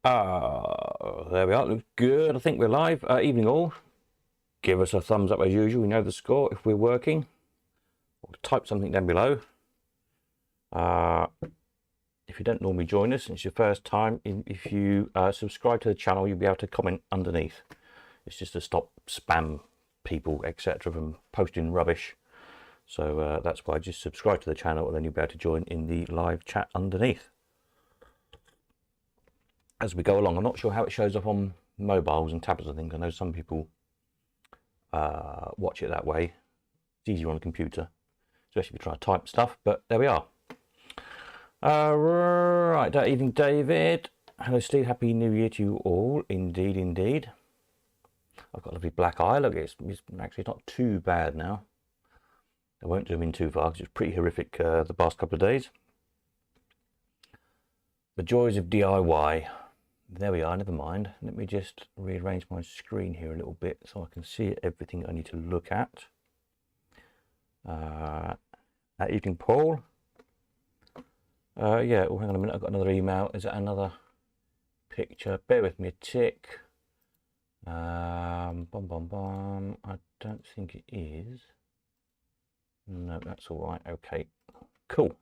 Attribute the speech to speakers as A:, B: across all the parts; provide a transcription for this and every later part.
A: There we are. Looks good. I think we're live. Evening all. Give us a thumbs up as usual. We know the score if we're working. Or type something down below. If you don't normally join us and it's your first time, if you subscribe to the channel, you'll be able to comment underneath. It's just to stop spam people, etc., from posting rubbish. So that's why just subscribe to the channel and then you'll be able to join in the live chat underneath as we go along. I'm not sure how it shows up on mobiles and tablets. I think I know some people watch it that way. It's easier on a computer, especially if you try to type stuff. But there we are. Right, that evening, David. Hello, Steve. Happy New Year to you all. Indeed, indeed. I've got a lovely black eye. Look, it's actually not too bad now. I won't zoom in too far because it's pretty horrific the past couple of days. The joys of DIY. There we are, never mind. Let me just rearrange my screen here a little bit so I can see everything I need to look at. That evening, Paul. Yeah, oh, hang on a minute, I've got another email. Is that another picture? Bear with me a tick. I don't think it is. No, that's all right. Okay, cool.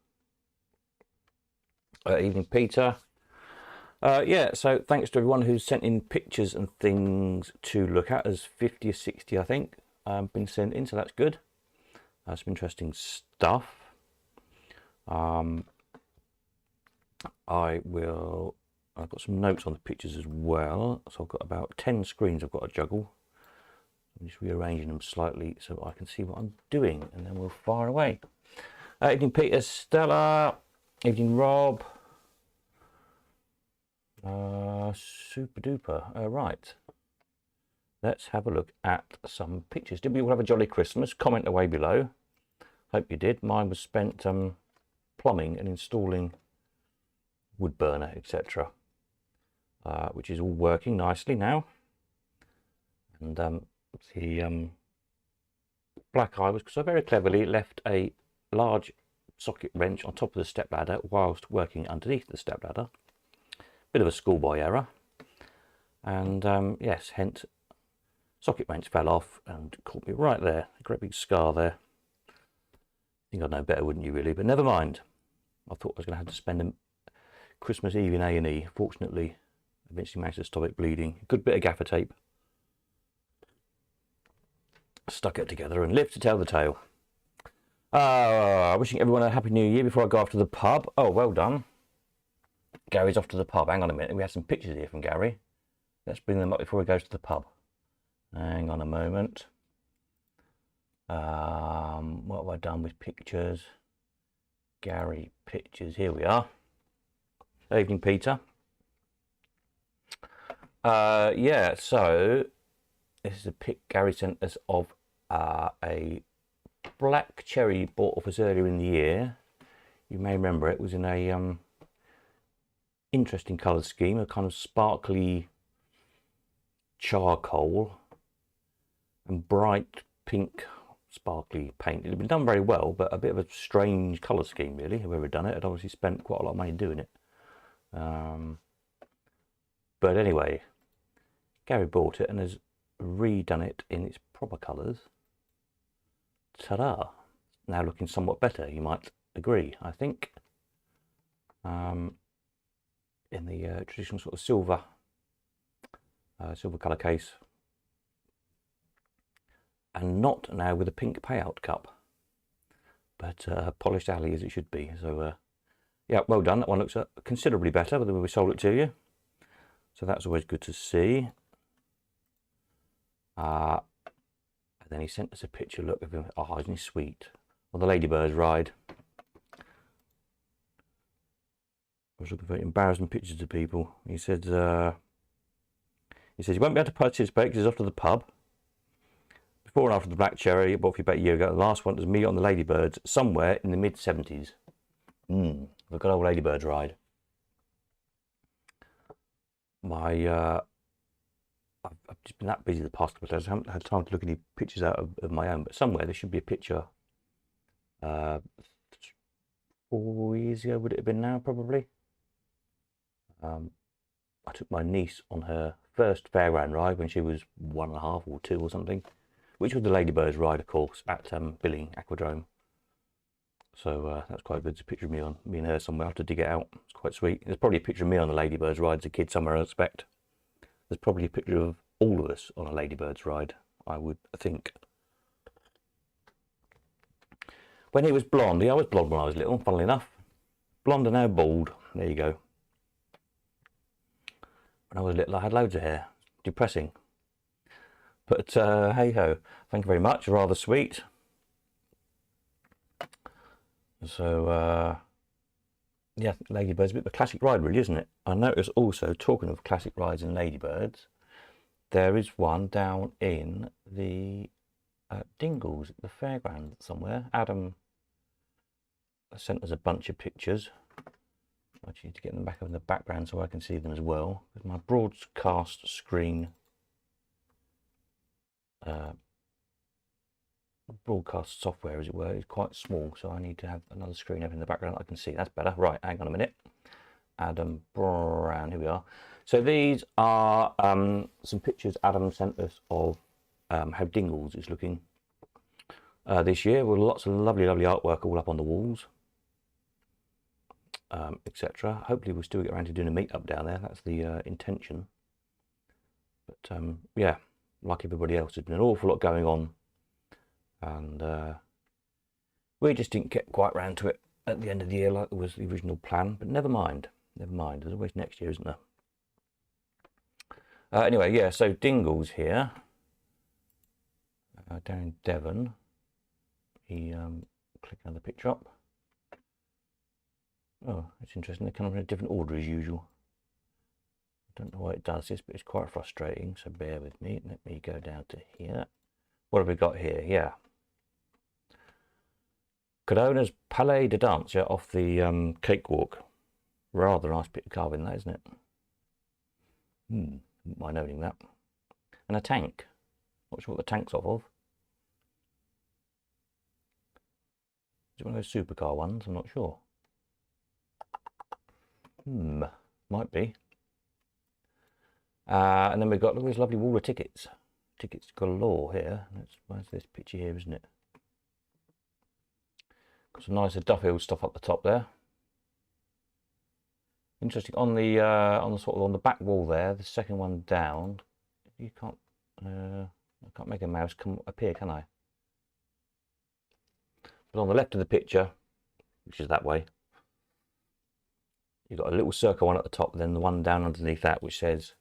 A: Evening, Peter. Yeah, so thanks to everyone who's sent in pictures and things to look at. There's 50 or 60, I think, been sent in, so that's good. Some interesting stuff. I've got some notes on the pictures as well. So I've got about 10 screens I've got to juggle. I'm just rearranging them slightly so I can see what I'm doing, and then we'll fire away. Evening, Peter, Stella. Evening, Rob. Super duper. Right. Let's have a look at some pictures. Did we all have a jolly Christmas? Comment away below. Hope you did. Mine was spent plumbing and installing wood burner, etc., which is all working nicely now. And the black eye was because I very cleverly left a large socket wrench on top of the stepladder whilst working underneath the stepladder. Bit of a schoolboy error, and yes, hence socket wrench fell off and caught me right there. A great big scar there. I think I'd know better, wouldn't you, really? But never mind. I thought I was going to have to spend a Christmas Eve in A&E. Fortunately, eventually managed to stop it bleeding. Good bit of gaffer tape. Stuck it together and lived to tell the tale. Wishing everyone a happy new year before I go off to the pub. Oh, well done. Gary's off to the pub. Hang on a minute. We have some pictures here from Gary. Let's bring them up before he goes to the pub. Hang on a moment. What have I done with pictures? Gary pictures. Here we are. Evening, Peter. Yeah, so this is a pic Gary sent us of a black cherry bought off us earlier in the year. You may remember it was in a interesting colour scheme, a kind of sparkly charcoal and bright pink sparkly paint. It had been done very well, but a bit of a strange colour scheme, really. Whoever had done it had obviously spent quite a lot of money doing it. But anyway, Gary bought it and has redone it in its proper colours. Ta-da! Now looking somewhat better, you might agree, I think. In the traditional sort of silver colour case, and not now with a pink payout cup, but polished alley as it should be. So yeah, well done. That one looks considerably better than we sold it to you, so that's always good to see. And then he sent us a picture, look of him. Oh, isn't he sweet, on the Ladybirds ride. I was looking for embarrassing pictures of people. He said you won't be able to participate because he's off to the pub. Before and after the black cherry, I bought for you about a year ago. The last one was me on the Ladybirds, somewhere in the mid-70s. The good old Ladybirds ride. I've just been that busy the past couple of days. I haven't had time to look at any pictures out of my own, but somewhere there should be a picture. 4 years ago, would it have been now, probably? I took my niece on her first fairground ride when she was 1.5 or 2 or something, which was the Ladybirds ride, of course, at Billing Aquadrome. So that's quite good. There's a picture of me and her somewhere. I have to dig it out. It's quite sweet. There's probably a picture of me on the Ladybirds ride as a kid somewhere, I expect. There's probably a picture of all of us on a Ladybirds ride, I would think. When he was blonde, I was blonde when I was little, funnily enough. Blonde and now bald. There you go. When I was little, I had loads of hair. Depressing. But hey ho. Thank you very much. Rather sweet. So yeah, Ladybirds, a bit of a classic ride, really, isn't it? I noticed also, talking of classic rides in Ladybirds, there is one down in the Dingles at the fairground somewhere. Adam sent us a bunch of pictures. I actually need to get them back up in the background so I can see them as well. With my broadcast screen, broadcast software, as it were, is quite small, so I need to have another screen up in the background that I can see. That's better. Right, hang on a minute. Adam Brown, here we are. So these are some pictures Adam sent us of how Dingles is looking this year, with lots of lovely artwork all up on the walls, etc. Hopefully we'll still get around to doing a meet-up down there. That's the intention. But yeah, like everybody else, there's been an awful lot going on, and we just didn't get quite round to it at the end of the year like was the original plan. But never mind, there's always next year, isn't there? Anyway, yeah, so Dingles here, down in Devon. He click another picture up. Oh, it's interesting. They come in a different order as usual. I don't know why it does this, but it's quite frustrating, so bear with me. Let me go down to here. What have we got here? Yeah. Cordona's Palais de Danse, yeah, off the cakewalk. Rather nice bit of carving, that, isn't it? Wouldn't mind owning that. And a tank. Not sure what the tank's off of. Is it one of those supercar ones? I'm not sure. Might be. And then we've got all these lovely wall of tickets. Tickets galore here. Where's this picture here, isn't it? Got some nice Duffield stuff up the top there. Interesting. On the sort of on the back wall there, the second one down. You can't. I can't make a mouse come up here, can I? But on the left of the picture, which is that way, you've got a little circle one at the top, then the one down underneath that, which says,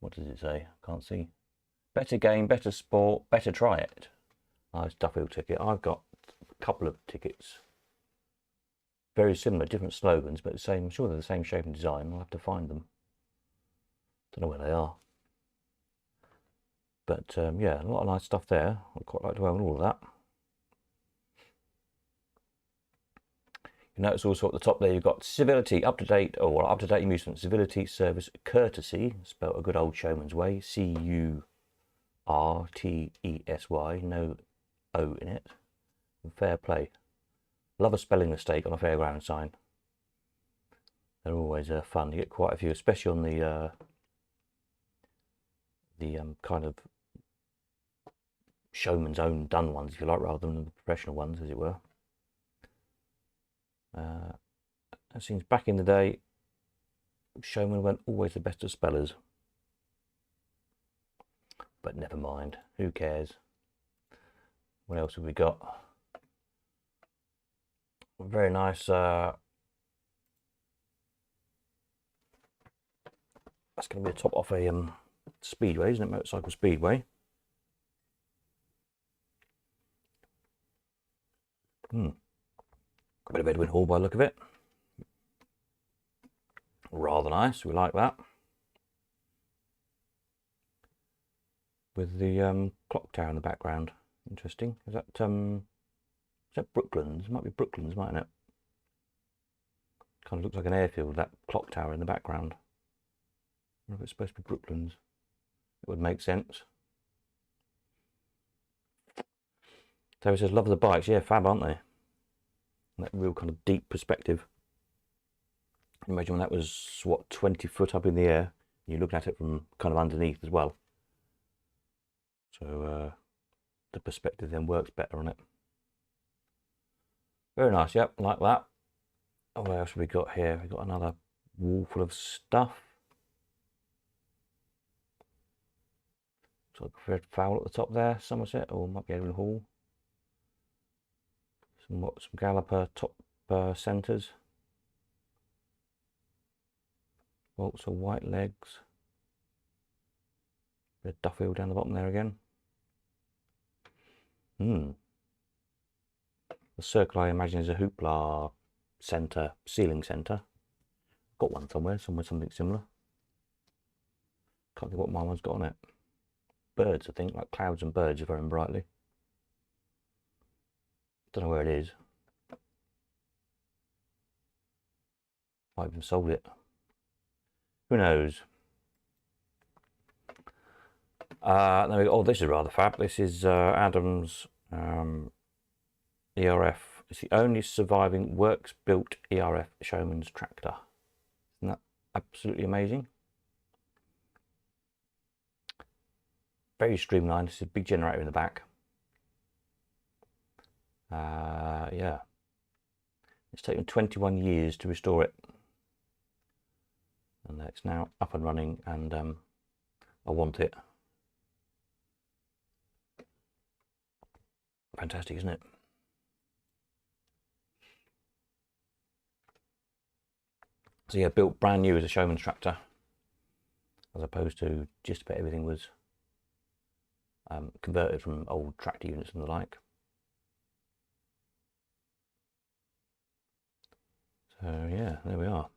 A: what does it say? I can't see. Better game, better sport, better try it. Nice Duffield ticket. I've got a couple of tickets. Very similar, different slogans, but the same. I'm sure they're the same shape and design. I'll have to find them. Don't know where they are. But yeah, a lot of nice stuff there. I'd quite like to own all of that. You notice also at the top there you've got civility, up-to-date, or up-to-date amusement, civility, service, courtesy, spelled a good old showman's way, C-U-R-T-E-S-Y, no O in it, and fair play. Love a spelling mistake on a fairground sign. They're always fun. You get quite a few, especially on the kind of showman's own done ones, if you like, rather than the professional ones, as it were. It seems back in the day, showmen weren't always the best of spellers. But never mind, who cares? What else have we got? Very nice. That's going to be a top off a speedway, isn't it? Motorcycle speedway. A bit of Edwin Hall by the look of it. Rather nice, we like that. With the clock tower in the background. Interesting. Is that Brooklands? It might be Brooklands, mightn't it? Kind of looks like an airfield, that clock tower in the background. I wonder if it's supposed to be Brooklands. It would make sense. So it says, love the bikes. Yeah, fab, aren't they? That real kind of deep perspective. Imagine when that was, what, 20 foot up in the air. You're looking at it from kind of underneath as well. So the perspective then works better on it. Very nice, yep, like that. Oh, what else have we got here? We've got another wall full of stuff. Looks like red fowl at the top there, Somerset, or might be Edwin Hall. Some Galloper top centres. Bolts of white legs. Bit of Duffield down the bottom there again. The circle I imagine is a hoopla centre, ceiling centre. Got one somewhere, something similar. Can't think what my one's got on it. Birds, I think, like clouds and birds, if I remember rightly. Don't know where it is. Might have even sold it. Who knows? Oh, this is rather fab. This is Adam's ERF. It's the only surviving works-built ERF showman's tractor. Isn't that absolutely amazing? Very streamlined. It's a big generator in the back. Yeah. It's taken 21 years to restore it. And it's now up and running, and I want it. Fantastic, isn't it? So yeah, built brand new as a showman's tractor, as opposed to just about everything was converted from old tractor units and the like. So yeah, there we are.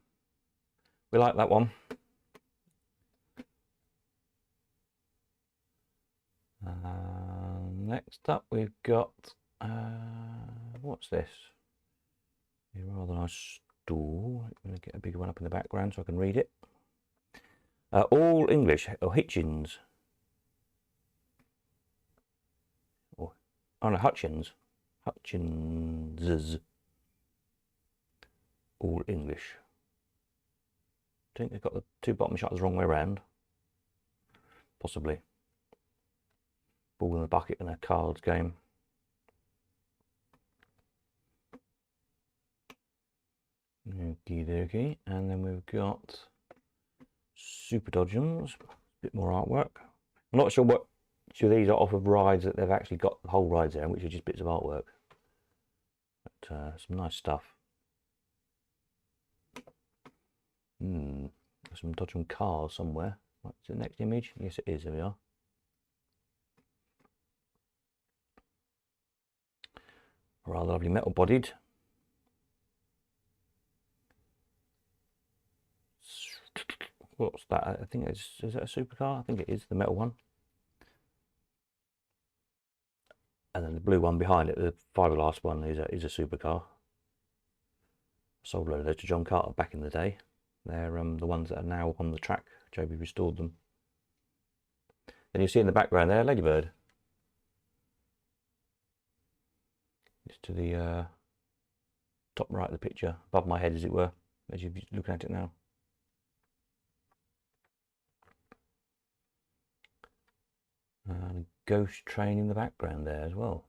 A: We like that one. Next up we've got, what's this? A rather nice stool. I'm going to get a bigger one up in the background so I can read it. All English, or Hitchens. Oh no, Hutchins. Hutchins's. All English. I think they've got the two bottom shutters the wrong way around. Possibly. Ball in the bucket in a cards game. Okie dokie. And then we've got Super Dodgems. A bit more artwork. I'm not sure which of these are off of rides that they've actually got the whole rides there, which are just bits of artwork. But some nice stuff. Some Dodgem cars somewhere. What's the next image? Yes, it is. There we are. Rather lovely metal bodied. What's that? I think it's, is that a supercar? I think it is, the metal one. And then the blue one behind it, the fiberglass one, is a supercar. Sold a load of those to John Carter back in the day. They're the ones that are now on the track. Joby restored them. And you see in the background there, Ladybird. Just to the top right of the picture, above my head as it were, as you're looking at it now. And a ghost train in the background there as well.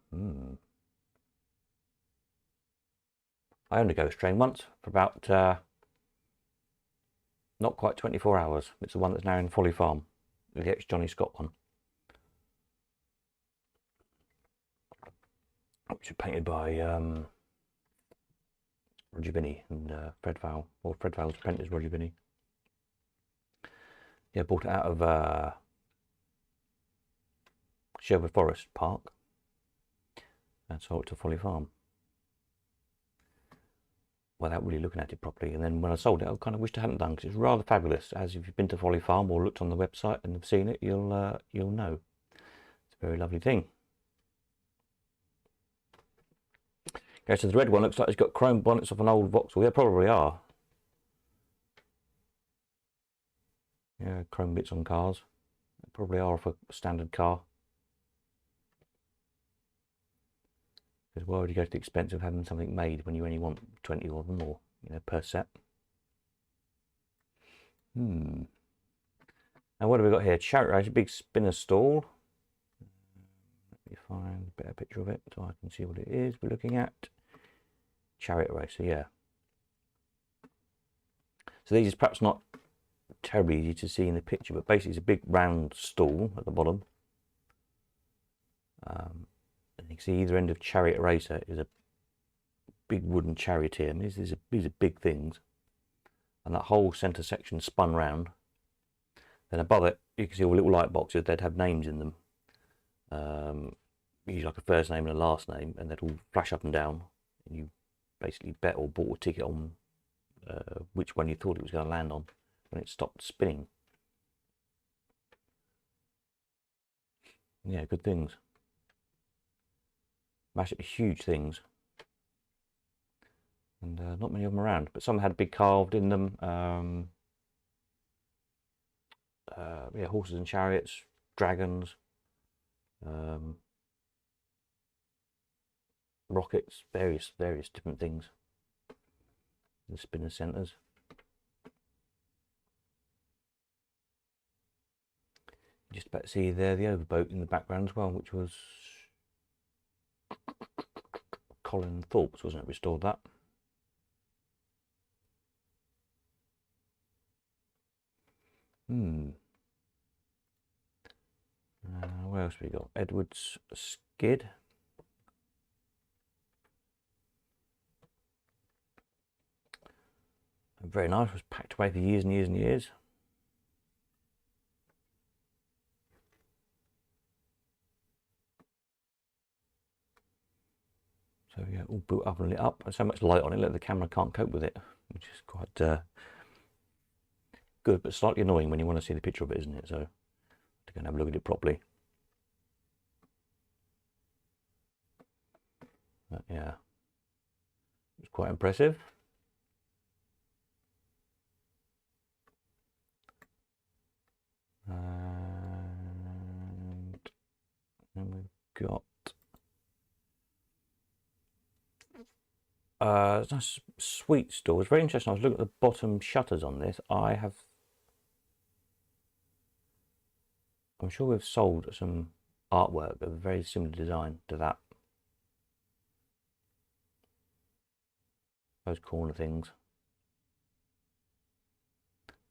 A: I owned a ghost train once for about not quite 24 hours. It's the one that's now in Folly Farm, the ex-Johnny Scott one. Which is painted by Roger Binney and Fred Val, or Fred Val's apprentice Roger Binney. Yeah, bought it out of Sherwood Forest Park and sold it to Folly Farm without really looking at it properly. And then when I sold it, I kind of wished I hadn't done, because it's rather fabulous. As if you've been to Folly Farm or looked on the website and have seen it, you'll know. It's a very lovely thing. Okay, so the red one looks like it's got chrome bonnets of an old Vauxhall. They probably are. Yeah, chrome bits on cars. They probably are off a standard car. Because why would you go to the expense of having something made when you only want 20 of them, or per set? And what have we got here? Chariot race, a big spinner stall. Let me find a better picture of it so I can see what it is we're looking at. Chariot racer, yeah. So these is perhaps not terribly easy to see in the picture, but basically it's a big round stall at the bottom. And you can see either end of chariot racer is a big wooden charioteer. I mean, these are big things. And that whole centre section spun round. Then above it, you can see all little light boxes. They'd have names in them. Usually like a first name and a last name, and they'd all flash up and down. And you basically bet or bought a ticket on which one you thought it was going to land on when it stopped spinning. Yeah, good things. Massive, huge things. And not many of them around, but some had big carved in them. Yeah, horses and chariots, dragons, rockets, various different things. The spinner centres. Just about to see there the overboat in the background as well, which was Colin Thorpe's, wasn't it? Restored that. What else have we got? Edward's skid. Very nice. Was packed away for years and years and years. So yeah, all built up and lit up. There's so much light on it that the camera can't cope with it, which is quite good, but slightly annoying when you want to see the picture of it, isn't it? So to go and have a look at it properly. But yeah, it's quite impressive. And then we've got nice sweet stall. It's very interesting. I was looking at the bottom shutters on this. I'm sure we've sold some artwork of a very similar design to that. Those corner things.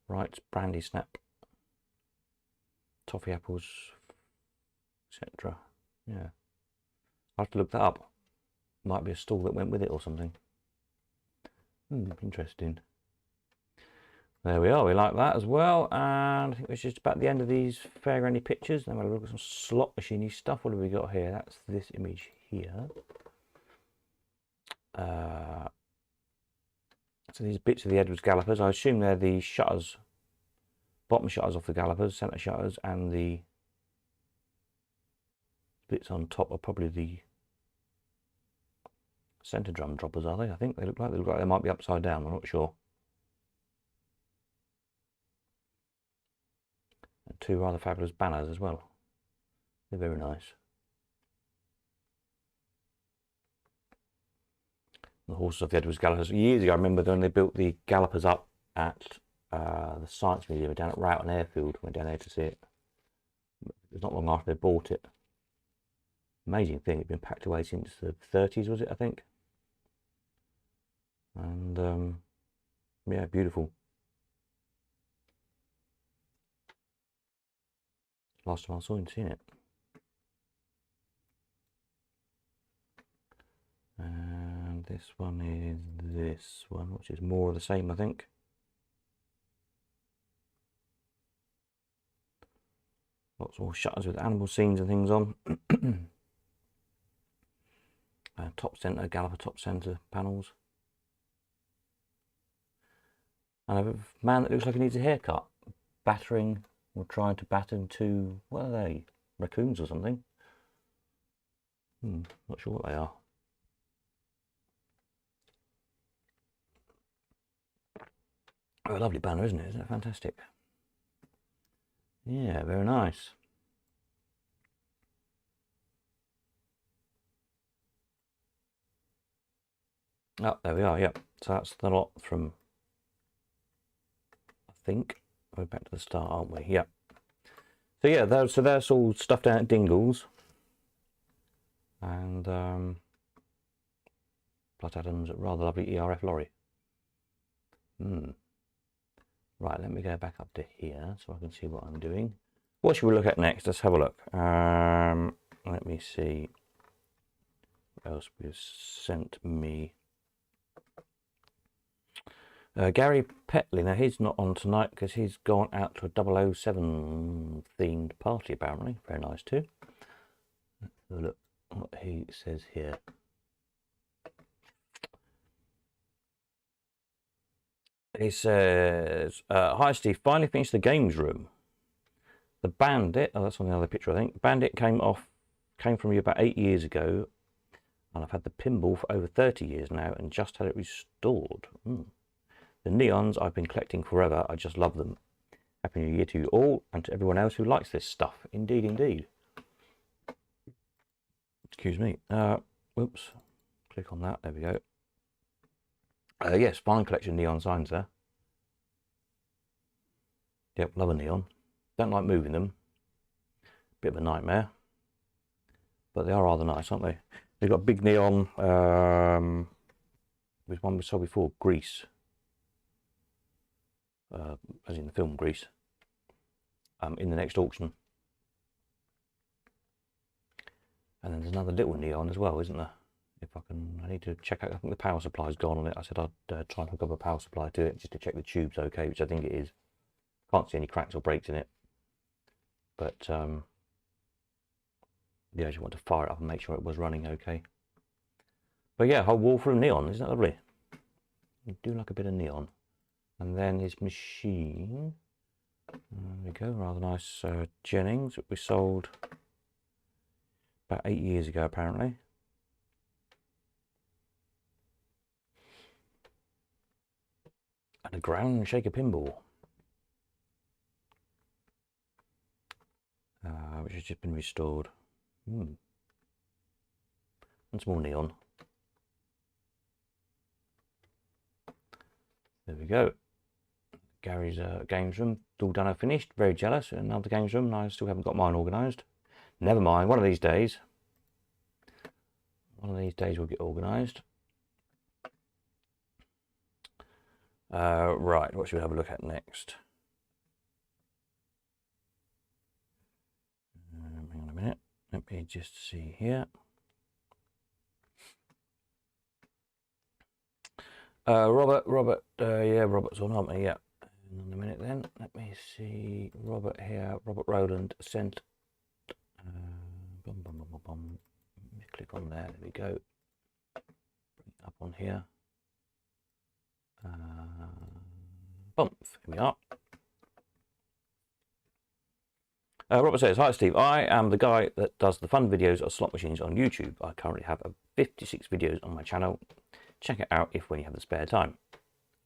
A: Right, brandy snap, toffee apples, etc. Yeah, I'll have to look that up. Might be a stall that went with it or something. Interesting. There we are, we like that as well. And I think it's just about the end of these fairgroundy pictures. Then we'll look at some slot machiney stuff. What have we got here? That's this image here. So these bits of the Edwards gallopers, I assume they're the shutters, bottom shutters off the gallopers, centre shutters, and the bits on top are probably the centre drum droppers, are they? I think they look like they might be upside down. I'm not sure. And two rather fabulous banners as well. They're very nice. The horses of the Edwards gallopers. Years ago, I remember when they built the gallopers up at the Science Museum down at Rowton Airfield. Went down there to see it. It was not long after they bought it. Amazing thing. It'd been packed away since the 30s, was it? I think. And yeah, beautiful. Last time I saw him seeing it. And this one is this one, which is more of the same, I think. Lots more shutters with animal scenes and things on. Top centre, galloper top centre panels. And a man that looks like he needs a haircut, battering or trying to batter two, what are they? Raccoons or something? Not sure what they are. Oh, a lovely banner, isn't it? Isn't it fantastic? Yeah, very nice. Oh, there we are, yep. So that's the lot from, I think, We're back to the start, aren't we? Yeah. So yeah, that's all stuff down at Dingle's. And Blood Adams, rather lovely ERF lorry. Right, let me go back up to here so I can see what I'm doing. What should we look at next? Let's have a look. Let me see what else we've sent me. Gary Petley, now he's not on tonight because he's gone out to a 007 themed party apparently. Very nice too. Let's have a look what he says here. He says, hi Steve, finally finished the games room. The Bandit, oh that's on the other picture I think. Bandit came from you about 8 years ago, and I've had the pinball for over 30 years now and just had it restored. The neons I've been collecting forever, I just love them. Happy New Year to you all and to everyone else who likes this stuff. Indeed, indeed. Excuse me. Whoops. Click on that, there we go. Yes, fine collection of neon signs there. Yep, love a neon. Don't like moving them. Bit of a nightmare. But they are rather nice, aren't they? They've got big neon, with one we saw before, Grease. As in the film Grease. In the next auction. And then there's another little neon as well, isn't there? If I need to check out, I think the power supply's gone on it. I said I'd try and hook up a power supply to it just to check the tube's okay, which I think it is. Can't see any cracks or breaks in it. But yeah, I just want to fire it up and make sure it was running okay. But yeah, whole wall full of neon, isn't that lovely? I do like a bit of neon. And then his machine. There we go, rather nice Jennings that we sold about 8 years ago apparently. And a ground shaker pinball, which has just been restored. And some more neon. There we go. Gary's games room, all done and finished. Very jealous. Another games room, and I still haven't got mine organised. Never mind, one of these days. One of these days we'll get organised. Right, what should we have a look at next? Hang on a minute. Let me just see here. Robert, yeah, Robert's on, aren't we? Yeah. In a minute then. Let me see. Robert here. Robert Rowland sent. Click on there. There we go. Bring it up on here. Bump. Here we are. Robert says, hi Steve, I am the guy that does the fun videos of slot machines on YouTube. I currently have 56 videos on my channel. Check it out when you have the spare time.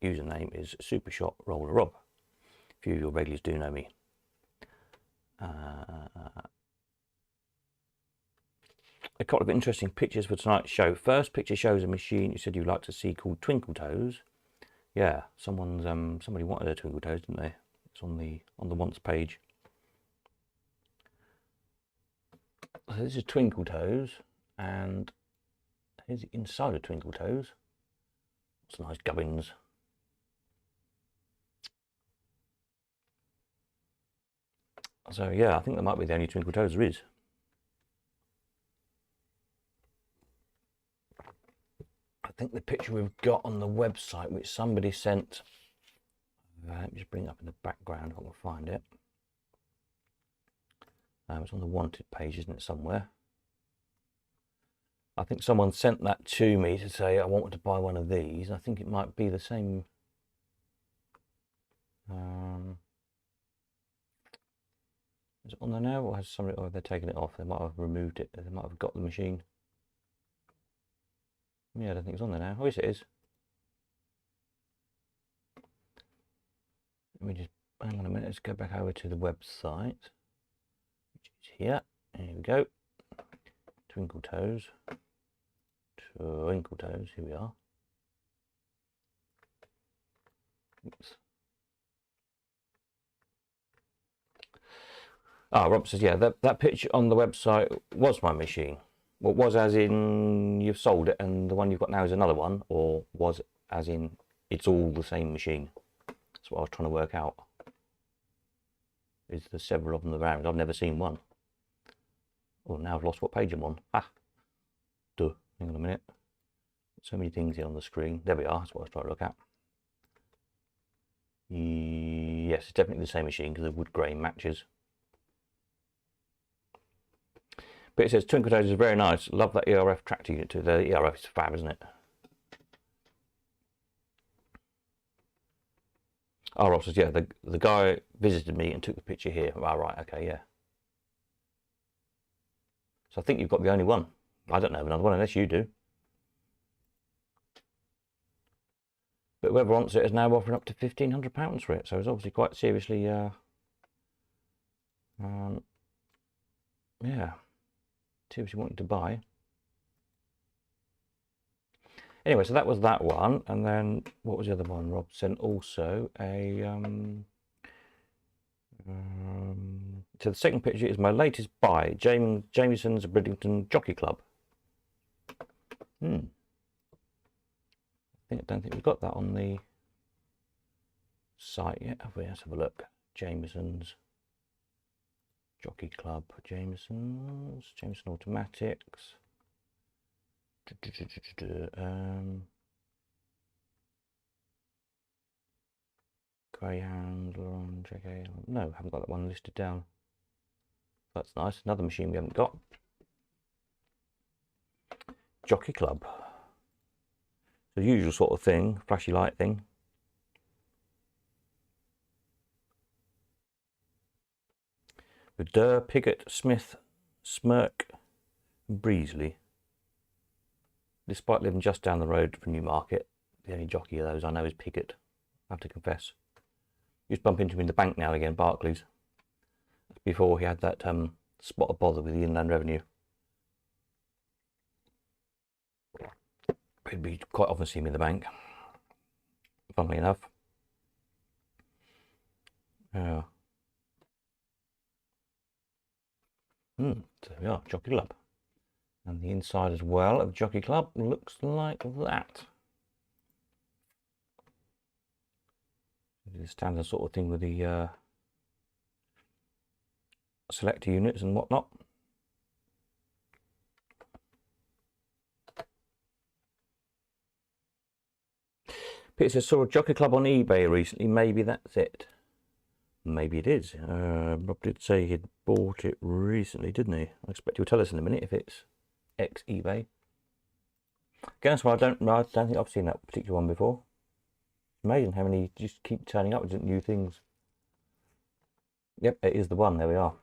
A: Username is Supershot Roller Rob. A few of your regulars do know me. A couple of interesting pictures for tonight's show. First picture shows a machine you said you'd like to see called Twinkle Toes. Yeah, somebody wanted a Twinkle Toes, didn't they? It's on the wants page. So this is Twinkle Toes, and here's the inside of Twinkle Toes. Some nice gubbins. So yeah, I think that might be the only Twinkle Toes there is. I think the picture we've got on the website, which somebody sent, let me just bring it up in the background if I can find it. It's on the wanted page, isn't it, somewhere? I think someone sent that to me to say I wanted to buy one of these. I think it might be the same. Is it on there now, or has somebody? Or have they taken it off? They might have removed it. They might have got the machine. Yeah, I don't think it's on there now. Oh, yes, it is. Let me just hang on a minute. Let's go back over to the website, which is here. Here we go. Twinkle Toes. Twinkle Toes. Here we are. Oops. Ah, Rob says, yeah, that picture on the website was my machine. Well, was as in you've sold it and the one you've got now is another one, or was as in it's all the same machine? That's what I was trying to work out. Is there several of them around? I've never seen one. Oh, now I've lost what page I'm on. Ah, duh. Hang on a minute. So many things here on the screen. There we are. That's what I was trying to look at. Yes, it's definitely the same machine because the wood grain matches. But it says Twinkle Toes is very nice. Love that ERF tractor unit too. The ERF is fab, isn't it? Oh, Ross says, yeah, the guy visited me and took the picture here. Oh, right, okay, yeah. So I think you've got the only one. I don't know another one unless you do. But whoever wants it is now offering up to £1,500 for it. So it's obviously quite seriously, yeah, seriously wanting to buy. Anyway, so that was that one, and then what was the other one? Rob sent also a so the second picture is my latest buy, Jamieson's Bridlington Jockey Club. I don't think we've got that on the site yet, have we? Let's have a look. Jamieson's Jockey Club, Jamieson Automatics. Greyhound, JK. No, haven't got that one listed down. That's nice. Another machine we haven't got. Jockey Club. The usual sort of thing, flashy light thing. With Durr, Piggott, Smith, Smirk, and Breesley. Despite living just down the road from Newmarket, the only jockey of those I know is Piggott, I have to confess. Used to bump into him in the bank now and again, Barclays. Before he had that spot of bother with the Inland Revenue. He'd be quite often see him in the bank, funnily enough. Yeah. So there we are, Jockey Club. And the inside as well of Jockey Club looks like that. The standard sort of thing with the selector units and whatnot. Peter says, saw a Jockey Club on eBay recently. Maybe that's it. Maybe it is. Rob did say he'd bought it recently, didn't he? I expect he'll tell us in a minute if it's ex-eBay. Again, that's why I don't think I've seen that particular one before. Amazing how many just keep turning up with new things. Yep, it is the one. There we are.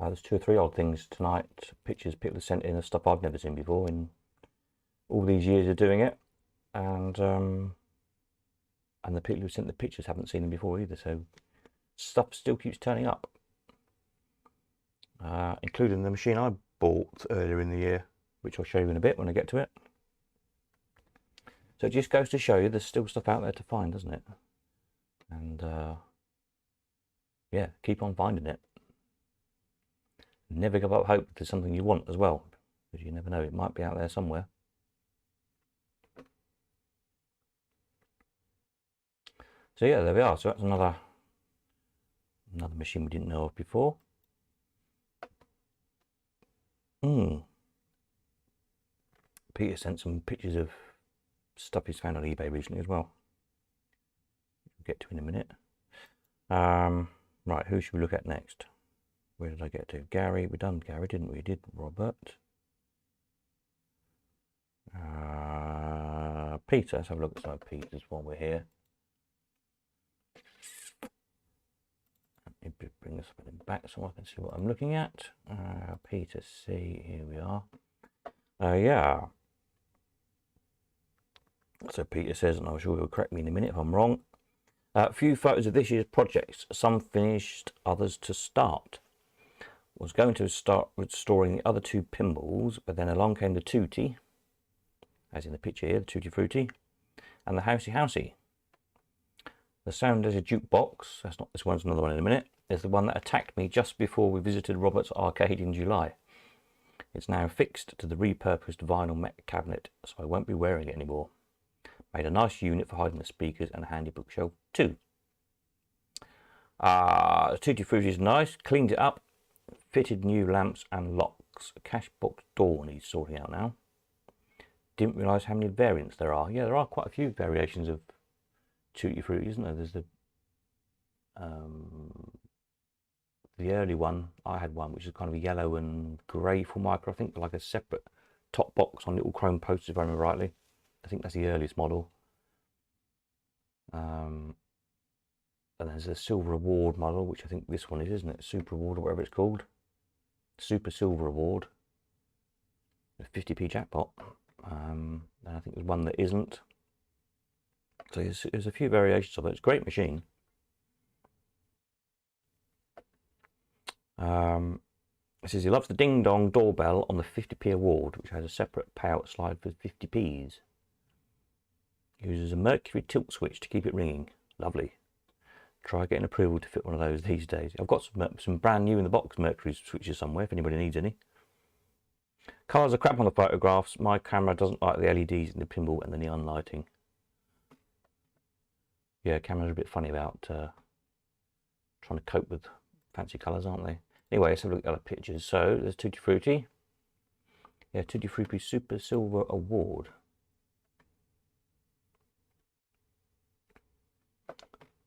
A: There's 2 or 3 odd things tonight. Pictures people have sent in of stuff I've never seen before in all these years of doing it, and the people who sent the pictures haven't seen them before either. So stuff still keeps turning up, including the machine I bought earlier in the year, which I'll show you in a bit when I get to it. So it just goes to show you there's still stuff out there to find, doesn't it? And yeah, keep on finding it. Never give up hope if there's something you want as well, because you never know, it might be out there somewhere. So yeah, there we are. So that's another machine we didn't know of before. Peter sent some pictures of stuff he's found on eBay recently as well. We'll get to in a minute. Right, who should we look at next? Where did I get to? Gary. We done Gary, didn't we? Did Robert. Peter. Let's have a look at some of Peter's while we're here. Let me bring this back so I can see what I'm looking at. Peter C. Here we are. Yeah. So Peter says, and I'm sure he'll correct me in a minute if I'm wrong. A few photos of this year's projects. Some finished, others to start. Was going to start restoring the other 2 Pimbles, but then along came the Tootie, as in the picture here, the Tutti Frutti, and the Housey Housey. The sound is a jukebox. That's not this one's another one in a minute. is the one that attacked me just before we visited Robert's arcade in July. It's now fixed to the repurposed vinyl mech cabinet, so I won't be wearing it anymore. Made a nice unit for hiding the speakers and a handy bookshelf too. Tutti Frutti is nice. Cleaned it up. Fitted new lamps and locks. Cash box door needs sorting out now. Didn't realise how many variants there are. Yeah, there are quite a few variations of Tutti Frutti, isn't there? There's the early one. I had one which is kind of yellow and grey Formica, I think, like a separate top box on little chrome posters, if I remember rightly. I think that's the earliest model. And there's a Silver Award model, which I think this one is, isn't it? Super Award or whatever it's called. Super Silver Award. A 50p jackpot. And I think there's one that isn't. So there's a few variations of it. It's a great machine. It says he loves the ding dong doorbell on the 50p award, which has a separate payout slide for 50p's. Uses a Mercury tilt switch to keep it ringing. Lovely. Try getting approval to fit one of those these days. I've got some brand new in the box Mercury switches somewhere if anybody needs any. Colours are crap on the photographs. My camera doesn't like the LEDs in the pinball and the neon lighting. Yeah, cameras are a bit funny about trying to cope with fancy colours, aren't they? Anyway, let's have a look at other pictures. So there's Tutti Frutti. Yeah, Tutti Frutti Super Silver Award.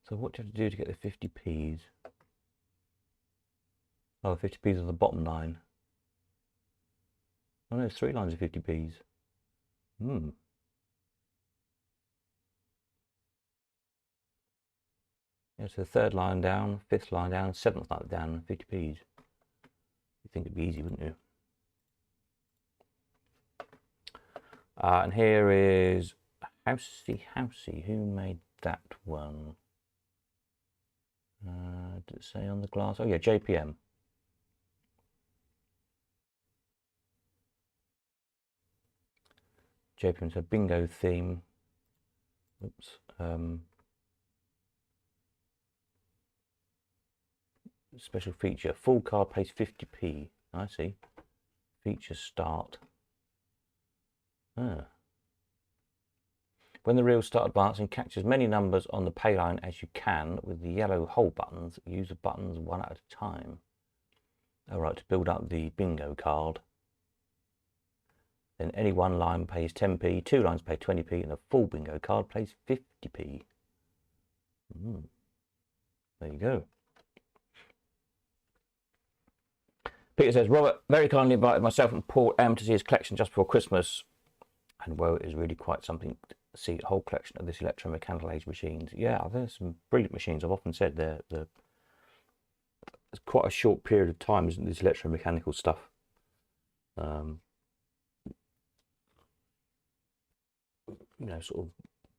A: So what do you have to do to get the 50p's? Oh, 50p's on the bottom line. Oh no, there's 3 lines of 50p's. Yeah, so 3rd line down, 5th line down, 7th line down, 50p's. You'd think it'd be easy, wouldn't you? And here is Housey. Who made that one? Did it say on the glass? Oh yeah, JPM. JPM's a bingo theme. Oops. Special feature. Full card pays 50p. I see. Feature start. When the reels start advancing, catch as many numbers on the pay line as you can with the yellow hole buttons. Use the buttons one at a time. Alright, to build up the bingo card. Then any one line pays 10p, 2 lines pay 20p, and a full bingo card pays 50p. There you go. Peter says, Robert very kindly invited myself and Paul M to see his collection just before Christmas. And well, it is really quite something to see a whole collection of this electromechanical age machines. Yeah, there's some brilliant machines. I've often said it's quite a short period of time, isn't this electromechanical stuff? You know, sort of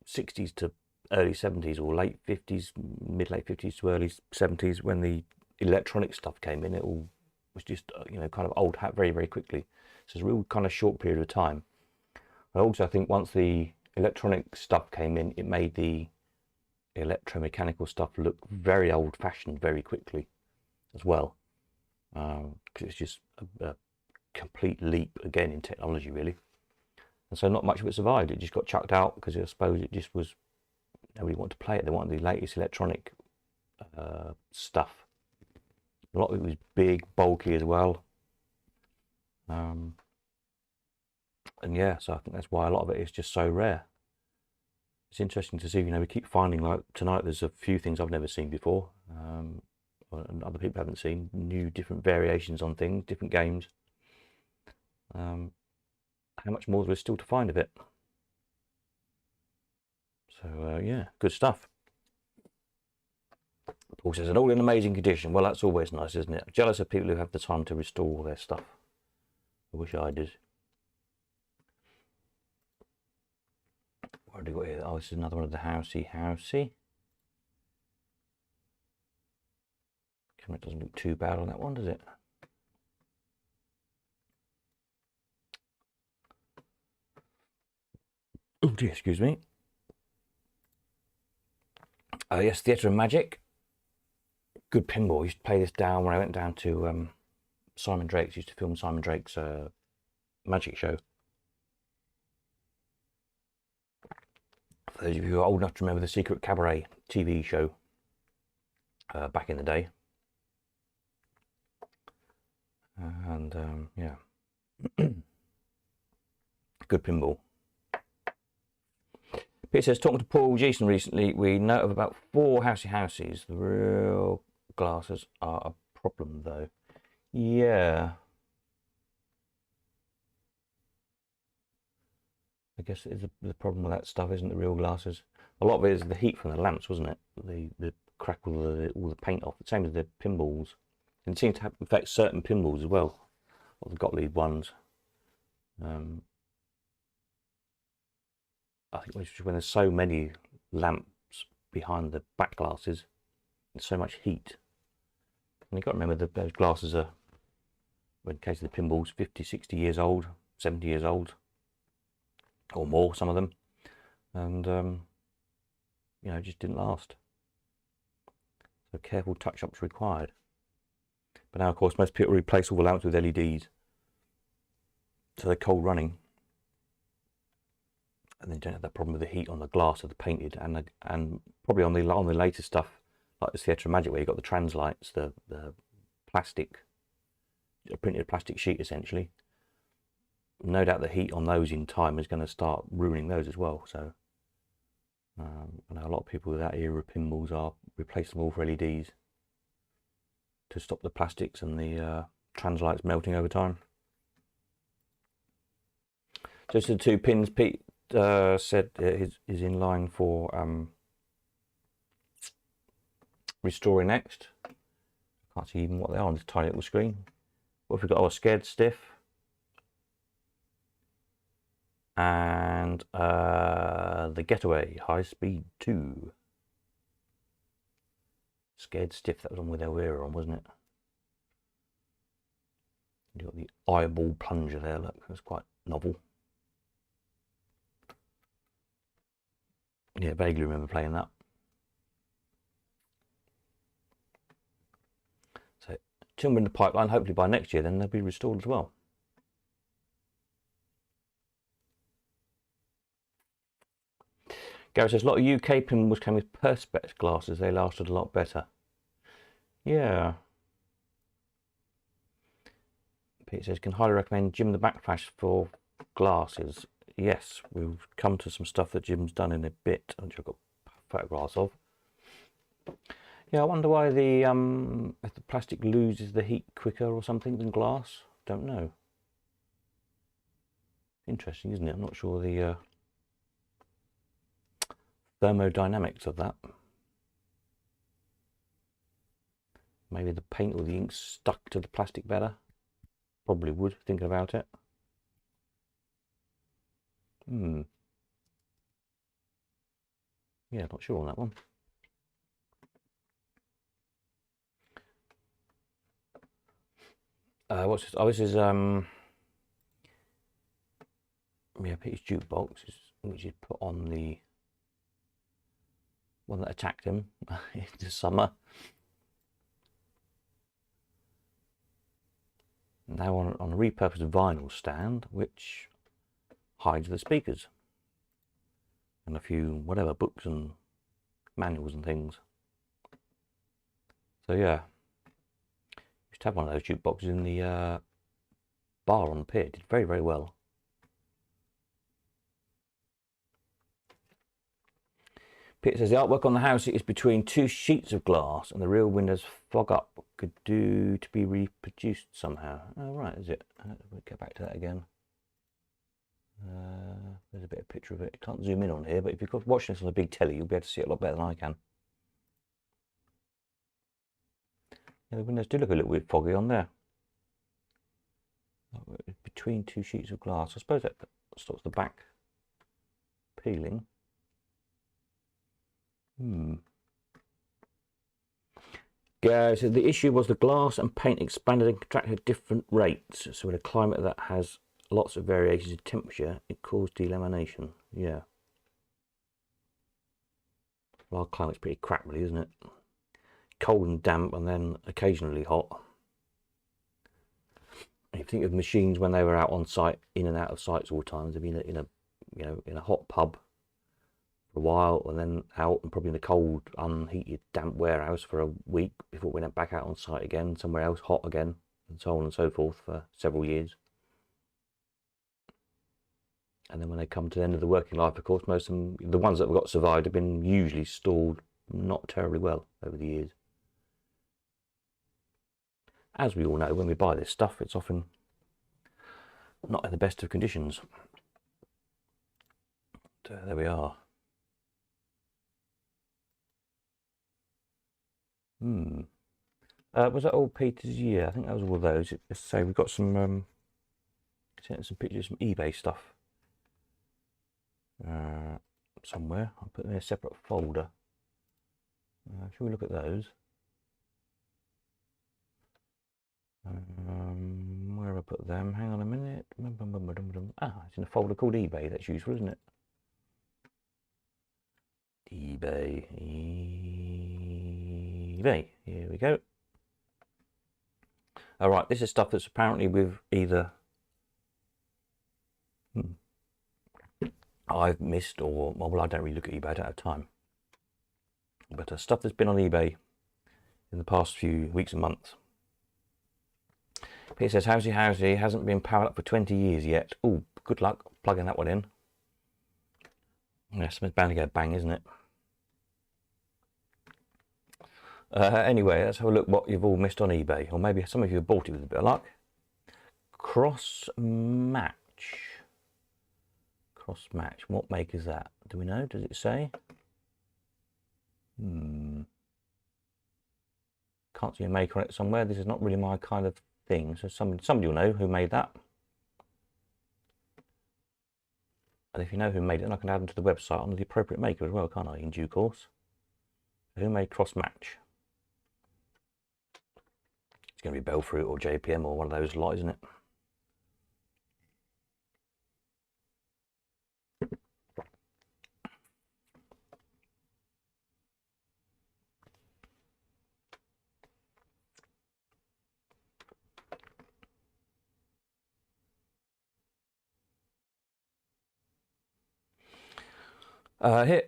A: 60s to early 70s or late 50s, mid-late 50s to early 70s, when the electronic stuff came in, it all was just, you know, kind of old hat very, very quickly. So it's a real kind of short period of time. I also think once the electronic stuff came in, it made the electromechanical stuff look very old-fashioned very quickly as well. Because it's just a complete leap again in technology, really. And so not much of it survived. It just got chucked out because I suppose it just was, nobody wanted to play it. They wanted the latest electronic stuff. A lot of it was big, bulky as well. And yeah, so I think that's why a lot of it is just so rare. It's interesting to see, you know, we keep finding, like tonight, there's a few things I've never seen before, and other people haven't seen, new different variations on things, different games. How much more there is still to find of it. So yeah, good stuff. Paul says, and all in amazing condition. Well, that's always nice, isn't it? I'm jealous of people who have the time to restore all their stuff. I wish I did. What have we got here? Oh, this is another one of the Housey. Camera doesn't look too bad on that one, does it? Oh dear, excuse me. Yes, Theatre of Magic. Good pinball. I used to play this down when I went down to Simon Drake's. Used to film Simon Drake's magic show. For those of you who are old enough to remember the Secret Cabaret TV show back in the day. And yeah, good pinball. Peter says, talking to Paul Jason recently, we know of about 4 houses. The real glasses are a problem though. Yeah. I guess it is the problem with that stuff, isn't the real glasses? A lot of it is the heat from the lamps, wasn't it? The crack all the paint off. The same as the pinballs. And it seems to affect certain pinballs as well, or the Gottlieb ones. I think when there's so many lamps behind the back glasses, there's so much heat. And you've got to remember that those glasses are, in the case of the pinballs, 50, 60 years old, 70 years old, or more, some of them. And, you know, just didn't last. So careful touch-ups required. But now, of course, most people replace all the lamps with LEDs. So they're cold running. And then you don't have that problem with the heat on the glass of the painted, and probably on the later stuff like the Theatre of Magic, where you've got the translights, the plastic, a printed plastic sheet essentially. No doubt the heat on those in time is going to start ruining those as well. So I know a lot of people with that era pinballs are replacing them all for LEDs to stop the plastics and the translights melting over time. Just the 2 pins Pete said is in line for restoring next. Can't see even what they are on this tiny little screen. What have we got? Oh, Scared Stiff. And the Getaway High Speed 2. Scared Stiff, that was on with Elvira on, wasn't it? You got the eyeball plunger there, look, that's quite novel. Yeah, vaguely remember playing that. So 2 more in the pipeline. Hopefully by next year then they'll be restored as well. Gary says, a lot of UK pinballs came with perspex glasses. They lasted a lot better. Yeah. Pete says, can highly recommend Jim the Backflash for glasses. Yes, we'll come to some stuff that Jim's done in a bit, which I've got photographs of. Yeah, I wonder why if the plastic loses the heat quicker or something than glass. Don't know. Interesting, isn't it? I'm not sure the thermodynamics of that. Maybe the paint or the ink stuck to the plastic better. Probably would, thinking about it. Yeah, not sure on that one. What's this? Oh, this is yeah, Peter's jukebox, which is put on the one that attacked him in the summer. Now on a repurposed vinyl stand, which hides the speakers and a few whatever books and manuals and things. So yeah, used to have one of those jukeboxes in the bar on the pier. It did very, very well. Peter says the artwork on the house is between 2 sheets of glass and the real windows fog up. Could do to be reproduced somehow. Oh right, is it? We'll get back to that again. There's a bit of picture of it. Can't zoom in on here, but if you're watching this on a big telly, you'll be able to see it a lot better than I can. Yeah, the windows do look a little bit foggy on there. Between 2 sheets of glass. I suppose that stops the back peeling. Yeah, so the issue was the glass and paint expanded and contracted at different rates. So in a climate that has lots of variations in temperature, it caused delamination. Yeah. Well, our climate's pretty crap, really, isn't it? cold and damp and then occasionally hot. If you think of machines when they were out on site, in and out of sites all the time, they'd be in a hot pub for a while and then out and probably in a cold, unheated, damp warehouse for a week before we went back out on site again, somewhere else hot again, and so on and so forth for several years. And then when they come to the end of the working life, of course, most of them, the ones that have got survived, have been usually stored not terribly well over the years. As we all know, when we buy this stuff, it's often not in the best of conditions. So there we are. Was that all Peter's? Yeah, I think that was all of those. Let's say we've got some pictures, some eBay stuff somewhere. I'll put them in a separate folder. Shall we look at those? Where have I put them? Hang on a minute. It's in a folder called eBay. That's useful, isn't it? eBay. Here we go. All right, this is stuff that's apparently with either I've missed or, well, I don't really look at eBay, I don't have time. But stuff that's been on eBay in the past few weeks and months. Peter says, Housey hasn't been powered up for 20 years yet. Oh, good luck plugging that one in. Yeah, something's bound to go bang, isn't it? Anyway, let's have a look what you've all missed on eBay. Or maybe some of you have bought it with a bit of luck. Cross match. Cross match. What make is that? Do we know? Does it say? Can't see a make on it somewhere. This is not really my kind of thing. So somebody will know who made that. And if you know who made it, then I can add them to the website under the appropriate maker as well, can't I, in due course? Who made cross match? It's going to be Belfruit or JPM or one of those lot, isn't it?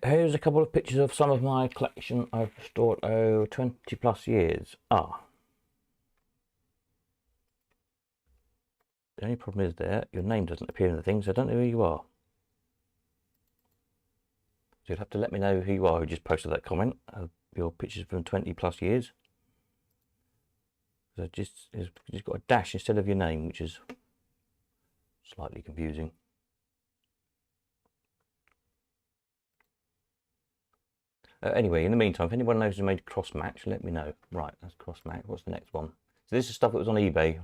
A: Here's a couple of pictures of some of my collection I've stored 20 plus years. The only problem is your name doesn't appear in the thing, so I don't know who you are. So you'll have to let me know who you are who just posted that comment of your pictures from 20 plus years. So it's got a dash instead of your name, which is slightly confusing. Anyway, in the meantime, if anyone knows who made cross match, let me know. Right, that's cross match. What's the next one? So this is stuff that was on eBay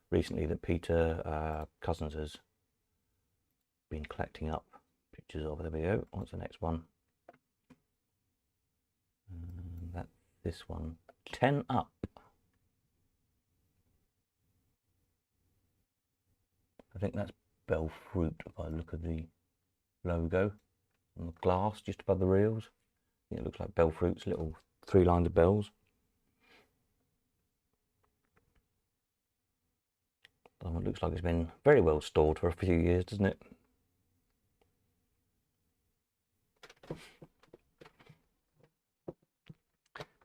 A: recently that Peter Cousins has been collecting up pictures of. There we go. What's the next one? That's this one. 10 up. I think that's Belfruit if I look at the logo on the glass just above the reels. It looks like Belfruit's little 3 lines of bells. That one looks like it's been very well stored for a few years, doesn't it?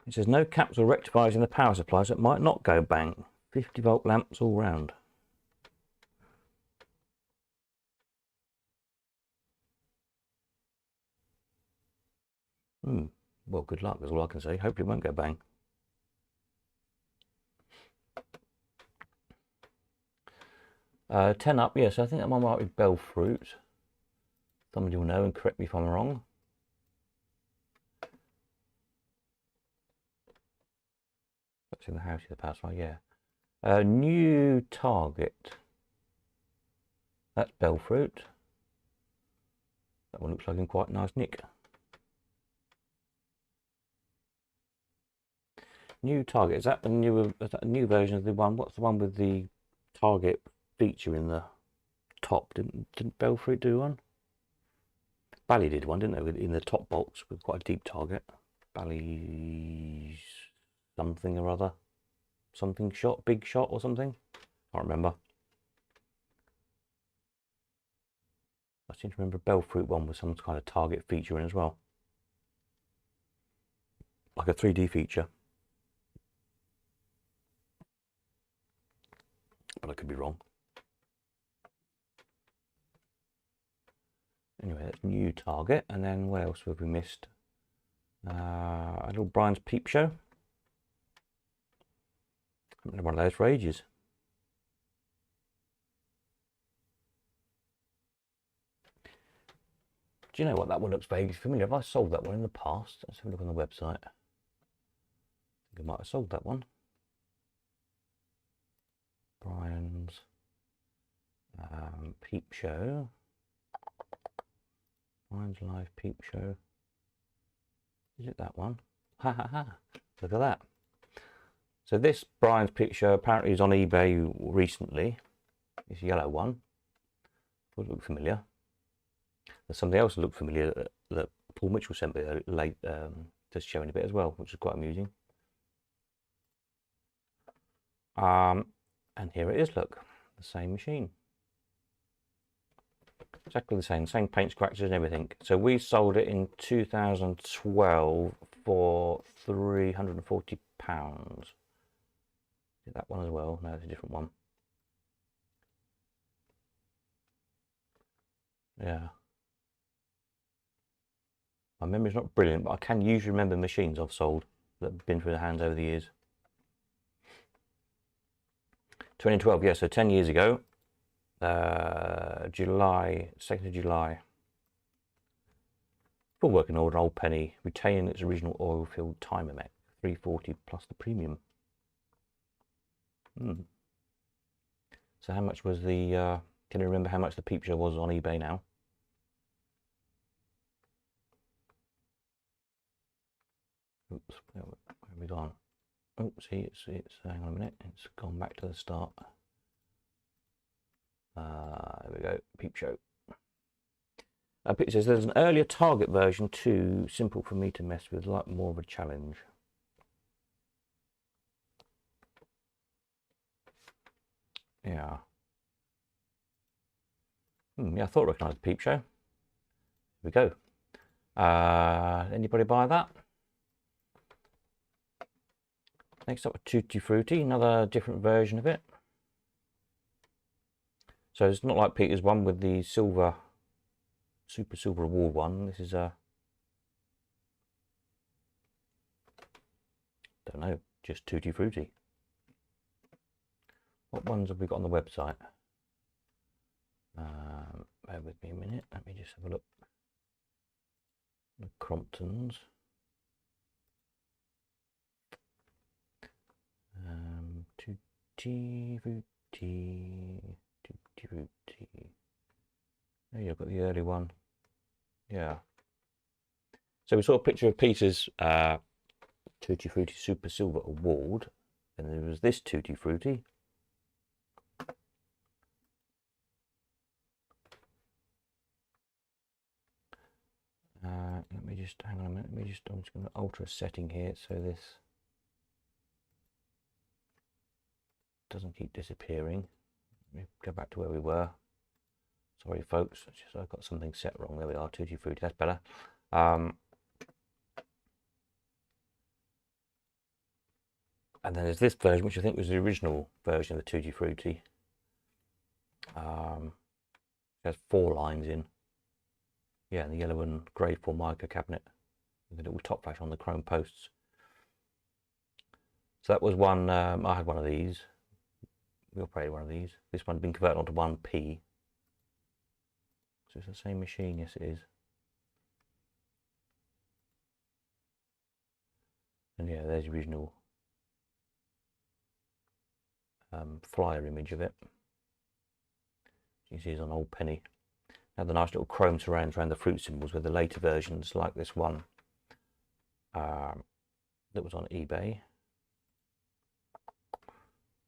A: It says no caps or rectifiers in the power supply, so it might not go bang. 50-volt lamps all round. Well, good luck, that's all I can say. Hopefully it won't go bang. Ten up, yes, I think that one might be Belfruit. Somebody will know and correct me if I'm wrong. That's in the house, the power supply, yeah. New target. That's Belfruit. That one looks like in quite a nice nick. New target, is that a new version of the one? What's the one with the target feature in the top? Didn't Belfruit do one? Bally did one, didn't they? In the top box with quite a deep target. Bally's something or other. Something shot, big shot or something. Can't remember. I seem to remember a Bellfruit one with some kind of target feature in as well. Like a 3D feature. But I could be wrong. Anyway, that's new target. And then what else have we missed? A little Brian's Peep Show. I haven't had one of those for ages. Do you know what? That one looks vaguely familiar. Have I sold that one in the past? Let's have a look on the website. I think I might have sold that one. Brian's Peep Show. Brian's Live Peep Show. Is it that one? Ha ha ha. Look at that. So this Brian's Peep Show apparently is on eBay recently. This yellow one. Would look familiar. There's something else that looked familiar that Paul Mitchell sent me late, just showing a bit as well, which is quite amusing. And here it is, look, the same machine. Exactly the same paint scratches and everything. So we sold it in 2012 for £340. Is that one as well? No, it's a different one. Yeah. My memory's not brilliant, but I can usually remember machines I've sold that have been through the hands over the years. 2012, yeah, so 10 years ago, July, 2nd of July. Full working order, old penny, retaining its original oil-filled timer mech, 340 plus the premium. So how much was the, can you remember how much the Peep Show was on eBay now? Oops, where have we gone? Oh, see, it's hang on a minute, it's gone back to the start. There we go, Peep Show. It says there's an earlier target version too simple for me to mess with, like more of a challenge. Yeah. Yeah, I thought I recognised the Peep Show. Here we go. Anybody buy that? Next up, a Tutti Frutti, another different version of it. So it's not like Peter's one with the silver, super silver award one. This is a, don't know, just Tutti Frutti. What ones have we got on the website? Bear with me a minute. Let me just have a look. The Cromptons. Tutti Frutti. Tutti Frutti. There you've got the early one. Yeah. So we saw a picture of Peter's Tutti Frutti Super Silver Award, and there was this Tutti Frutti. Let me just hang on a minute. I'm just going to alter a setting here so this doesn't keep disappearing. Let me go back to where we were. Sorry, folks. It's just I've got something set wrong. There we are. Tutti Frutti. That's better. And then there's this version, which I think was the original version of the Tutti Frutti. It has 4 lines in. Yeah, and the yellow and grey Formica cabinet with a little top flash on the chrome posts. So that was one, I had one of these. We operated one of these. This one's been converted onto 1P. So it's the same machine, yes it is. And yeah, there's the original flyer image of it. You see it's on old penny. Now the nice little chrome surrounds around the fruit symbols with the later versions like this one that was on eBay.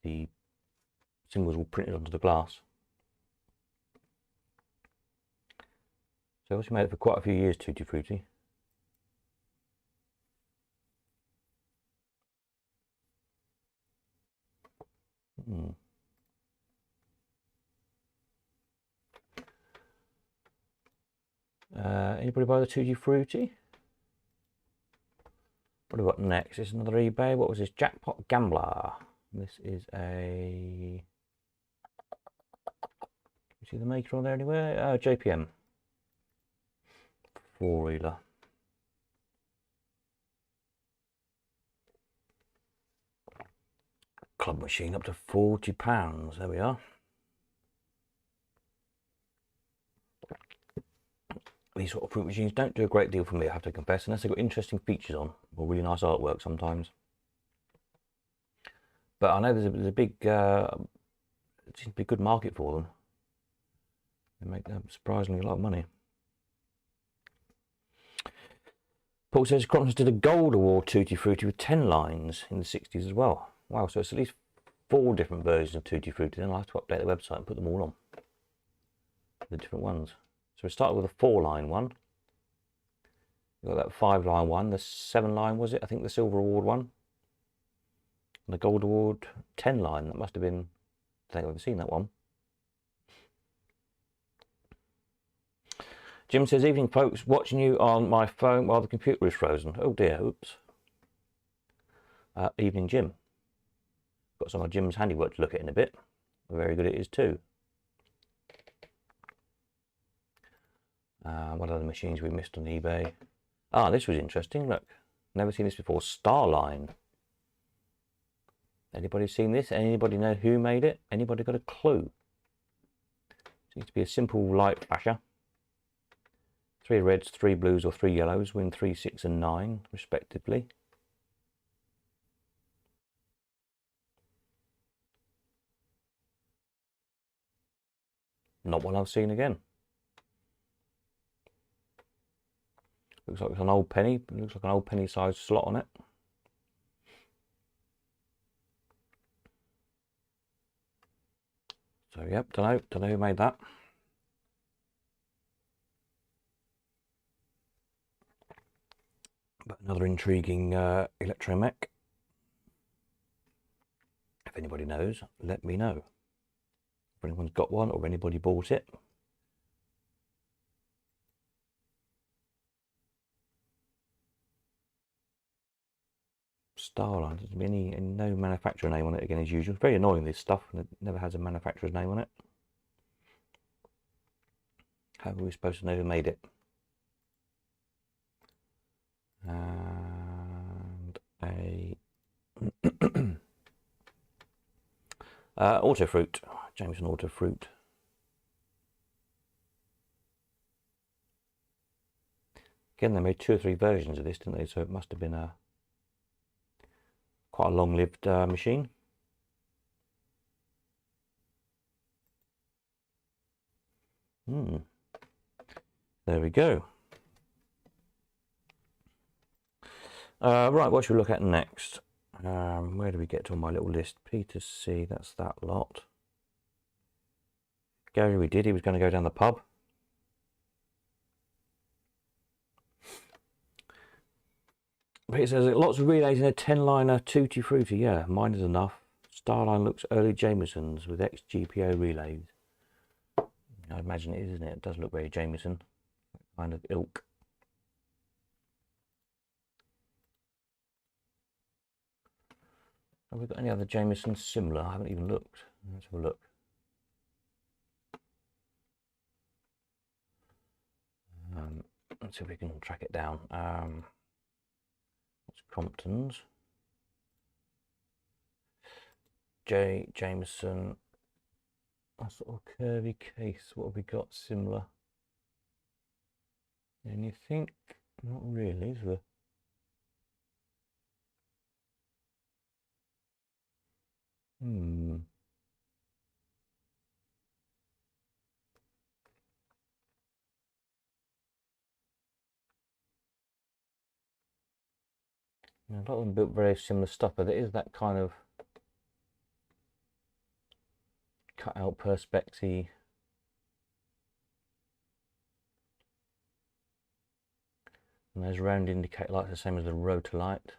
A: The symbols were printed onto the glass. So obviously made it for quite a few years, Tutti Frutti. Anybody buy the Tutti Frutti? What have we got next? This is another eBay. What was this? Jackpot Gambler. This is a... You see the maker on there anywhere? JPM. Four-reeler. Club machine up to £40. There we are. These sort of fruit machines don't do a great deal for me, I have to confess, unless they've got interesting features on, or really nice artwork sometimes. But I know there's a big, it seems to be a good market for them. They make surprisingly a lot of money. Paul says Crompton's did a gold award Tutti Frutti with 10 lines in the 60s as well. Wow, so it's at least 4 different versions of Tutti Frutti. Then I'll have to update the website and put them all on. The different ones. So we started with a 4-line one. We got that 5-line one, the 7-line was it? I think the silver award one. And the gold award 10-line. That must have been, I don't think I've ever seen that one. Jim says, evening folks, watching you on my phone while the computer is frozen. Oh dear, oops. Evening Jim. Got some of Jim's handiwork to look at in a bit. Very good it is too. What other machines we missed on eBay? Ah, this was interesting. Look, never seen this before. Starline. Anybody seen this? Anybody know who made it? Anybody got a clue? Seems to be a simple light flasher. 3 reds, 3 blues, or 3 yellows. Win 3, 6, and 9, respectively. Not one I've seen again. Looks like it's an old penny. It looks like an old penny-sized slot on it. So yep, don't know who made that. But another intriguing electromech. If anybody knows, let me know. If anyone's got one or anybody bought it. Starline, there's no manufacturer name on it again as usual. It's very annoying, this stuff, and it never has a manufacturer's name on it. How are we supposed to know who made it? And a Autofruit, Jameson Autofruit. Again, they made 2 or 3 versions of this, didn't they? So it must have been a quite a long-lived machine. There we go. Right, what should we look at next? Where do we get to on my little list? Peter C, that's that lot. Gary, we did. He was going to go down the pub. But it says lots of relays in a 10-liner Tutti Frutti. Yeah, mine is enough. Starline looks early Jameson's with ex-GPO relays. I imagine it is, isn't it? It does look very Jameson. Kind of ilk. Have we got any other Jamesons similar? I haven't even looked. Let's have a look. Let's see if we can track it down. It's Crompton's. Jameson. A sort of curvy case. What have we got similar? Anything? Not really, is there? A lot of them built very similar stuff, but there is that kind of cut out perspex-y. And those round indicator lights are the same as the rotor light.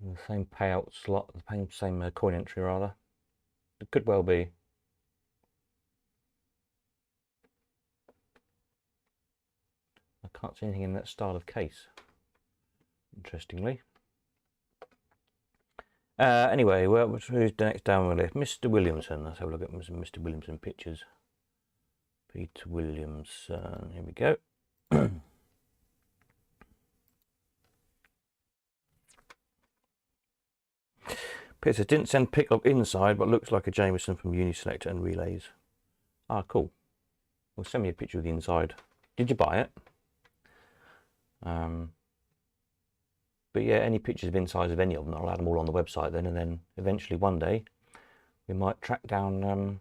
A: The same payout slot, the same coin entry rather. It could well be. I can't see anything in that style of case, interestingly. Anyway, well, who's next down the list? Mr. Williamson. Let's have a look at some Mr. Williamson pictures. Peter Williamson. Here we go. Peter says, didn't send pic of inside, but looks like a Jameson from Uniselector and Relays. Ah, cool. Well, send me a picture of the inside. Did you buy it? But yeah, any pictures of insides of any of them, I'll add them all on the website then, and then eventually one day we might track down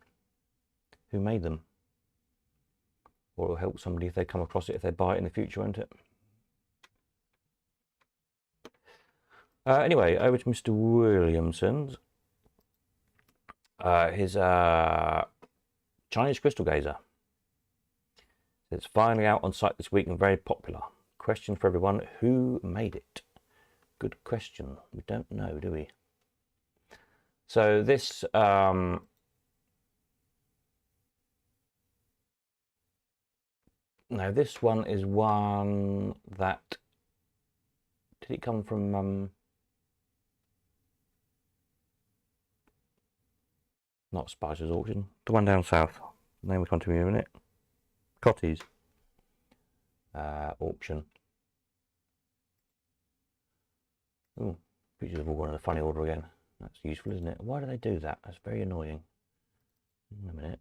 A: who made them. Or it'll help somebody if they come across it, if they buy it in the future, won't it? Anyway, over to Mr. Williamson's. His Chinese crystal gazer. It's finally out on site this week and very popular. Question for everyone, who made it? Good question. We don't know, do we? So this now this one is one that, did it come from not Spicer's auction, the one down south, the name will come to me in a minute. Cotty's auction. Oh, pictures have all gone in a funny order again. That's useful, isn't it? Why do they do that? That's very annoying. In a minute.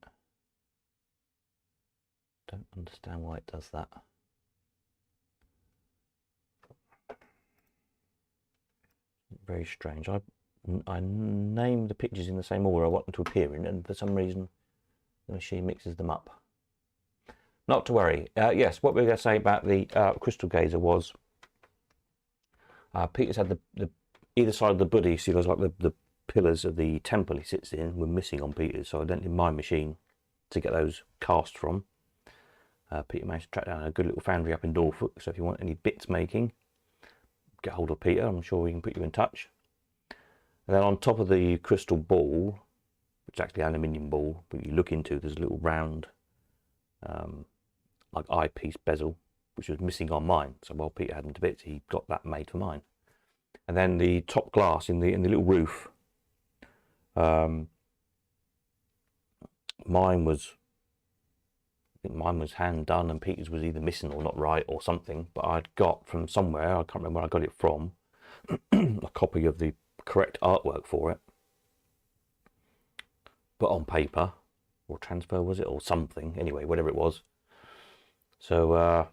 A: Don't understand why it does that. Very strange. I name the pictures in the same order I want them to appear in, and for some reason the machine mixes them up. Not to worry. Yes, what we were going to say about the crystal gazer was Peter's had the either side of the buddy, see those like the pillars of the temple he sits in were missing on Peter's, so I don't need my machine to get those cast from. Peter managed to track down a good little foundry up in Norfolk, so if you want any bits making, get hold of Peter, I'm sure we can put you in touch. And then on top of the crystal ball, which is actually an aluminium ball, but you look into, there's a little round like eyepiece bezel, which was missing on mine. So while Peter had them to bits, he got that made for mine. And then the top glass in the little roof, mine was hand done, and Peter's was either missing or not right or something. But I'd got from somewhere, I can't remember where I got it from, a copy of the correct artwork for it, but on paper, or transfer was it, or something, anyway, whatever it was. So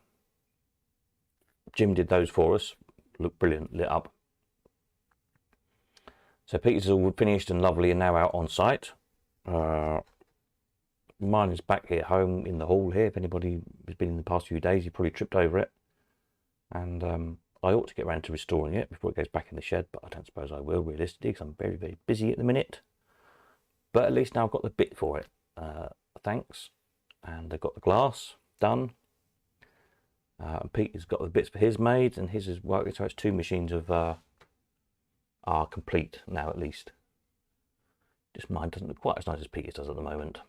A: Jim did those for us, looked brilliant, lit up. So Peter's all finished and lovely and now out on site. Mine is back here home in the hall here. If anybody has been in the past few days, you probably tripped over it, and I ought to get around to restoring it before it goes back in the shed, but I don't suppose I will realistically, because I'm very, very busy at the minute. But at least now I've got the bit for it. Thanks. And I've got the glass done. And Peter's got the bits for his made, and his is working, so it's two machines of are complete now at least. Just mine doesn't look quite as nice as Peter's does at the moment.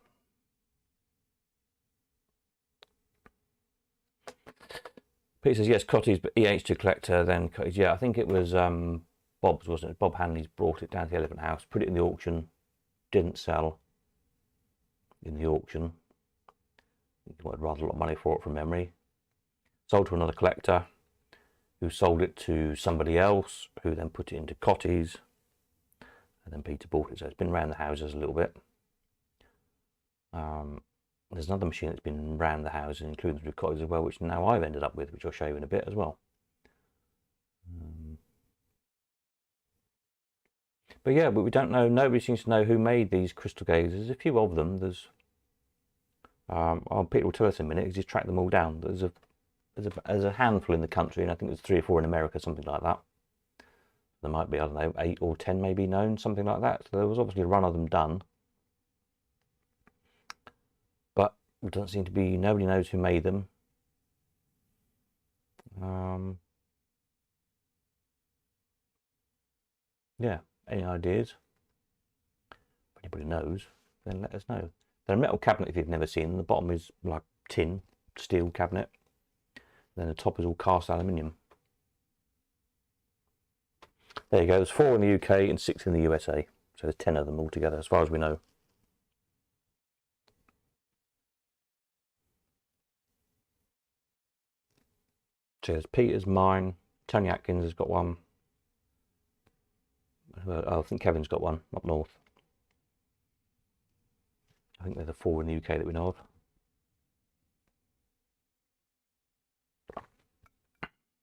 A: Peter says, yes, Cotty's, but EH2 collector, then Cotty's. Yeah, I think it was Bob's, wasn't it? Bob Hanley's brought it down to the Elephant House, put it in the auction, didn't sell in the auction. He wanted rather a lot of money for it from memory. Sold to another collector, who sold it to somebody else, who then put it into Cotty's, and then Peter bought it. So it's been around the houses a little bit. There's another machine that's been around the houses, including through Cotty's as well, which now I've ended up with, which I'll show you in a bit as well. But yeah, but we don't know, nobody seems to know who made these crystal gazers. There's a few of them. There's Peter will tell us in a minute, because he's tracked them all down. There's a handful in the country, and I think there's 3 or 4 in America, something like that. There might be, I don't know, 8 or 10 maybe known, something like that. So there was obviously a run of them done. But it doesn't seem to be, nobody knows who made them. yeah, any ideas? If anybody knows, then let us know. They're a metal cabinet if you've never seen them. The bottom is like tin, steel cabinet. Then the top is all cast aluminium. There you go, there's 4 in the UK and 6 in the USA. So there's 10 of them altogether, as far as we know. So there's Peter's, mine, Tony Atkins has got one. Oh, I think Kevin's got one up north. I think there's a 4 in the UK that we know of.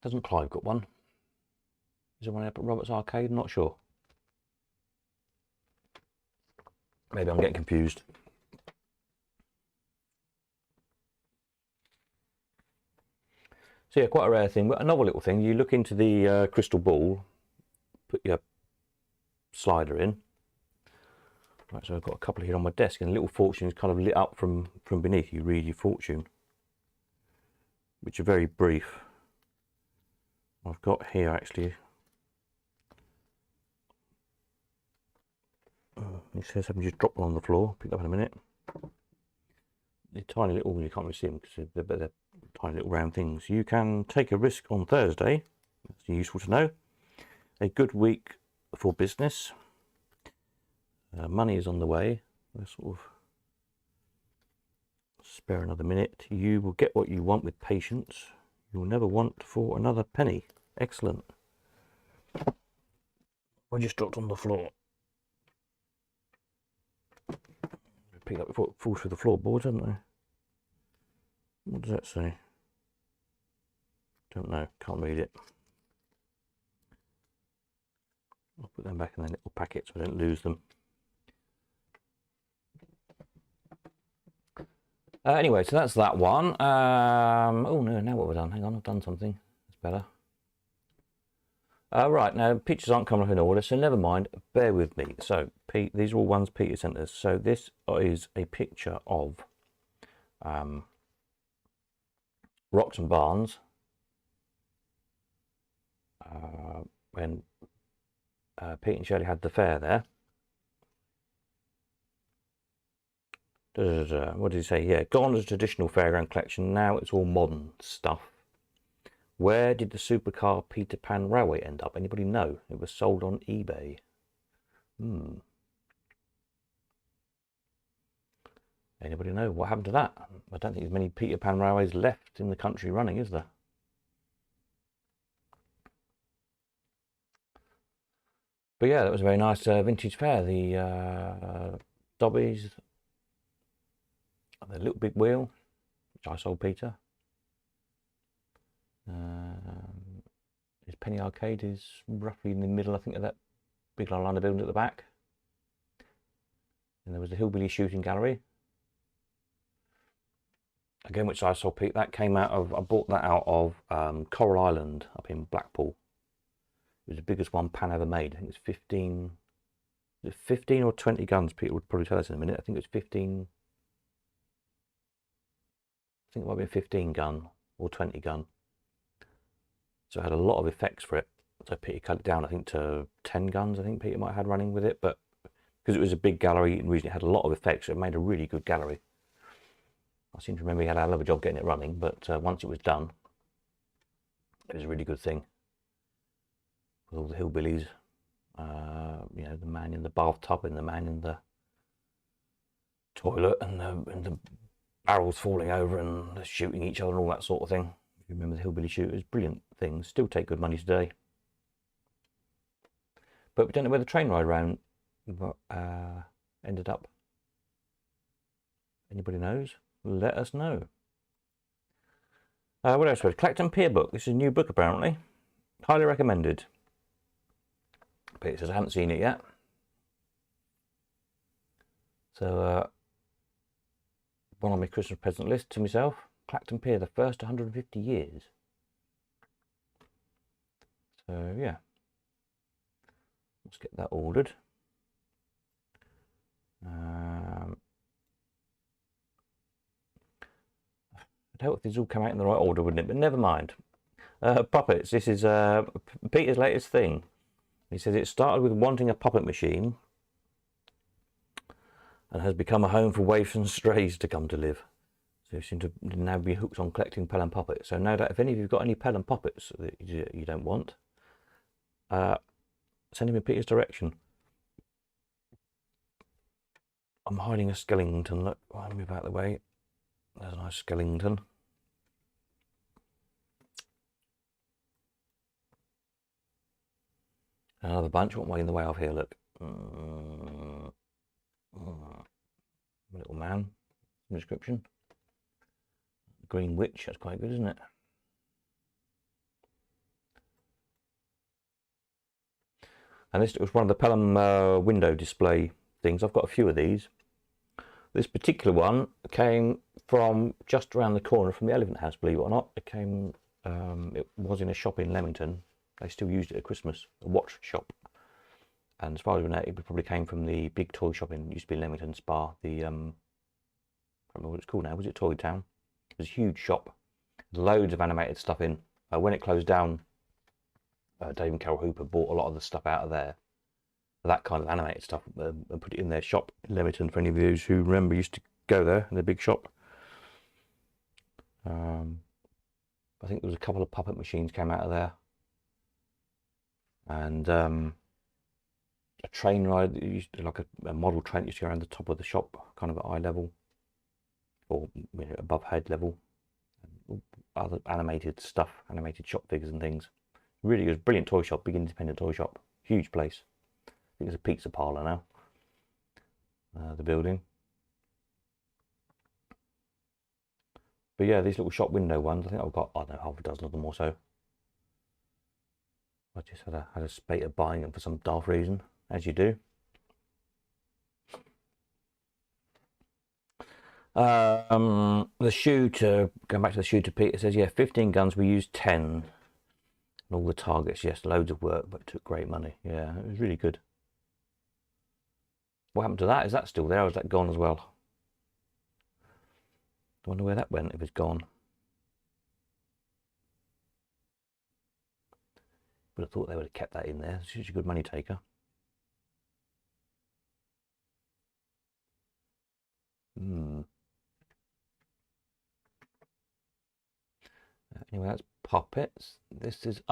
A: Hasn't Clive got one? Is there one up at Robert's Arcade? Not sure. Maybe I'm getting confused. So yeah, quite a rare thing, but another little thing. You look into the crystal ball, put your slider in. Right, so I've got a couple here on my desk, and little fortunes kind of lit up from beneath. You read your fortune, which are very brief. I've got here actually. It says something just dropped on the floor. Pick it up in a minute. They're tiny little, you can't really see them because they're tiny little round things. You can take a risk on Thursday. That's useful to know. A good week for business. Money is on the way. Let's sort of spare another minute. You will get what you want with patience. You will never want for another penny. Excellent. I just dropped on the floor. Pick it up before it falls through the floorboards, haven't I? What does that say? Don't know. Can't read it. I'll put them back in their little packet so I don't lose them. Anyway, so that's that one. Oh no, now what have I done? Hang on, I've done something. That's better. Right, now pictures aren't coming up in order, so never mind. Bear with me. So, these are all ones Peter sent us. So this is a picture of Rocks and Barns when Pete and Shirley had the fair there. What did he say? Yeah, gone as a traditional fairground collection. Now it's all modern stuff. Where did the supercar Peter Pan Railway end up? Anybody know? It was sold on eBay. Anybody know what happened to that? I don't think there's many Peter Pan Railways left in the country running, is there? But yeah, that was a very nice vintage fair. The Dobbies, the little big wheel, which I sold Peter. His Penny Arcade is roughly in the middle, I think, of that big line of building at the back. And there was the Hillbilly Shooting Gallery. Again, which I sold Pete. That came out of, I bought that out of Coral Island up in Blackpool. It was the biggest one Pan ever made. I think it's 15. Is it 15 or 20 guns? Peter would probably tell us in a minute. I think it was 15. I think it might be a 15 gun or 20 gun. So it had a lot of effects for it. So Peter cut it down, I think, to 10 guns. I think Peter might have had running with it, but because it was a big gallery and it had a lot of effects, it made a really good gallery. I seem to remember he had a hell of a job getting it running, but once it was done, it was a really good thing. With all the hillbillies, you know, the man in the bathtub and the man in the toilet and the barrels falling over and shooting each other and all that sort of thing. If you remember the hillbilly shooters, brilliant things. Still take good money today. But we don't know where the train ride round ended up. Anybody knows? Let us know. What else? Clacton Pier book. This is a new book apparently. Highly recommended. Peter says I haven't seen it yet. So one on my Christmas present list to myself. Clacton Pier, the first 150 years. So yeah, let's get that ordered. I'd hope these all come out in the right order, wouldn't it? But never mind. Puppets. This is Peter's latest thing. He says it started with wanting a puppet machine and has become a home for waifs and strays to come to live. So you seem to now be hooked on collecting Pelham puppets. So no doubt, if any of you've got any Pelham puppets that you don't want, send him in Peter's direction. I'm hiding a skeleton. Look, I'll move out of the way. There's a nice skeleton. Another bunch. What am I in the way of here? Look. Little man. Description. Green witch. That's quite good, isn't it? And this was one of the Pelham window display things. I've got a few of these. This particular one came from just around the corner from the Elephant House, believe it or not. It came, it was in a shop in Leamington. They still used it at Christmas, a watch shop. And as far as we know, it probably came from the big toy shop in, used to be Leamington Spa. The, I can't remember what it's called now, was it Toy Town? It was a huge shop. Loads of animated stuff in. When it closed down, Dave and Carol Hooper bought a lot of the stuff out of there. That kind of animated stuff, and put it in their shop in Leamington for any of you who remember used to go there in the big shop. I think there was a couple of puppet machines came out of there, and a train ride, used to, like a model train, used to go around the top of the shop, kind of at eye level, or above head level. Other animated stuff, animated shop figures and things. Really, it was a brilliant toy shop, big independent toy shop, huge place. I think it's a pizza parlour now, the building. But yeah, these little shop window ones, I think I've got, I don't know, half a dozen of them or so. I just had a spate of buying them for some daft reason, as you do. The shooter, going back to the shooter, Peter says, yeah, 15 guns, we used 10. And all the targets, yes, loads of work, but took great money. Yeah, it was really good. What happened to that? Is that still there, or is that gone as well? I wonder where that went, if it's gone. Would have thought they would have kept that in there. It's such a good money taker. Anyway, that's puppets. This is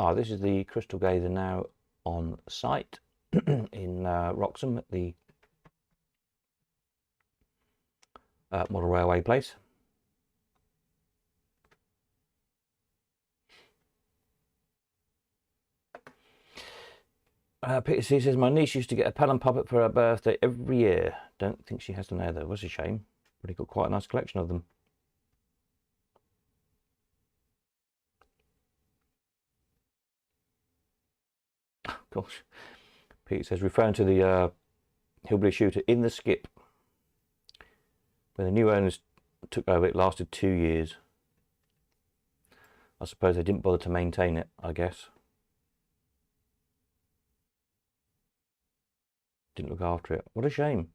A: the Crystal Gazer now on site in Wroxham at the model railway place. Peter C says, my niece used to get a Pelham puppet for her birthday every year. Don't think she has them now though. What's a shame. But he got quite a nice collection of them. Gosh. Peter says, referring to the hillbilly shooter in the skip. When the new owners took over, it lasted 2 years. I suppose they didn't bother to maintain it, I guess. Didn't look after it. What a shame.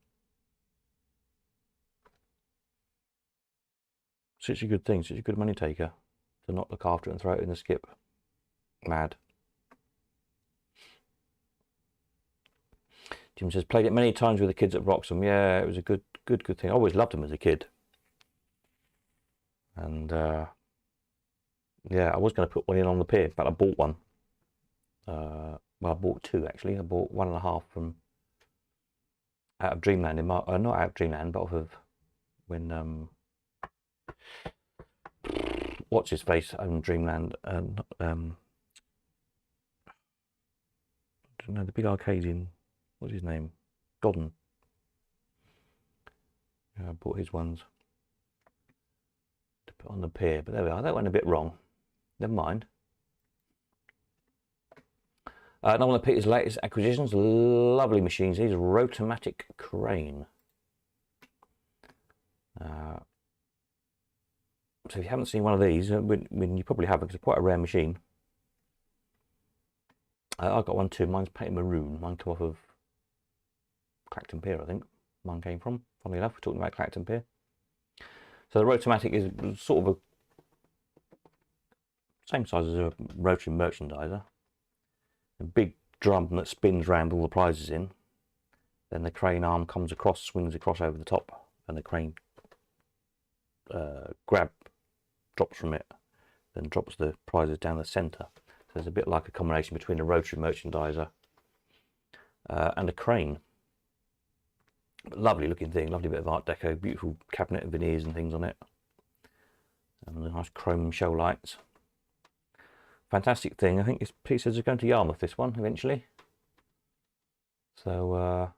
A: Such a good thing, such a good money taker to not look after it and throw it in the skip. Mad. Jim says, played it many times with the kids at Wroxham. Yeah, it was a good thing. I always loved them as a kid. And yeah, I was going to put one in on the pier, but I bought one. Well, I bought two actually. I bought 1.5 from out of Dreamland in not out of Dreamland, but off of when what's his face owned Dreamland, and I don't know, the big arcade in, what's his name, Godden. Yeah, I bought his ones to put on the pier, but there we are. That went a bit wrong. Never mind. Another one of Peter's latest acquisitions, lovely machines. These, Rotomatic crane. So if you haven't seen one of these, when you probably haven't, because it's quite a rare machine. I've got one too. Mine's painted maroon. Mine come off of Clacton Pier, I think. Mine came from. Funnily enough, we're talking about Clacton Pier. So the Rotomatic is sort of a same size as a rotary merchandiser. A big drum that spins round all the prizes in. Then the crane arm comes across, swings across over the top, and the crane drops from it, then drops the prizes down the centre. So it's a bit like a combination between a rotary merchandiser and a crane. But lovely looking thing, lovely bit of Art Deco, beautiful cabinet and veneers and things on it. And the nice chrome show lights. Fantastic thing. I think this piece is going to Yarmouth, this one, eventually. So,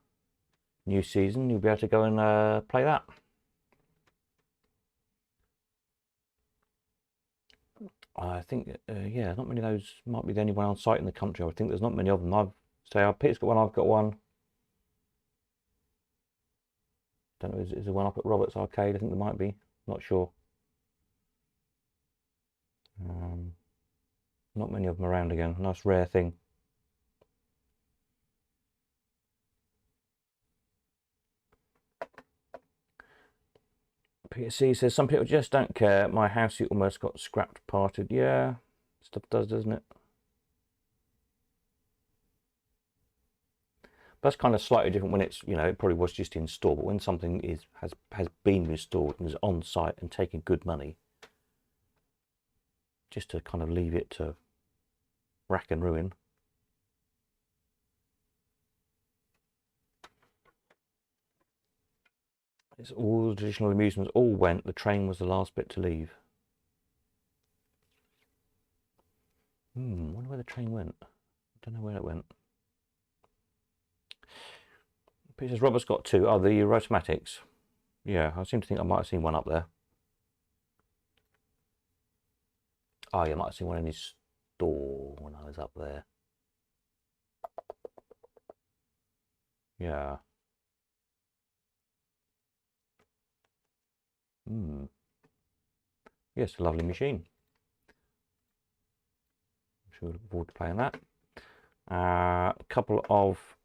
A: new season, you'll be able to go and play that. I think, yeah, not many of those. Might be the only one on site in the country. I think there's not many of them. Pete's got one, I've got one. Don't know, is there one up at Roberts Arcade? I think there might be. Not sure. Not many of them around again. Nice rare thing. Peter C says, some people just don't care. My house almost got scrapped, parted. Yeah, stuff does, doesn't it? That's kind of slightly different when it's, you know, it probably was just in store, but when something has been restored and is on site and taking good money, just to kind of leave it to rack and ruin. It's all the traditional amusements all went. The train was the last bit to leave. Wonder where the train went. I don't know where it went. It says Robert's got two. Oh, the Rotomatics. Yeah, I seem to think I might have seen one up there. Oh, yeah, I might have seen one in his store when I was up there. Yeah. Yes, a lovely machine. I'm sure we'll look forward to playing that. A couple of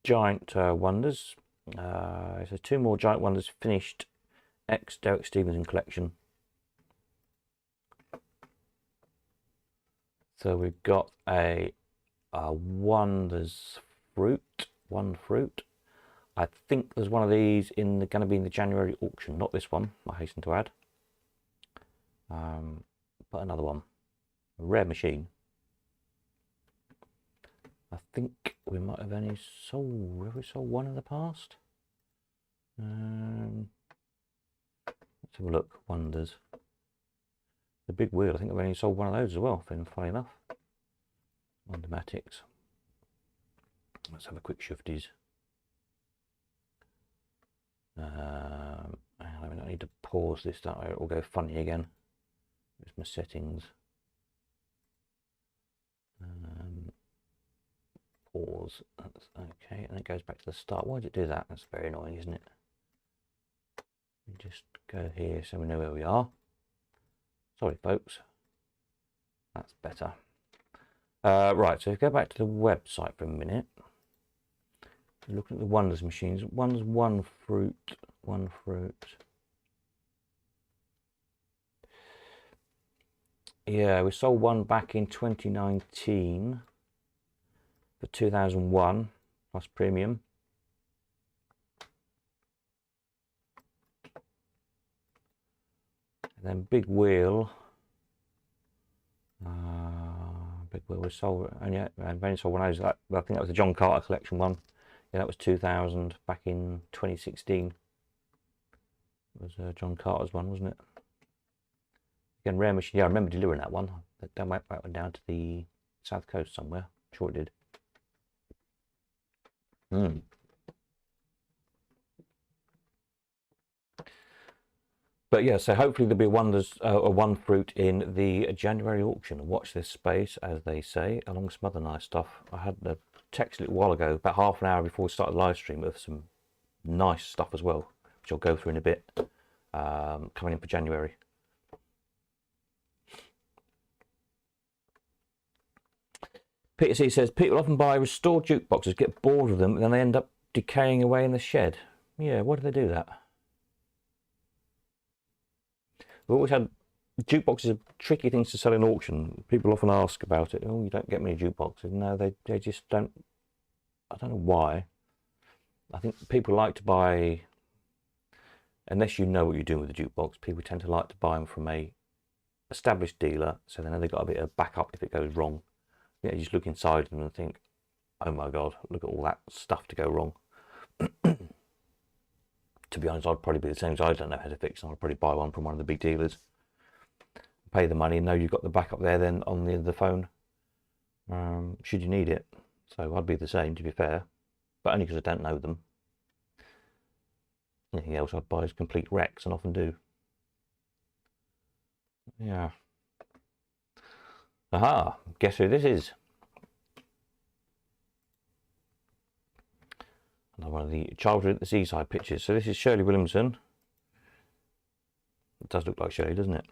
A: giant wonders. So two more giant wonders finished ex Derek Stevenson collection. So we've got a wonders fruit, one fruit. I think there's one of these going to be in the January auction, not this one, I hasten to add. But another one, a rare machine. I think we might have only sold, have we sold one in the past? Let's have a look, wonders. The big wheel, I think I've only sold one of those as well, funny enough. Wondermatics. Let's have a quick shifties. I need to pause this, it will go funny again. There's my settings. Pause. That's okay, and it goes back to the start. Why did it do that? That's very annoying, isn't it? Just go here so we know where we are. Sorry, folks. That's better. Right, so if we go back to the website for a minute. Looking at the wonders machines. One's one fruit. Yeah, we sold one back in 2019 for 2001 plus premium. And then big wheel. Big wheel was sold. And yeah, I've only sold one of those. I think that was the John Carter collection one. Yeah, that was 2000 back in 2016. It was John Carter's one, wasn't it? Again, rare machine. Yeah, I remember delivering that one. That went down to the south coast somewhere. I'm sure it did. But yeah, so hopefully there'll be a one fruit in the January auction. Watch this space, as they say, along with some other nice stuff. I had a text a little while ago, about half an hour before we started the live stream, of some nice stuff as well, which I'll go through in a bit, coming in for January. Peter C says, people often buy restored jukeboxes, get bored of them, and then they end up decaying away in the shed. Yeah, why do they do that? We've always had Jukebox is a tricky thing to sell in auction. People often ask about it. Oh, you don't get many jukeboxes. No, they just don't. I don't know why. I think people like to buy, unless you know what you're doing with the jukebox, people tend to like to buy them from a established dealer, so they know they've got a bit of backup if it goes wrong. Yeah, you just look inside them and think, oh my God, look at all that stuff to go wrong. To be honest, I'd probably be the same, so I don't know how to fix them. I'd probably buy one from one of the big dealers, pay the money, and know you've got the backup there then on the end of the phone, should you need it. So I'd be the same, to be fair, but only because I don't know them. Anything else I'd buy is complete wrecks, and often do. Yeah. Aha, guess who this is? Another one of the Childhood at the Seaside pictures. So this is Shirley Williamson. It does look like Shirley, doesn't it?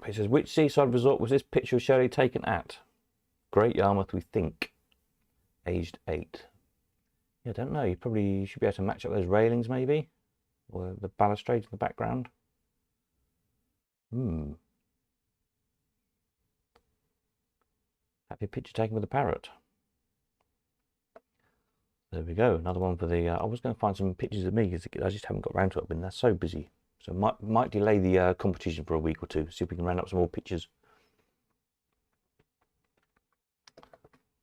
A: It says, which seaside resort was this picture of Shirley taken at? Great Yarmouth, we think. Aged 8. Yeah, I don't know. You probably should be able to match up those railings, maybe, or the balustrade in the background. Happy picture taken with a parrot. There we go. Another one for the. I was going to find some pictures of me because I just haven't got around to it. I've been so busy, so might delay the competition for a week or two. See if we can round up some more pictures.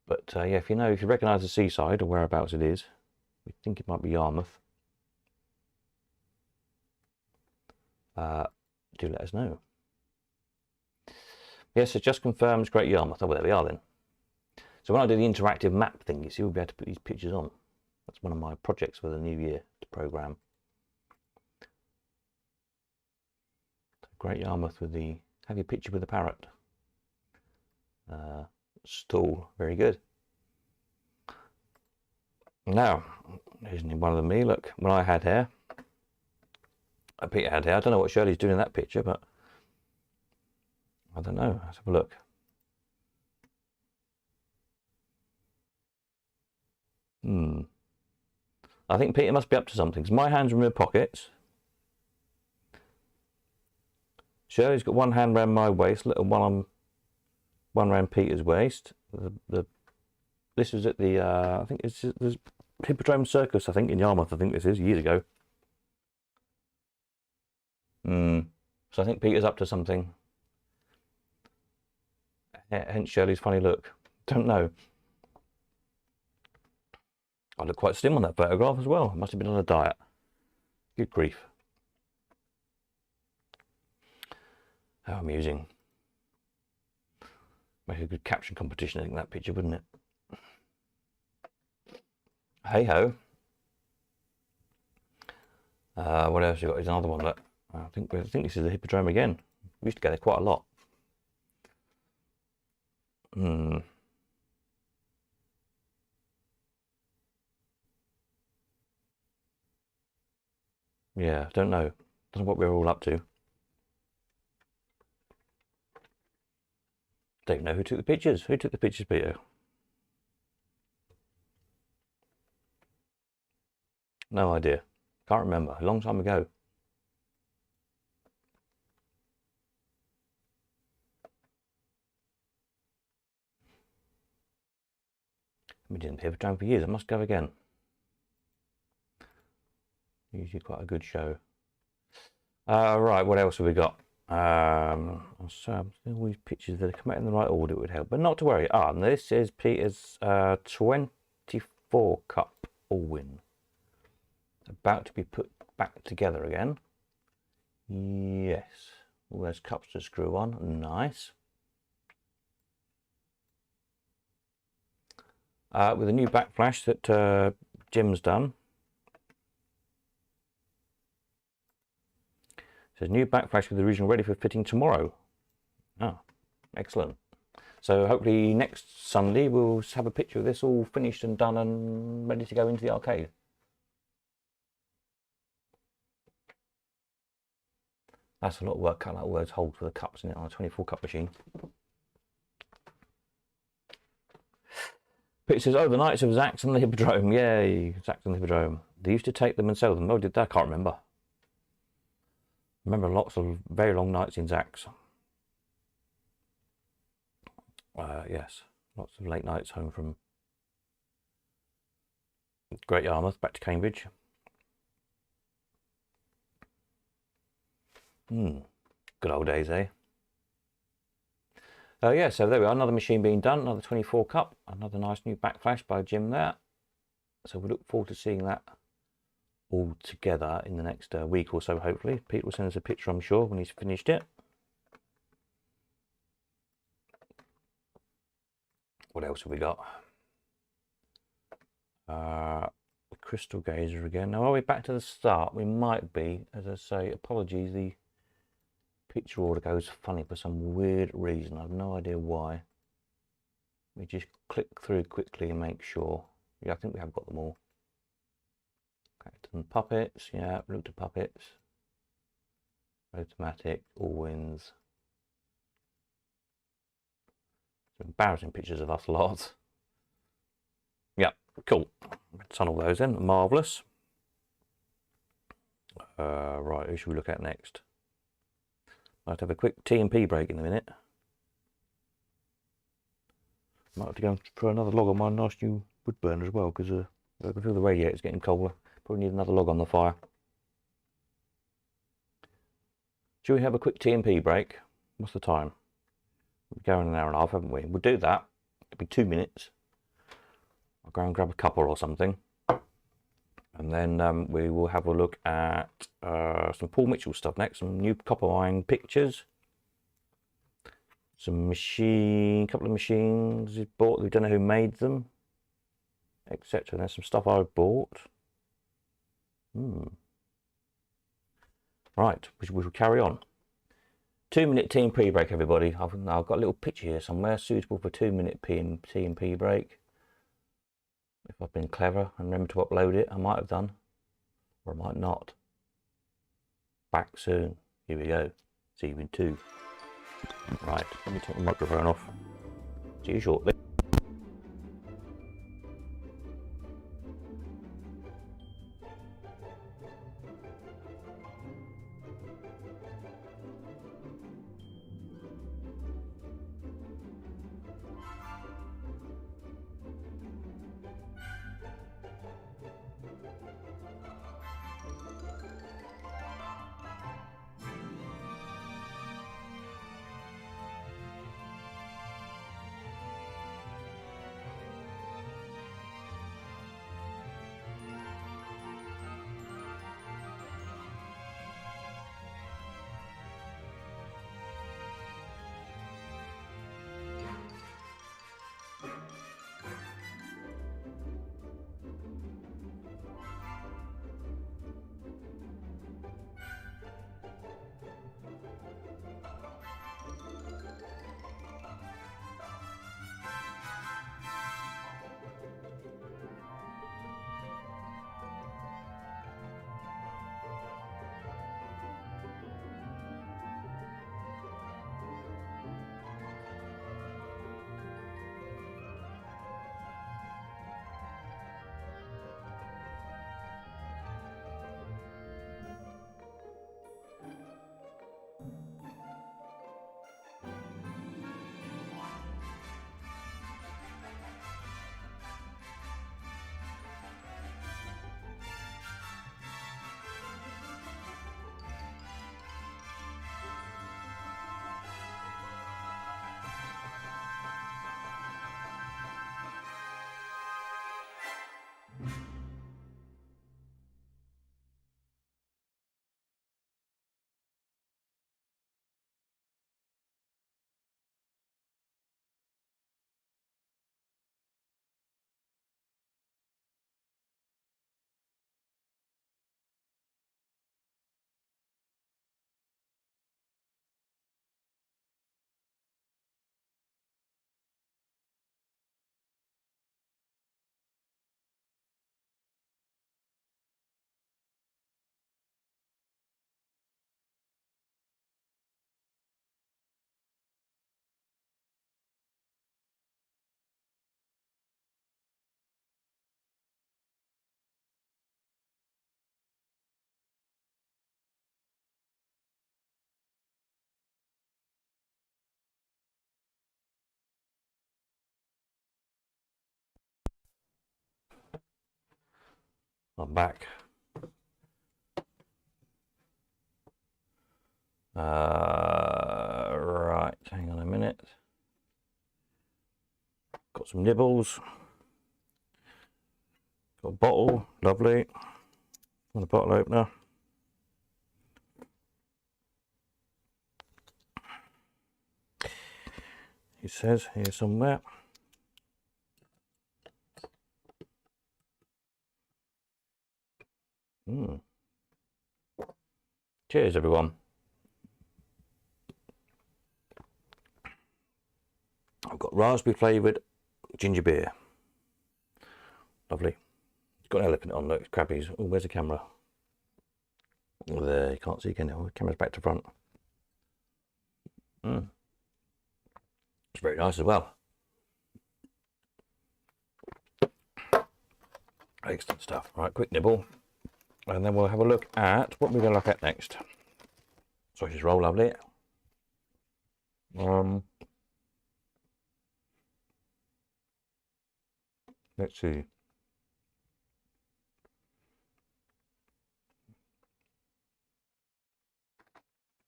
A: But yeah, if you recognise the seaside or whereabouts it is, we think it might be Yarmouth. Do let us know. Yes, it just confirms Great Yarmouth. Oh, well, there we are then. So when I do the interactive map thing, you see, we'll be able to put these pictures on. That's one of my projects for the new year to programme. Great Yarmouth with the, have your picture with the parrot. Stall, very good. Now, here's one of them me. Look, when I had hair, Peter had hair. I don't know what Shirley's doing in that picture, but I don't know. Let's have a look. I think Peter must be up to something, because my hands are in my pockets. Shirley's got one hand around my waist, little one around Peter's waist. This was at the I think it's the Hippodrome Circus, I think, in Yarmouth. I think this is years ago. So I think Peter's up to something. Hence Shirley's funny look. Don't know. I look quite slim on that photograph as well. Must have been on a diet. Good grief. How amusing. Make a good caption competition, I think, that picture, wouldn't it? Hey ho. What else you got? Is another one that I think this is the Hippodrome again. We used to go there quite a lot. Yeah, don't know. Don't know what we're all up to. Don't know who took the pictures. Who took the pictures, Peter? No idea. Can't remember. A long time ago. I've been doing the Hippodrome for years. I must go again. Usually quite a good show. Right, what else have we got? So all these pictures that come out in the right order would help, but not to worry. And this is Peter's 24 cup all-win. About to be put back together again. Yes, all those cups to screw on. Nice. With a new backflash that Jim's done. It says new backflash with the original ready for fitting tomorrow. Ah, excellent. So hopefully next Sunday we'll have a picture of this all finished and done and ready to go into the arcade. That's a lot of work, cutting out all those holes for the cups in it on a 24 cup machine. Pete says, oh, the Knights of Zax and the Hippodrome. Yay, Zax and the Hippodrome. They used to take them and sell them. Oh, did they? I can't remember. I remember lots of very long nights in Zach's. Yes, lots of late nights home from Great Yarmouth back to Cambridge. Good old days, eh? Yeah, so there we are, another machine being done, another 24 cup, another nice new backflash by Jim there. So we look forward to seeing that all together in the next week or so, hopefully. Pete will send us a picture, I'm sure, when he's finished it. What else have we got? The crystal gazer again. Now, are we back to the start? We might be. As I say, apologies, the picture order goes funny for some weird reason. I have no idea why. We just click through quickly and make sure. Yeah, I think we have got them all. Okay, done puppets. Yeah, looked at puppets. Automatic, all wins. Some embarrassing pictures of us lot. Yeah, cool. Done all those then. Marvellous. Right, who should we look at next? Might have to have a quick T&P break in a minute. Might have to go for another log on my nice new wood burner as well, because I can feel the radiator's getting colder. Probably need another log on the fire. Should we have a quick T&P break? What's the time? We're going an hour and a half, haven't we? We'll do that. It'll be 2 minutes. I'll go and grab a couple or something. And then we will have a look at some Paul Mitchell stuff next. Some new copper iron pictures. Some couple of machines he's bought. We don't know who made them, etc. There's some stuff I bought. Right, we will carry on. 2 minute T&P break, everybody. I've got a little picture here somewhere suitable for 2 minute T&P break. If I've been clever and remember to upload it, I might have done, or I might not. Back soon. Here we go. See you in 2. Right, let me take the microphone off. See you shortly. I'm back. Right, hang on a minute. Got some nibbles. Got a bottle, lovely. And a bottle opener. It says here somewhere. Cheers, everyone. I've got raspberry flavoured ginger beer. Lovely. It's got an elephant on, look, crabbies. Oh, where's the camera? Oh, there, you can't see again now. The camera's back to front. It's very nice as well. Excellent stuff. Right, quick nibble. And then we'll have a look at what we're going to look at next. Sausage roll, lovely. Let's see.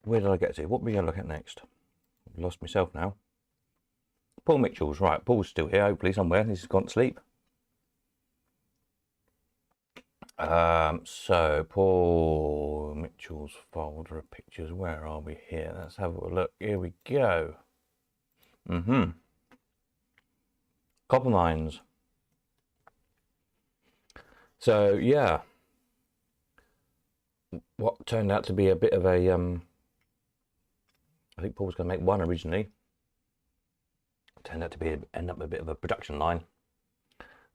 A: Where did I get to? What are we going to look at next? I've lost myself now. Paul Mitchell's. Right, Paul's still here, hopefully somewhere. He's gone to sleep. So Paul Mitchell's folder of pictures. Where are we here? Let's have a look. Here we go. Copper mines. So yeah, what turned out to be a bit of a I think Paul was going to make one originally. Turned out to be end up a bit of a production line.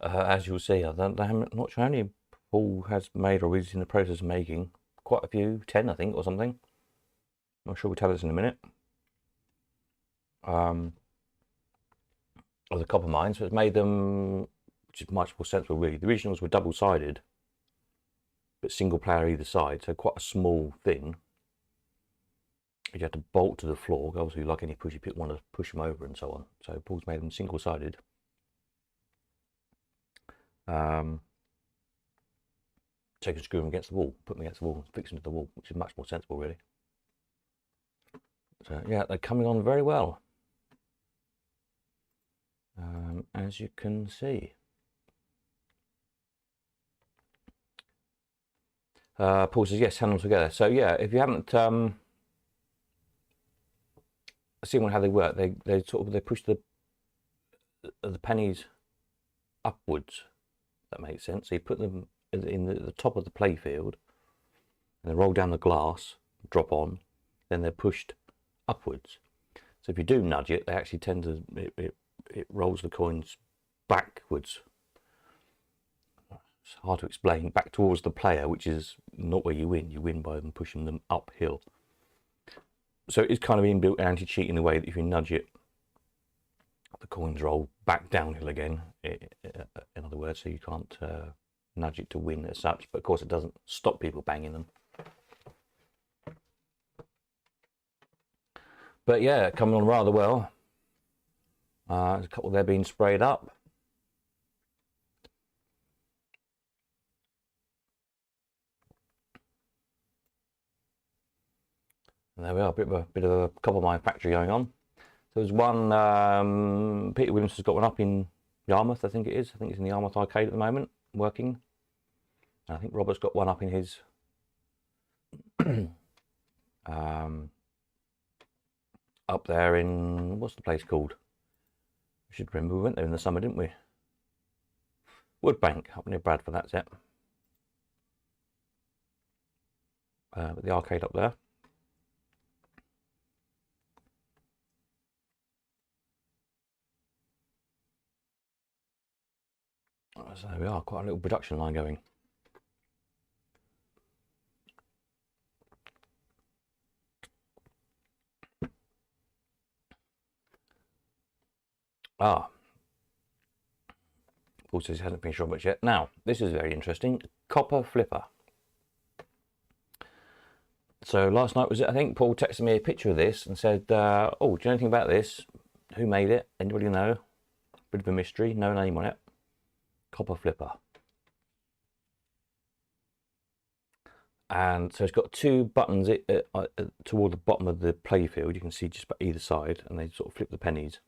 A: As you'll see, I'm not sure how many Paul has made or is in the process of making. Quite a few, 10 I think, or something. I'm sure we'll tell us in a minute. Of the copper mines, so it's made them, which is much more sensible really. The originals were double-sided, but single player either side, so quite a small thing. You had to bolt to the floor. Obviously, like any push, you want to push them over and so on. So Paul's made them single-sided. So you can screw them against the wall, put them against the wall, fix them to the wall, which is much more sensible, really. So yeah, they're coming on very well, as you can see. Paul says yes, hand them together. So yeah, if you haven't seen how they work, they push the pennies upwards. That makes sense. So you put them in the top of the play field, and they roll down the glass, drop on, then they're pushed upwards. So if you do nudge it, they actually tend to it rolls the coins backwards. It's hard to explain. Back towards the player, which is not where you win. You win by them pushing them uphill. So it's kind of inbuilt anti-cheat in the way that if you nudge it, the coins roll back downhill again. In other words, so you can't nudge it to win as such. But of course, it doesn't stop people banging them. But yeah, coming on rather well. There's a couple there being sprayed up. And there we are, a bit of a copper mine factory going on. So there's one, Peter Williams has got one up in Yarmouth, I think it is. I think it's in the Yarmouth arcade at the moment, working. And I think Robert's got one up in his up there in, what's the place called? We should remember, we went there in the summer, didn't we? Woodbank, up near Bradford, that's it. But the arcade up there. So there we are, quite a little production line going. Paul says he hasn't finished Robert yet. Now, this is very interesting. Copper flipper. So last night was it, I think Paul texted me a picture of this and said, oh, do you know anything about this? Who made it? Anybody know? Bit of a mystery, no name on it. Copper flipper. And so it's got two buttons toward the bottom of the playfield. You can see just about either side, and they sort of flip the pennies.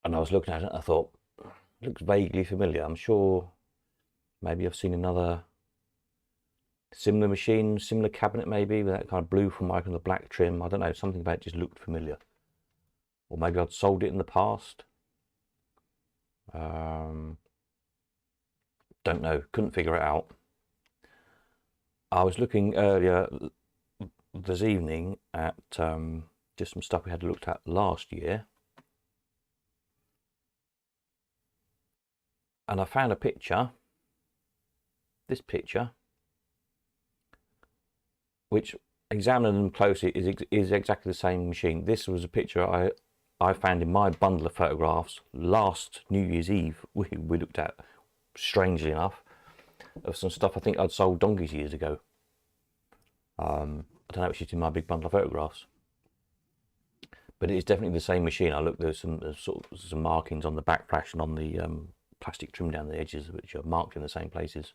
A: And I was looking at it, and I thought, it looks vaguely familiar. I'm sure maybe I've seen another similar machine, similar cabinet maybe, with that kind of blue Formica and the black trim. I don't know, something about it just looked familiar. Or maybe I'd sold it in the past. Don't know, couldn't figure it out. I was looking earlier this evening at just some stuff we had looked at last year. And I found a picture, this picture, which, examining them closely, is exactly the same machine. This was a picture I found in my bundle of photographs last New Year's Eve. We looked at, strangely enough, of some stuff I think I'd sold donkeys years ago. I don't know if it's in my big bundle of photographs, but it is definitely the same machine. I looked, there's some markings on the backflash and on the plastic trim down the edges, which are marked in the same places.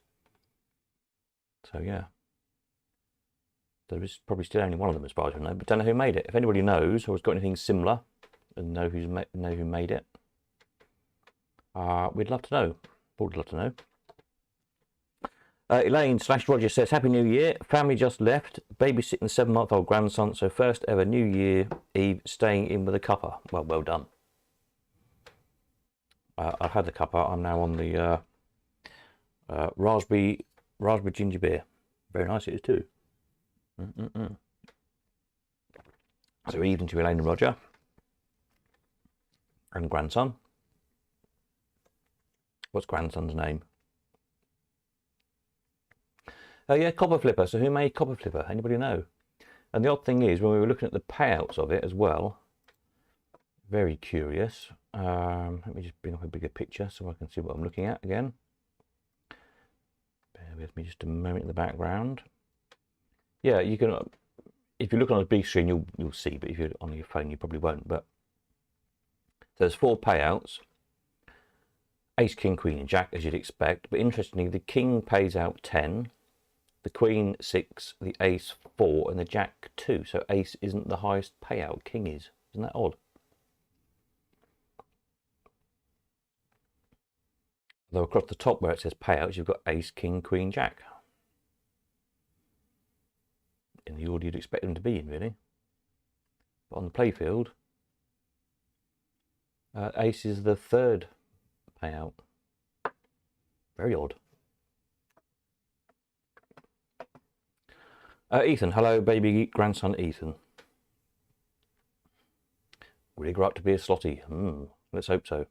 A: So yeah, there is probably still only one of them as far as I know, but don't know who made it. If anybody knows or has got anything similar and know who made it, we'd love to know. Would love to know. Elaine/Roger says, Happy New Year. Family just left, babysitting the 7-month-old grandson, so first ever New Year Eve staying in with a cuppa. Well done. I've had the cuppa. I'm now on the raspberry ginger beer. Very nice it is too. So even to Elaine and Roger and grandson. What's grandson's name? Oh yeah, Copper Flipper. So who made Copper Flipper? Anybody know? And the odd thing is, when we were looking at the payouts of it as well, very curious. Let me just bring up a bigger picture so I can see what I'm looking at again. Bear with me just a moment in the background. Yeah, you can. If you look on a big screen, you'll see, but if you're on your phone, you probably won't. But there's 4 payouts: Ace, King, Queen, and Jack, as you'd expect. But interestingly, the King pays out 10, the Queen 6, the Ace 4, and the Jack 2. So Ace isn't the highest payout. King is. Isn't that odd? Though across the top where it says payouts, you've got Ace, King, Queen, Jack. In the order you'd expect them to be in, really. But on the playfield, Ace is the 3rd payout. Very odd. Ethan, hello, baby grandson Ethan. Will he grow up to be a slotty? Let's hope so.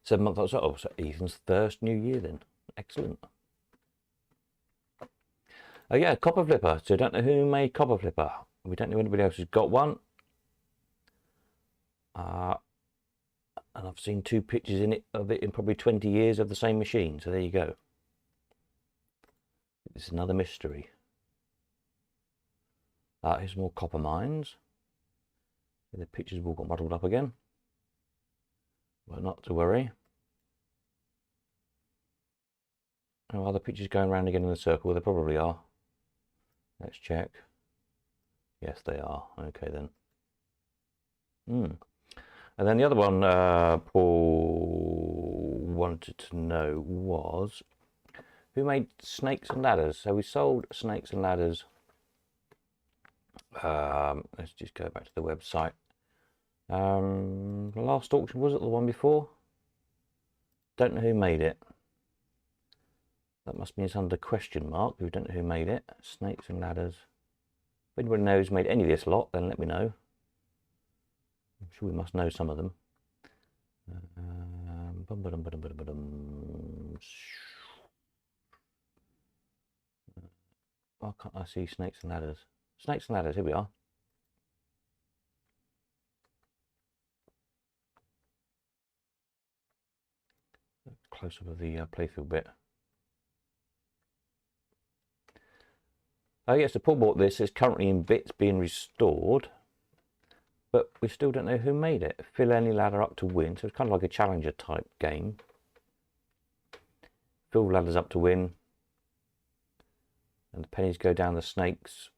A: Seven-month old. Oh, so Ethan's first New Year then. Excellent. Oh yeah, Copper Flipper. So I don't know who made Copper Flipper. We don't know anybody else who's got one. And I've seen 2 pictures of it in probably 20 years of the same machine. So there you go. It's another mystery. Here's more copper mines. The pictures have all got muddled up again. Well, not to worry. Oh, are the pictures going around again in a circle? They probably are. Let's check. Yes, they are. Okay then. And then the other one Paul wanted to know was, who made Snakes and Ladders? So we sold Snakes and Ladders. Let's just go back to the website. The last auction, was it the one before? Don't know who made it. That must mean it's under question mark. We don't know who made it. Snakes and Ladders. If anybody knows who made any of this lot, then let me know. I'm sure we must know some of them. Why can't I see Snakes and Ladders? Snakes and Ladders, here we are. Close up of the playfield bit. Oh yes, the Paul bought this. It's currently in bits being restored. but we still don't know who made it. Fill any ladder up to win. So it's kind of like a challenger type game. Fill ladders up to win. And the pennies go down the snakes.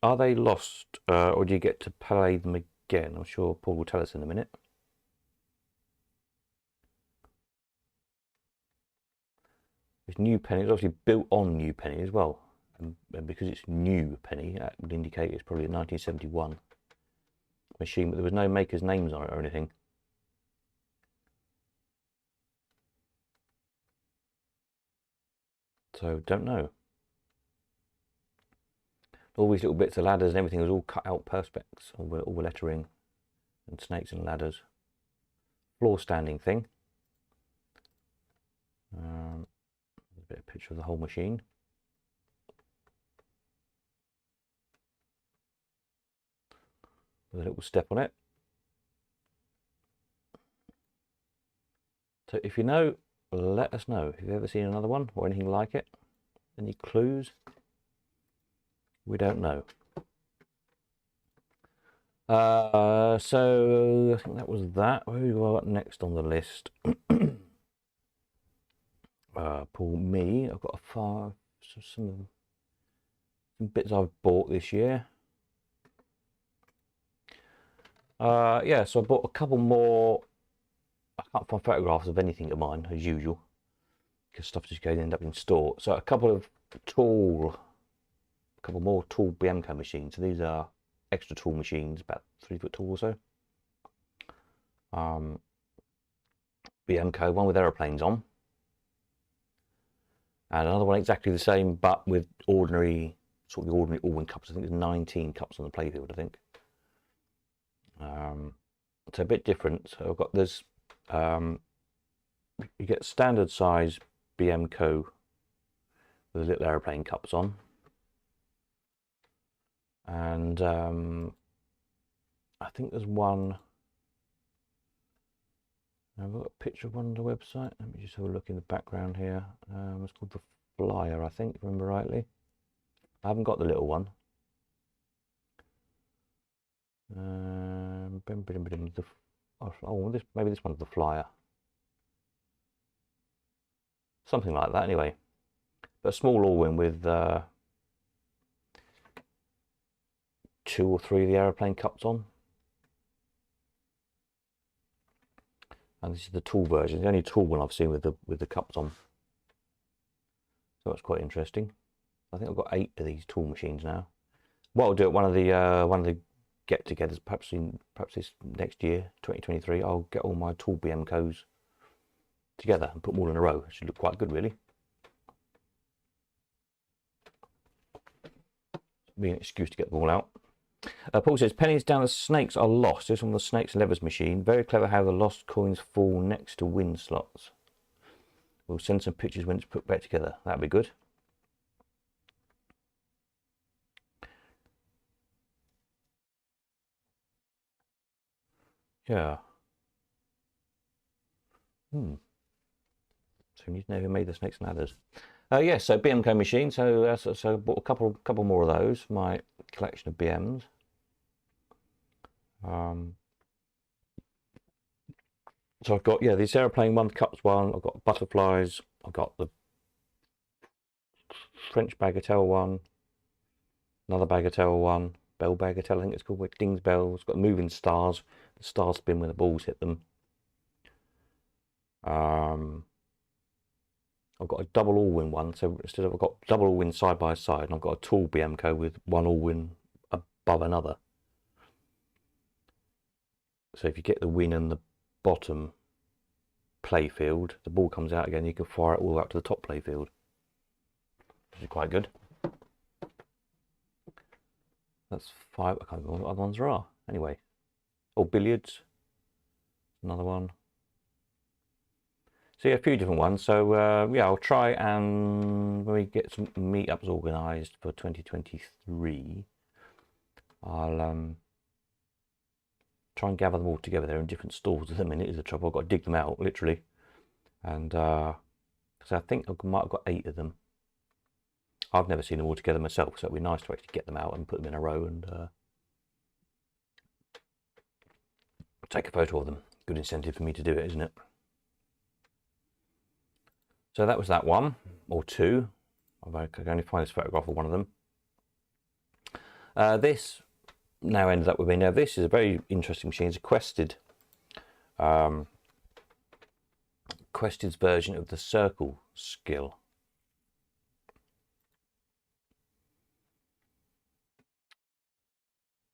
A: Are they lost, or do you get to play them again? I'm sure Paul will tell us in a minute. It's new penny. It's obviously built on new penny as well. And because it's new penny, that would indicate it's probably a 1971 machine, but there was no maker's names on it or anything. So don't know. All these little bits of ladders and everything was all cut out perspex, all the lettering and snakes and ladders. Floor standing thing. There's a bit of a picture of the whole machine. With a little step on it. So if you know, let us know. If you've ever seen another one or anything like it, any clues? We don't know. So I think that was that. Who have I got next on the list? Paul, me. I've got some bits I've bought this year. Yeah, so I bought a couple more. I can't find photographs of anything of mine as usual, because stuff just goes end up in store. So a couple more tall BMCO machines. So these are extra tall machines, about 3 foot tall or so. BMCO, one with aeroplanes on, and another one exactly the same, but with ordinary Allwyn cups. I think there's 19 cups on the playfield, I think. So a bit different. So I've got this. You get standard size BMCO with the little aeroplane cups on, and I think there's one. I've got a picture of one on the website. Let me just have a look in the background here. It's called the Flyer, I think, if I remember rightly. I haven't got the little one. Maybe this one's the Flyer. Something like that, anyway. But a small Allwyn with 2 or 3 of the aeroplane cups on. And this is the tall version. The only tall one I've seen with the cups on. So that's quite interesting. I think I've got 8 of these tall machines now. What I'll do at one of the get-togethers, perhaps this next year, 2023, I'll get all my tall BMCOs together and put them all in a row. It should look quite good, really. Be an excuse to get them all out. Paul says, pennies down the snakes are lost. This is on the snakes levers machine. Very clever how the lost coins fall next to win slots. We'll send some pictures when it's put back together. That'd be good. Yeah. So we need to know who made the snakes and ladders. Yeah, so BMCO machine. So I bought a couple more of those. My collection of BMs. So I've got, yeah, these aeroplane one, cups one. I've got butterflies. I've got the French bagatelle one. Another bagatelle one. Bell bagatelle, I think it's called, with dings bells. Got moving stars. The stars spin when the balls hit them. I've got a double Allwyn one, so instead of, I've got double Allwyn side by side, and I've got a tall BMCO with one Allwyn above another. So if you get the win in the bottom playfield, the ball comes out again, you can fire it all the way up to the top playfield, which is quite good. That's 5. I can't remember what other ones there are. Anyway, billiards, another one. So yeah, a few different ones. So yeah, I'll try, and when we get some meetups organised for 2023, I'll try and gather them all together. They're in different stalls at the minute is the trouble. I've got to dig them out, literally. And so I think I might have got 8 of them. I've never seen them all together myself, so it'd be nice to actually get them out and put them in a row and take a photo of them. Good incentive for me to do it, isn't it? So that was that one, or two. I could only find this photograph of one of them. This now ended up with me. Now this is a very interesting machine. It's a Quested's version of the circle skill.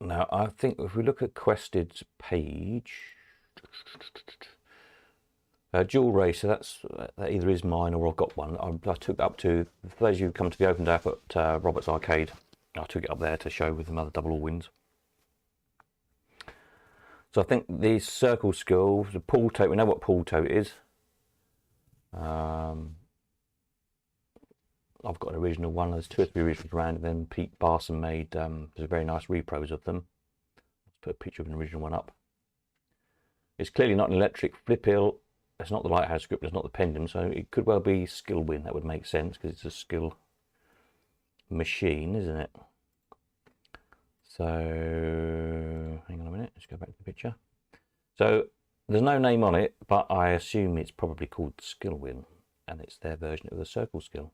A: Now I think if we look at Quested's page, dual racer, that either is mine or I've got one. I took it up to, for those of you who come to the open day up at Roberts Arcade, I took it up there to show with another double all wins. So I think the circle skill, the pull tote, we know what pull tote is. I've got an original one. There's 2 or 3 originals around, and then Pete Barson made there's very nice repros of them. Let's put a picture of an original one up. It's clearly not an electric flip hill. It's not the lighthouse grip. It's not the pendulum. So it could well be skill win. That would make sense because it's a skill machine, isn't it? So hang on a minute. Let's go back to the picture. So there's no name on it, but I assume it's probably called Skill Win, and it's their version of the circle skill.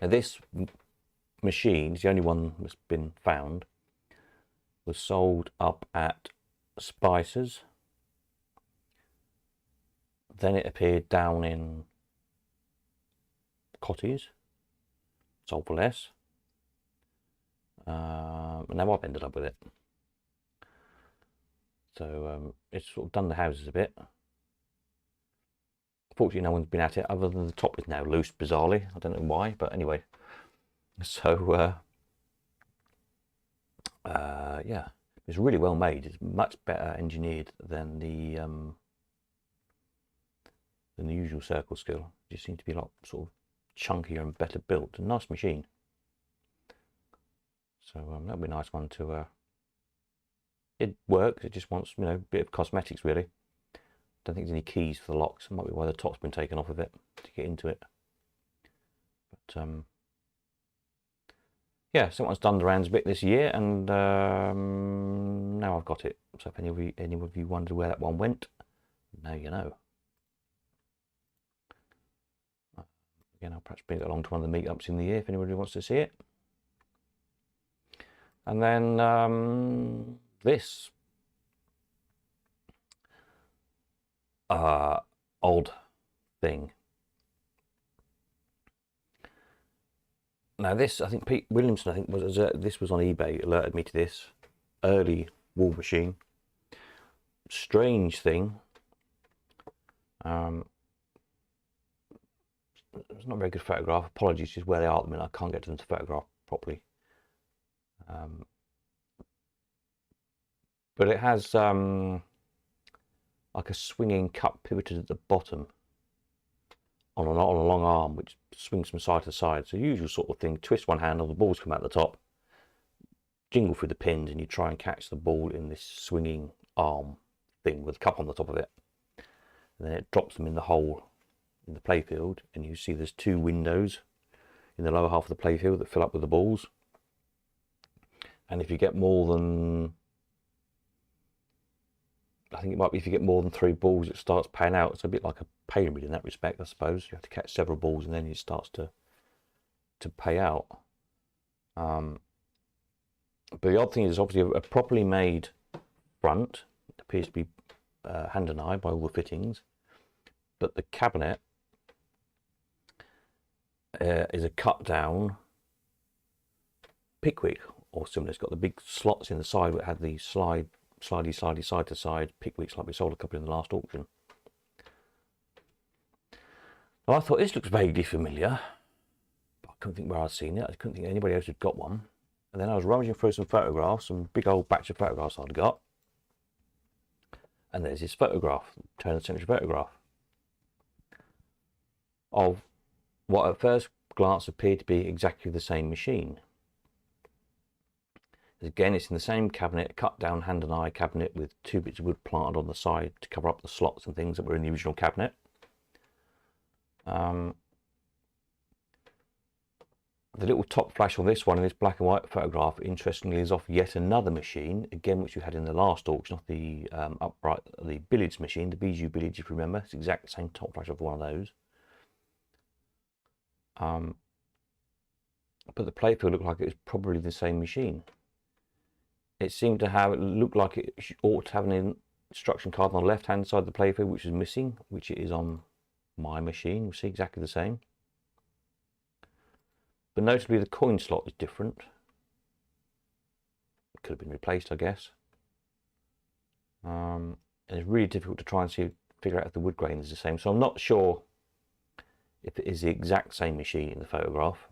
A: Now this machine is the only one that's been found. Was sold up at Spicer's. Then it appeared down in Cotties, sold for less. And now I've ended up with it. So it's sort of done the houses a bit. Fortunately, no one's been at it other than the top is now loose, bizarrely. I don't know why, but anyway. So yeah, it's really well made. It's much better engineered than the usual circle skill. It just seems to be a lot sort of chunkier and better built. A nice machine. So that'd be a nice one to. It works. It just wants, you know, a bit of cosmetics really. Don't think there's any keys for the locks. It might be why the top's been taken off of it to get into it. But yeah, someone's done the rounds a bit this year, and now I've got it. So if any of you wondered where that one went, now you know. Again, I'll perhaps bring it along to one of the meetups in the year if anybody wants to see it. And then this odd thing. Now this, I think Pete Williamson, I think was this was on eBay, alerted me to this early wool machine. Strange thing. It's not a very good photograph. Apologies, just where they are at the minute. I can't get to them to photograph properly. But it has like a swinging cup pivoted at the bottom on a long arm, which swings from side to side. So usual sort of thing. Twist one handle, the balls come out the top, jingle through the pins, and you try and catch the ball in this swinging arm thing with a cup on the top of it. And then it drops them in the hole in the playfield, and you see there's 2 windows in the lower half of the playfield that fill up with the balls. And if you get more than, I think it might be if you get more than 3 balls, it starts paying out. It's a bit like a pyramid in that respect, I suppose. You have to catch several balls and then it starts to pay out. But the odd thing is obviously a properly made front. It appears to be hand and eye by all the fittings. But the cabinet is a cut down Pickwick or similar. It's got the big slots in the side that had the slidey side to side Pickwicks like we sold a couple in the last auction. Well, I thought this looks vaguely familiar, but I couldn't think where I'd seen it. I couldn't think anybody else had got one. And then I was rummaging through some photographs, some big old batch of photographs I'd got. And there's this photograph, turn of the century photograph, of what at first glance appeared to be exactly the same machine. Again, it's in the same cabinet, cut down hand and eye cabinet with 2 bits of wood planted on the side to cover up the slots and things that were in the original cabinet. The little top flash on this one, in this black and white photograph, interestingly, is off yet another machine, again, which we had in the last auction, off the upright, the billiards machine, the Bijou billiards, if you remember. It's the exact same top flash of one of those. But the playfield looked like it was probably the same machine. It seemed to have, it looked like it ought to have an instruction card on the left hand side of the playfield, which is missing, which it is on my machine. You see exactly the same. But notably the coin slot is different. It could have been replaced, I guess. And it's really difficult to try and figure out if the wood grain is the same. So I'm not sure if it is the exact same machine in the photograph.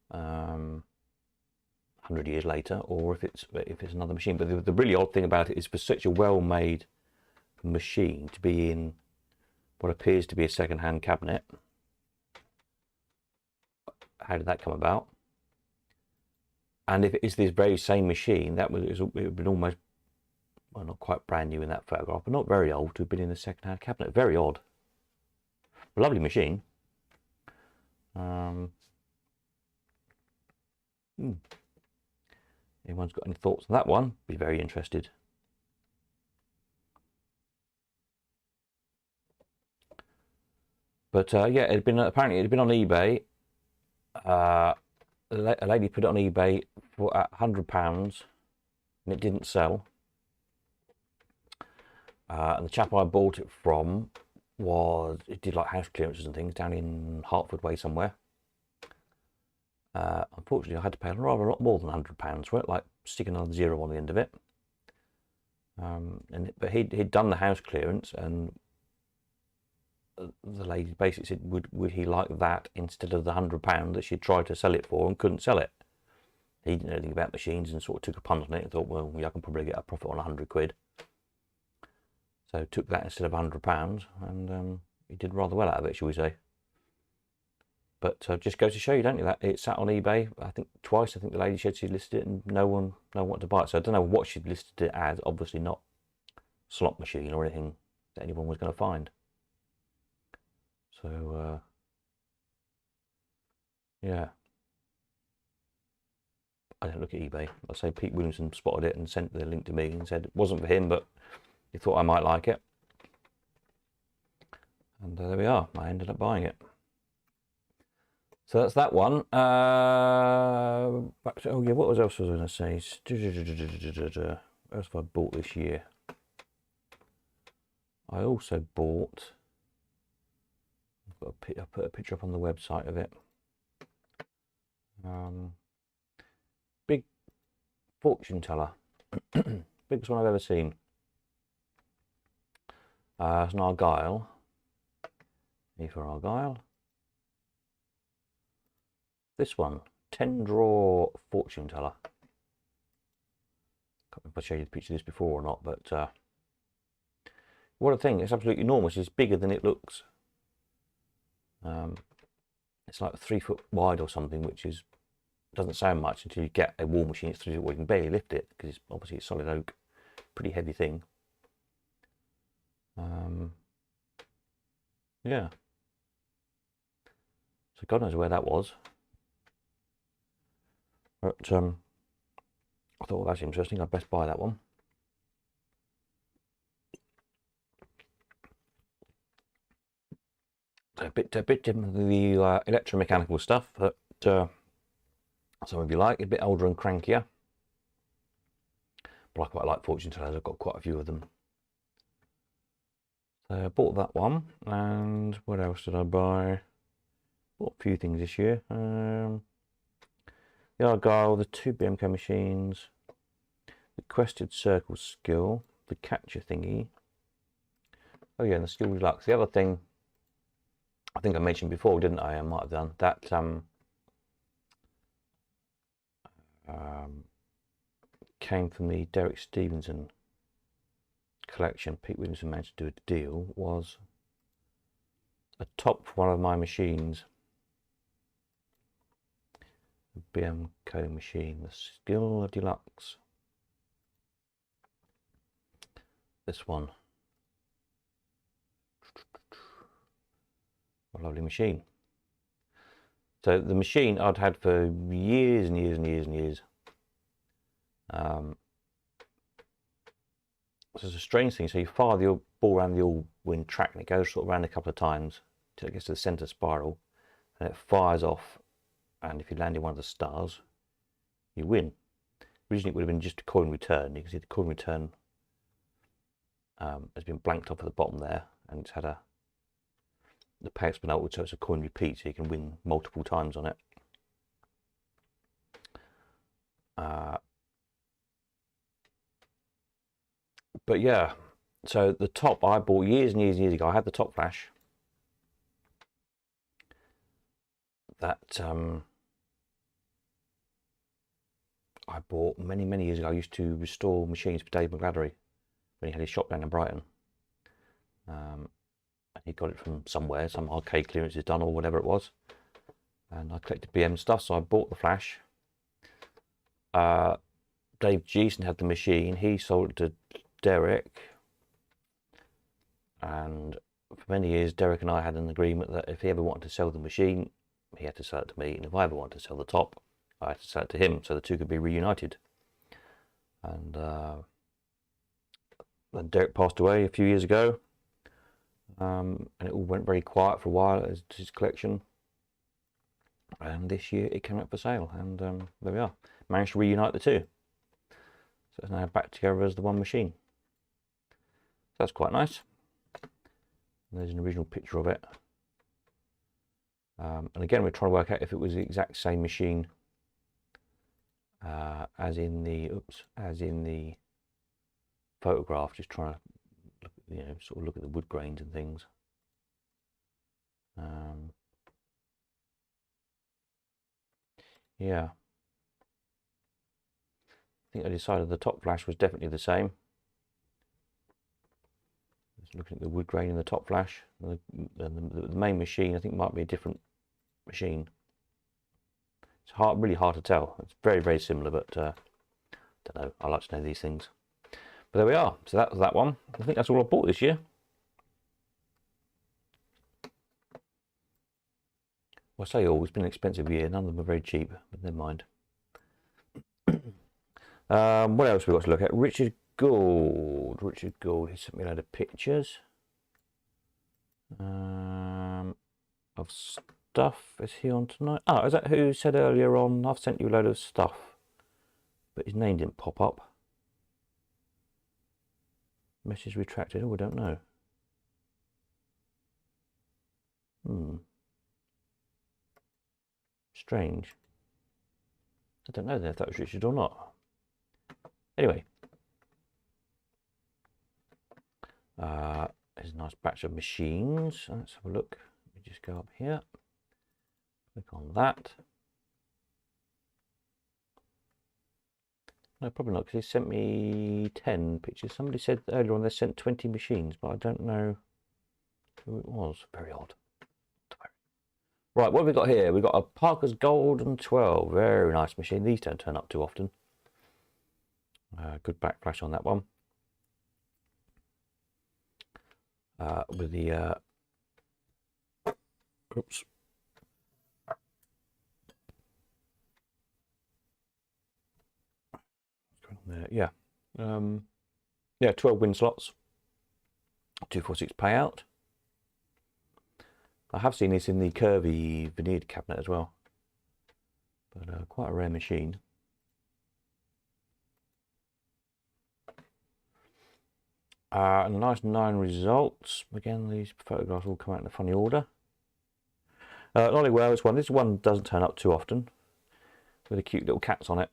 A: 100 years later, or if it's another machine. But the really odd thing about it is, for such a well-made machine to be in what appears to be a second-hand cabinet, how did that come about? And if it is this very same machine, it would have been almost, well, not quite brand new in that photograph, but not very old to have been in a second-hand cabinet. Very odd. Lovely machine. Anyone's got any thoughts on that one? Be very interested. But yeah, apparently it had been on eBay. A lady put it on eBay for £100, and it didn't sell. And the chap I bought it from it did like house clearances and things down in Hertford way somewhere. Unfortunately, I had to pay rather a lot more than £100 for it, like sticking another zero on the end of it. But he'd done the house clearance, and the lady basically said, would he like that instead of the £100 that she'd tried to sell it for and couldn't sell it. He didn't know anything about machines and sort of took a punt on it and thought, well, yeah, I can probably get a profit on 100 quid. So took that instead of £100, and he did rather well out of it, shall we say. But just goes to show you, don't you, that it sat on eBay, I think twice. I think the lady said she listed it and no one wanted to buy it. So I don't know what she'd listed it as. Obviously not slot machine or anything that anyone was going to find. So yeah, I don't look at eBay. I say Pete Williamson spotted it and sent the link to me and said it wasn't for him, but he thought I might like it. And there we are. I ended up buying it. So that's that one. Back to, oh yeah, what else was I going to say? What else have I bought this year? I also bought, I put a picture up on the website of it. Big fortune teller. Biggest one I've ever seen. It's an Argyle. E for Argyle. This one, 10 draw fortune teller. Can't remember if I showed you the picture of this before or not, but what a thing! It's absolutely enormous. It's bigger than it looks. It's like 3 foot wide or something, which doesn't sound much until you get a wall machine. It's 3 foot wide. You can barely lift it because it's obviously a solid oak, pretty heavy thing. Yeah. So God knows where that was. But I thought, well, that's interesting. I'd best buy that one. So a bit different than the electromechanical stuff that some of you like. A bit older and crankier. But I quite like fortune tellers. I've got quite a few of them. So I bought that one. And what else did I buy? Bought a few things this year. The Argyle, the 2 BMK machines, the Quested Circle skill, the catcher thingy. Oh yeah, and the skill deluxe. The other thing, I think I mentioned before, didn't I? I might have done that. Came from the Derek Stevenson collection. Pete Williamson managed to do a deal. Was a top for one of my machines. BMK machine, the skill deluxe. This one. A lovely machine. So the machine I'd had for years and years and years and years. So it's a strange thing. So you fire the ball around the all-wind track, and it goes sort of around a couple of times till it gets to the center spiral, and it fires off. And if you land in one of the stars, you win. Originally, it would have been just a coin return. You can see the coin return has been blanked off at the bottom there, and it's had the payouts been altered, so it's a coin repeat, so you can win multiple times on it. But yeah, so the top I bought years and years and years ago. I had the top flash that I bought many years ago. I used to restore machines for Dave McGladdery when he had his shop down in Brighton. And he got it from somewhere, some arcade clearances done or whatever it was. And I collected BM stuff, so I bought the flash. Dave Geeson had the machine. He sold it to Derek. And for many years, Derek and I had an agreement that if he ever wanted to sell the machine, he had to sell it to me. And if I ever wanted to sell the top, I had to sell it to him, so the two could be reunited. And then Derek passed away a few years ago. And it all went very quiet for a while as his collection. And this year it came up for sale, and there we are. Managed to reunite the two. So it's now back together as the one machine. So that's quite nice. And there's an original picture of it. And again, we're trying to work out if it was the exact same machine as in the photograph. Just trying to look, sort of look at the wood grains and things. Yeah, I think I decided the top flash was definitely the same. Just looking at the wood grain in the top flash. The main machine, I think, might be a different machine. It's really hard to tell. It's very similar, but don't know. I like to know these things. But there we are. So that was that one. I think that's all I bought this year. Well, I say all. It's been an expensive year. None of them are very cheap, but never mind. What else we got to look at? Richard Gould. Richard Gould. He sent me a load of pictures of stuff. Is he on tonight? Oh, is that who said earlier on? I've sent you a load of stuff, but his name didn't pop up. Message retracted. Oh, I don't know. Strange. I don't know then if that was Richard or not. Anyway, there's a nice batch of machines. Let's have a look. Let me just go up here. Click on that. No, probably not, because he sent me 10 pictures. Somebody said earlier on they sent 20 machines, but I don't know who it was. Very odd. Right, what have we got here? We've got a Parker's Golden 12. Very nice machine. These don't turn up too often. Good backflash on that one. With the... oops. There, yeah. Yeah, 12 win slots. 246 payout. I have seen this in the curvy veneered cabinet as well, but quite a rare machine. And a nice 9 results. Again, these photographs all come out in a funny order. Lolly Wells one. This one doesn't turn up too often, with the cute little cats on it.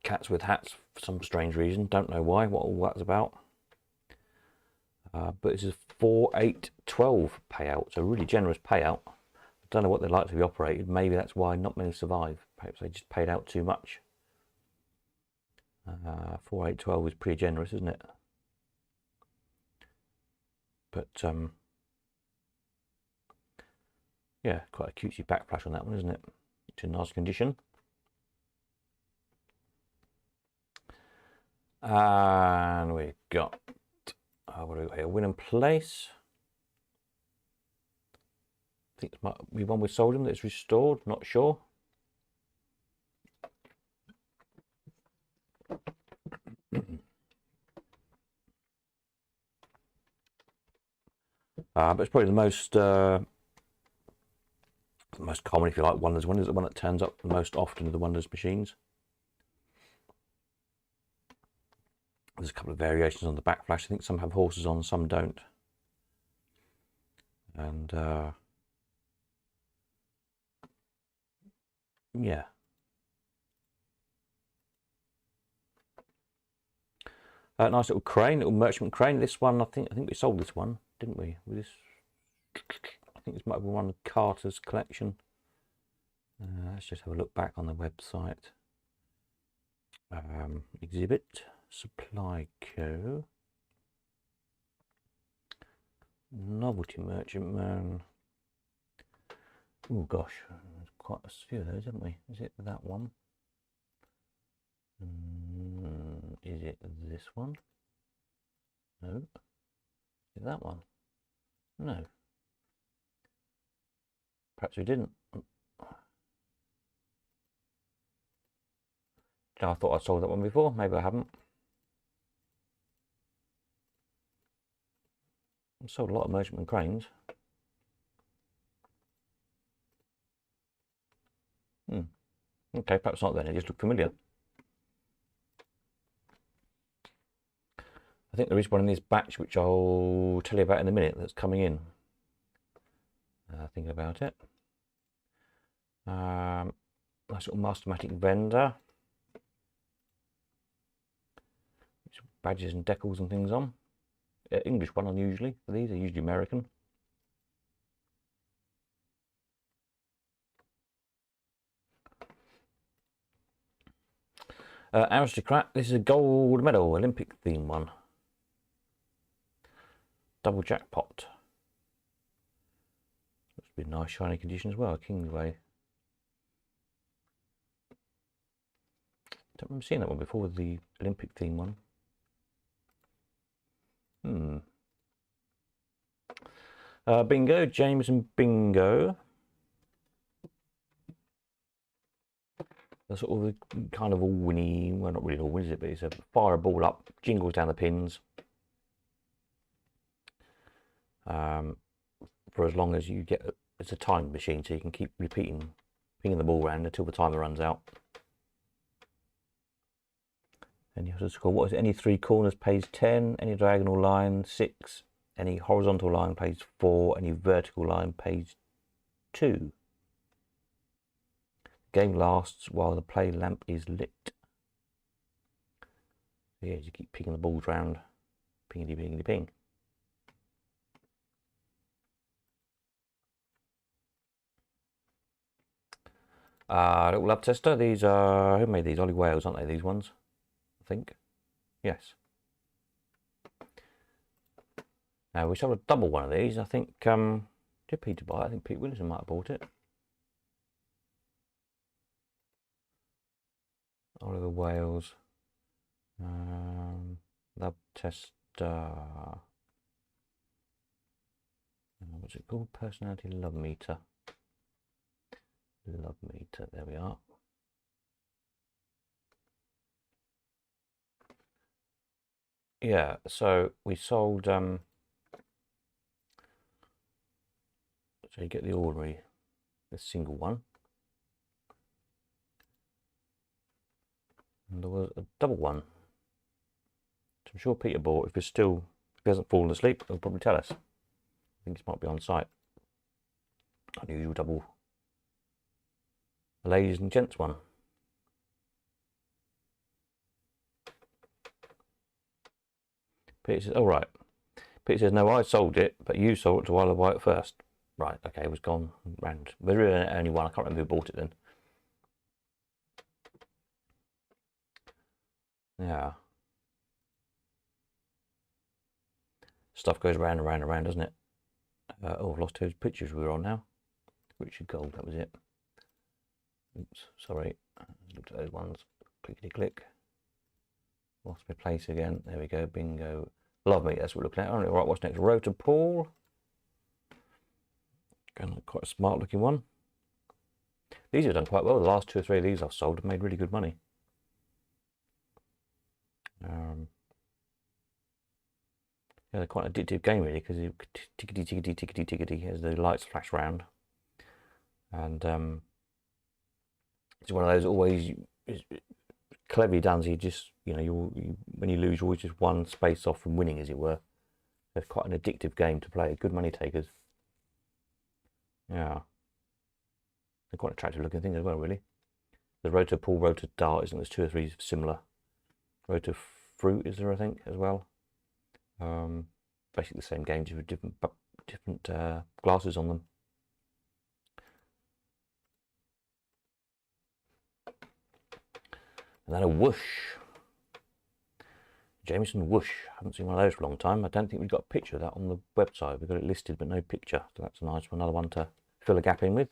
A: Cats with hats for some strange reason. Don't know why, what all that's about. But this is 4, 8, 12 payout, so really generous payout. I don't know what they're like to be operated. Maybe that's why not many survive. Perhaps they just paid out too much. 4, 8, 12 is pretty generous, isn't it? But yeah, quite a cutesy backflash on that one, isn't it? It's in nice condition. And we've got, what do we got here? Win and place. think it might be one we sold him that's restored, not sure. But it's probably the most common, if you like, Wonders one. Is the one that turns up the most often of the Wonders machines. There's a couple of variations on the back flash. I think some have horses on, some don't. And yeah. Nice little crane, little merchant crane. This one, I think we sold this one, didn't we? With this, I think this might be one of Carter's collection. Let's just have a look back on the website. Exhibit, Supply Co. Novelty Merchantman. Oh gosh, there's quite a few of those, haven't we? Is it that one? Is it this one? No. Is it that one? No. Perhaps we didn't. I thought I sold that one before. Maybe I haven't. I sold a lot of merchantman cranes. Okay, perhaps not then. It just looked familiar. I think there is one in this batch which I'll tell you about in a minute that's coming in. Thinking about it. Nice little Mastermatic vendor. Badges and decals and things on. English one unusually. These are usually American. Aristocrat. This is a gold medal, Olympic theme one. Double jackpot. Looks to be nice shiny condition as well. Kingsway. Don't remember seeing that one before with the Olympic theme one. Bingo, James and Bingo. The sort of kind of all-winny, well, not really all-win, is it? But it's a fire a ball up, jingles down the pins. For as long as you get, it's a timed machine, so you can keep repeating, pinging the ball around until the timer runs out. And you have to score, what is it? Any three corners pays 10, any diagonal line 6, any horizontal line pays 4, any vertical line pays 2. Game lasts while the play lamp is lit. So yeah, you keep pinging the balls round, pingity pingity ping. Little love tester. These are, who made these? Ollie Wales, aren't they? These ones, I think. Yes. Now we sold a double one of these. I think did Peter buy it? I think Pete Wilson might have bought it. Oliver Wales. Love tester. What's it called? Personality love meter. Love meter. There we are. Yeah, so we sold so you get the ordinary, the single one, and there was a double one, which I'm sure Peter bought. If he hasn't fallen asleep, he'll probably tell us. I think this might be on site. Unusual double, a ladies and gents one. Peter says, "Oh right." Peter says, "No, I sold it, but you sold it to Isle of Wight first." Right, okay, it was gone round. There was only one. I can't remember who bought it then. Yeah. Stuff goes round and round and round, doesn't it? Oh, I've lost those pictures we were on now. Richard Gold, that was it. Oops, sorry. Looked at those ones. Clickety click. Lost my place again. There we go. Bingo. Love me. That's what we're looking at. All right, what's next? Rotor Paul. Again, quite a smart looking one. These have done quite well. The last 2 or 3 of these I've sold have made really good money. Yeah, they're quite an addictive game really, because you tickety tickety tickety tickety as the lights flash round, and it's one of those always cleverly done. So you just, you know, when you lose, you're always just one space off from winning, as it were. It's quite an addictive game to play. Good money takers. Yeah, they're quite attractive looking things as well, really. The rotor pool, rotor dart, isn't there's 2 or 3 similar. Rotor fruit is there, I think, as well. Basically the same game, just with different glasses on them. And then a whoosh. Jameson whoosh. I haven't seen one of those for a long time. I don't think we've got a picture of that on the website. We've got it listed, but no picture. So that's a nice one. Another one to fill a gap in with.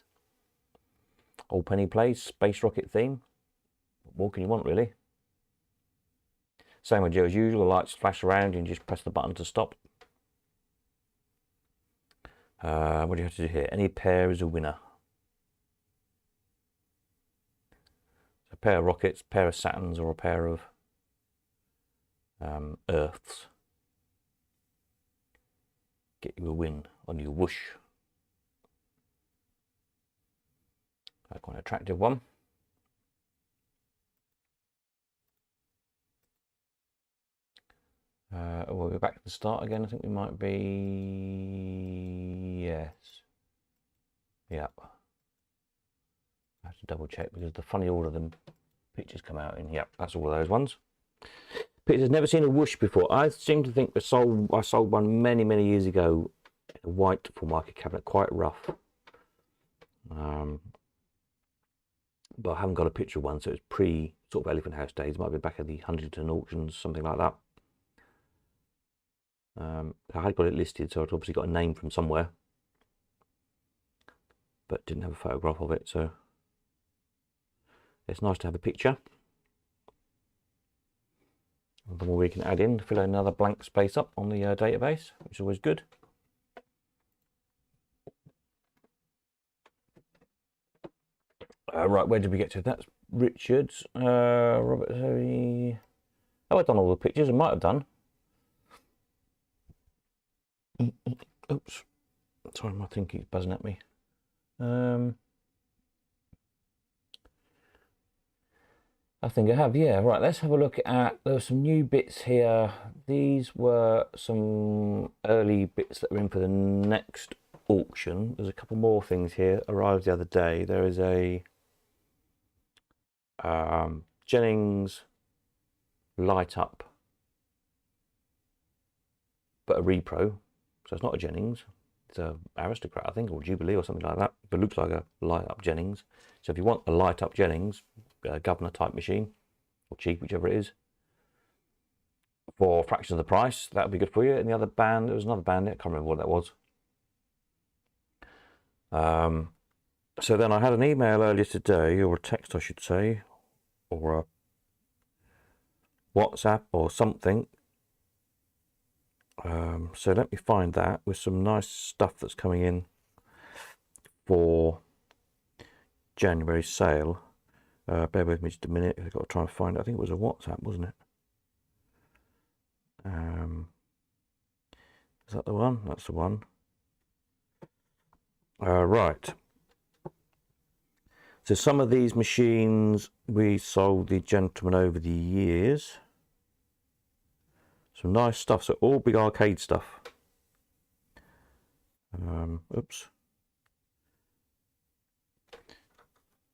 A: Old Penny Plays, space rocket theme. What more can you want, really? Same idea as usual. The lights flash around. You can just press the button to stop. What do you have to do here? Any pair is a winner. A pair of rockets, a pair of Saturns, or a pair of Earths. Get you a win on your whoosh. That's quite an attractive one. We'll go back to the start again. I think we might be... Yes. Yep. I have to double check because the funny order the pictures come out in. Yep, that's all of those ones. Peter's never seen a whoosh before. I seem to think I sold one many years ago in a white full market cabinet, quite rough. But I haven't got a picture of one, so it's pre sort of Elephant House days. It might be back at the Huntington auctions, something like that. I had got it listed, so I'd obviously got a name from somewhere, but didn't have a photograph of it, so it's nice to have a picture. The more we can add in to fill another blank space up on the database, which is always good. Right, where did we get to? That's Richard's. Robert, oh, I've done all the pictures. I might have done. Oops. Sorry, my thing keeps buzzing at me. I think I have, yeah. Right, let's have a look at, there were some new bits here. These were some early bits that were in for the next auction. There's a couple more things here, arrived the other day. There is a Jennings light up, but a repro. So it's not a Jennings, it's a Aristocrat, I think, or Jubilee or something like that, but it looks like a light up Jennings. So if you want a light up Jennings, governor type machine, or cheap, whichever it is, for a fraction of the price, that would be good for you. And the other band, there was another band, I can't remember what that was. So then I had an email earlier today, or a text I should say, or a WhatsApp or something. So let me find that, with some nice stuff that's coming in for January sale. Bear with me just a minute. I've got to try and find it. I think it was a WhatsApp, wasn't it? Is that the one? That's the one. Right. So some of these machines we sold the gentleman over the years. Some nice stuff. So all big arcade stuff. Oops.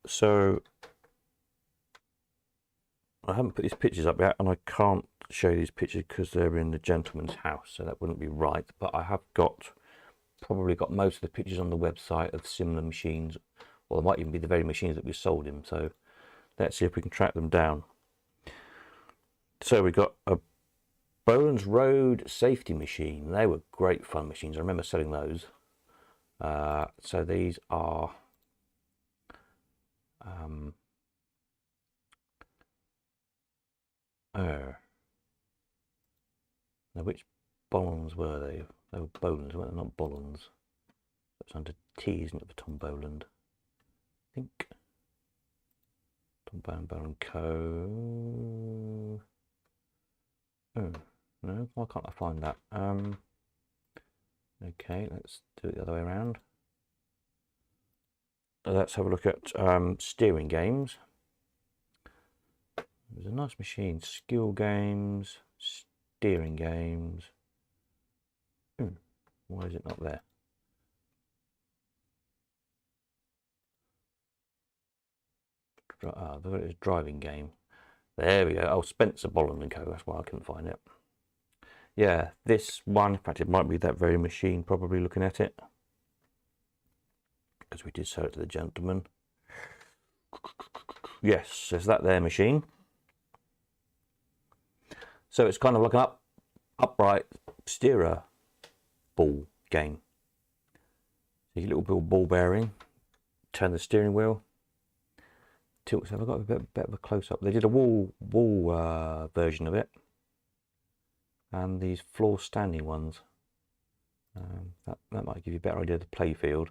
A: So I haven't put these pictures up yet, and I can't show you these pictures because they're in the gentleman's house, so that wouldn't be right. But I have probably got most of the pictures on the website of similar machines, or they might even be the very machines that we sold him. So let's see if we can track them down. So we got a Boland's Road safety machine. They were great fun machines. I remember selling those. So these are now which Bolands were they? They were Bolands, weren't they? Not Bolands. That's under T, isn't it, for Tom Boland? I think. Tom Boland Co. Oh, no, why can't I find that? Okay, let's do it the other way around. Let's have a look at steering games. There's a nice machine. Skill games, steering games. Why is it not there? It's driving game. There we go. Oh, Spencer Boland and Co. That's why I couldn't find it. Yeah, this one, in fact, it might be that very machine, probably looking at it. Because we did sell it to the gentleman. Yes, there's that there machine. So it's kind of like an upright steerer ball game. So your little ball bearing, turn the steering wheel, tilt. So I've got a bit of a close up. They did a wall version of it, and these floor standing ones. That might give you a better idea of the play field.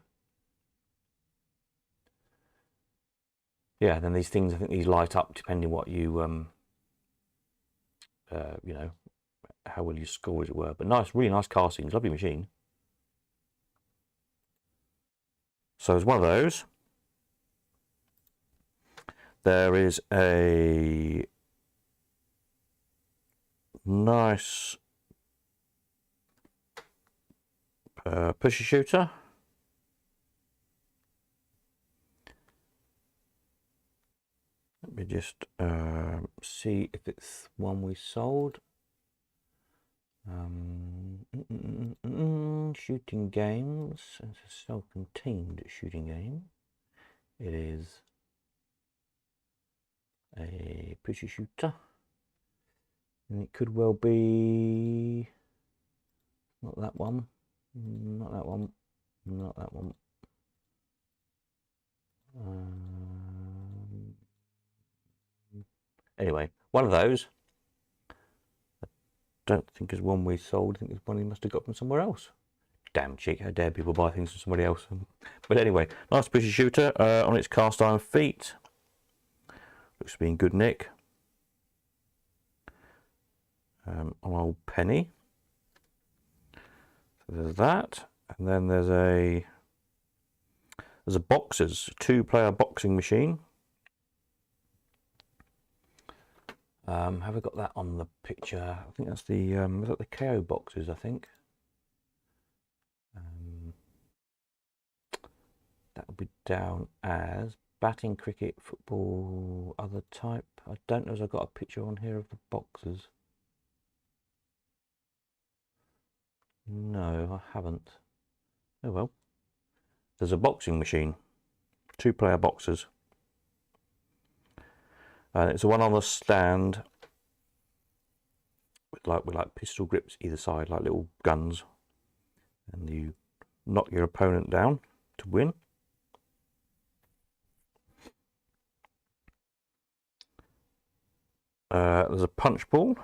A: Yeah, then these things, I think these light up depending what you you know, how well you score, as it were. But nice, really nice castings, lovely machine. So as one of those, there is a nice pusher shooter. Let me just see if it's one we sold. Shooting games. It's a self-contained shooting game. It is a pusher shooter, and it could well be not that one, not that one, not that one. Anyway, one of those. I don't think is one we sold. I think it's one he must have got from somewhere else. Damn cheek, how dare people buy things from somebody else. But anyway, nice pusher shooter on its cast iron feet. Looks to be in good nick. On old penny. So there's that, and then there's a boxers, 2-player boxing machine. Have we got that on the picture? I think that's the is that the KO boxes, I think. That will be down as batting, cricket, football, other type. I don't know if I've got a picture on here of the boxers. No, I haven't. Oh well. There's a boxing machine, 2-player boxers. And it's the one on the stand with like pistol grips either side, like little guns, and you knock your opponent down to win. There's a punch ball.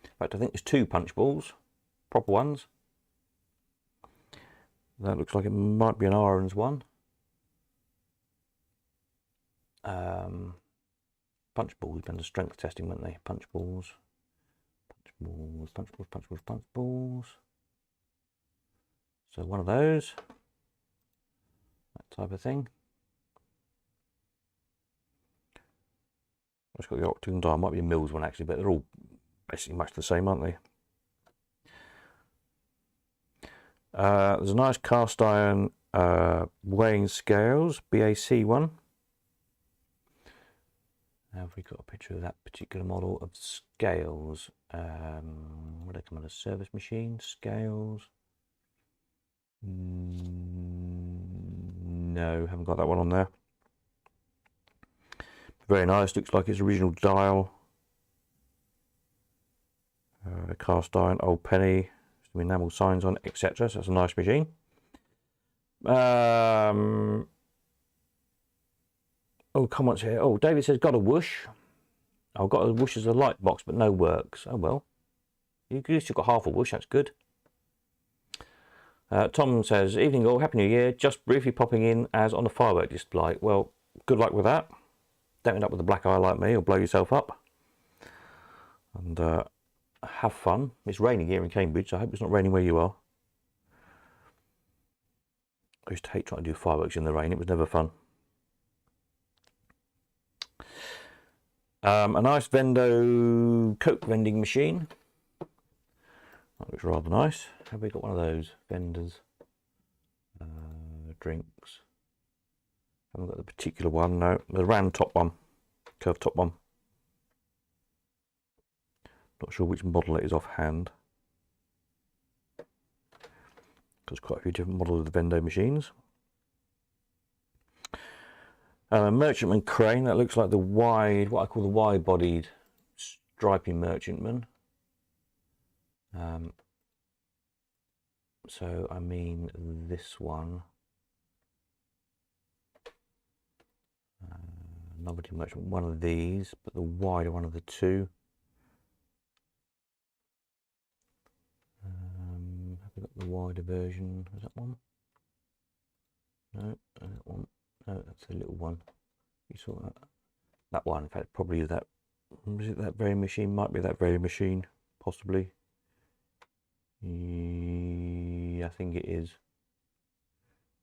A: In fact, I think there's 2 punch balls, proper ones. That looks like it might be an Irons one. Punch balls, we've done the strength testing, weren't they? Punch balls, punch balls, punch balls, punch balls, punch balls. So one of those, that type of thing. It's got the octagon dial, might be a Mills one actually, but they're all basically much the same, aren't they? There's a nice cast iron weighing scales, BAC one. Have we got a picture of that particular model of scales? Would they come on a service machine? Scales? No, haven't got that one on there. Very nice, looks like its original dial. Cast iron, old penny, some enamel signs on it, etc. So that's a nice machine. Oh, comments here. Oh, David says, got a whoosh. I've got a whoosh as a light box, but no works. Oh, well. You at least you've got half a whoosh, that's good. Tom says, evening all, Happy New Year. Just briefly popping in as on the firework display. Well, good luck with that. Don't end up with a black eye like me or blow yourself up. And have fun. It's raining here in Cambridge, so I hope it's not raining where you are. I used to hate trying to do fireworks in the rain. It was never fun. A nice Vendo Coke vending machine. That looks rather nice. Have we got one of those vendors? Drinks. Haven't got the particular one, no. The round top one, curved top one. Not sure which model it is offhand. There's quite a few different models of the Vendo machines. A merchantman crane that looks like the wide, what I call the wide-bodied stripy merchantman. So I mean this one. Novelty merchant, one of these, but the wider one of the two. Have we got the wider version? Is that one? No, that one. No, that's a little one. You saw that? That one. In fact, probably that. Is it that very machine? Might be that very machine, possibly. Yeah, I think it is.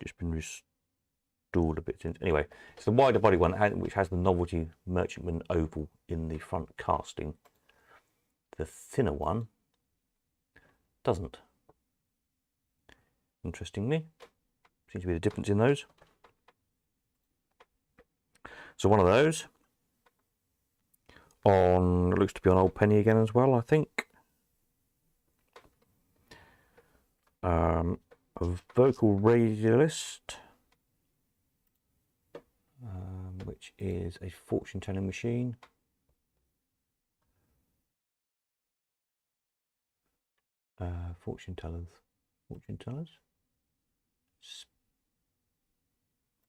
A: Just been restored a bit since. Anyway, it's the wider body one, which has the novelty merchantman oval in the front casting. The thinner one doesn't. Interestingly, seems to be the difference in those. So one of those on, it looks to be on Old Penny again as well, I think. A vocal radialist, which is a fortune telling machine. Fortune tellers.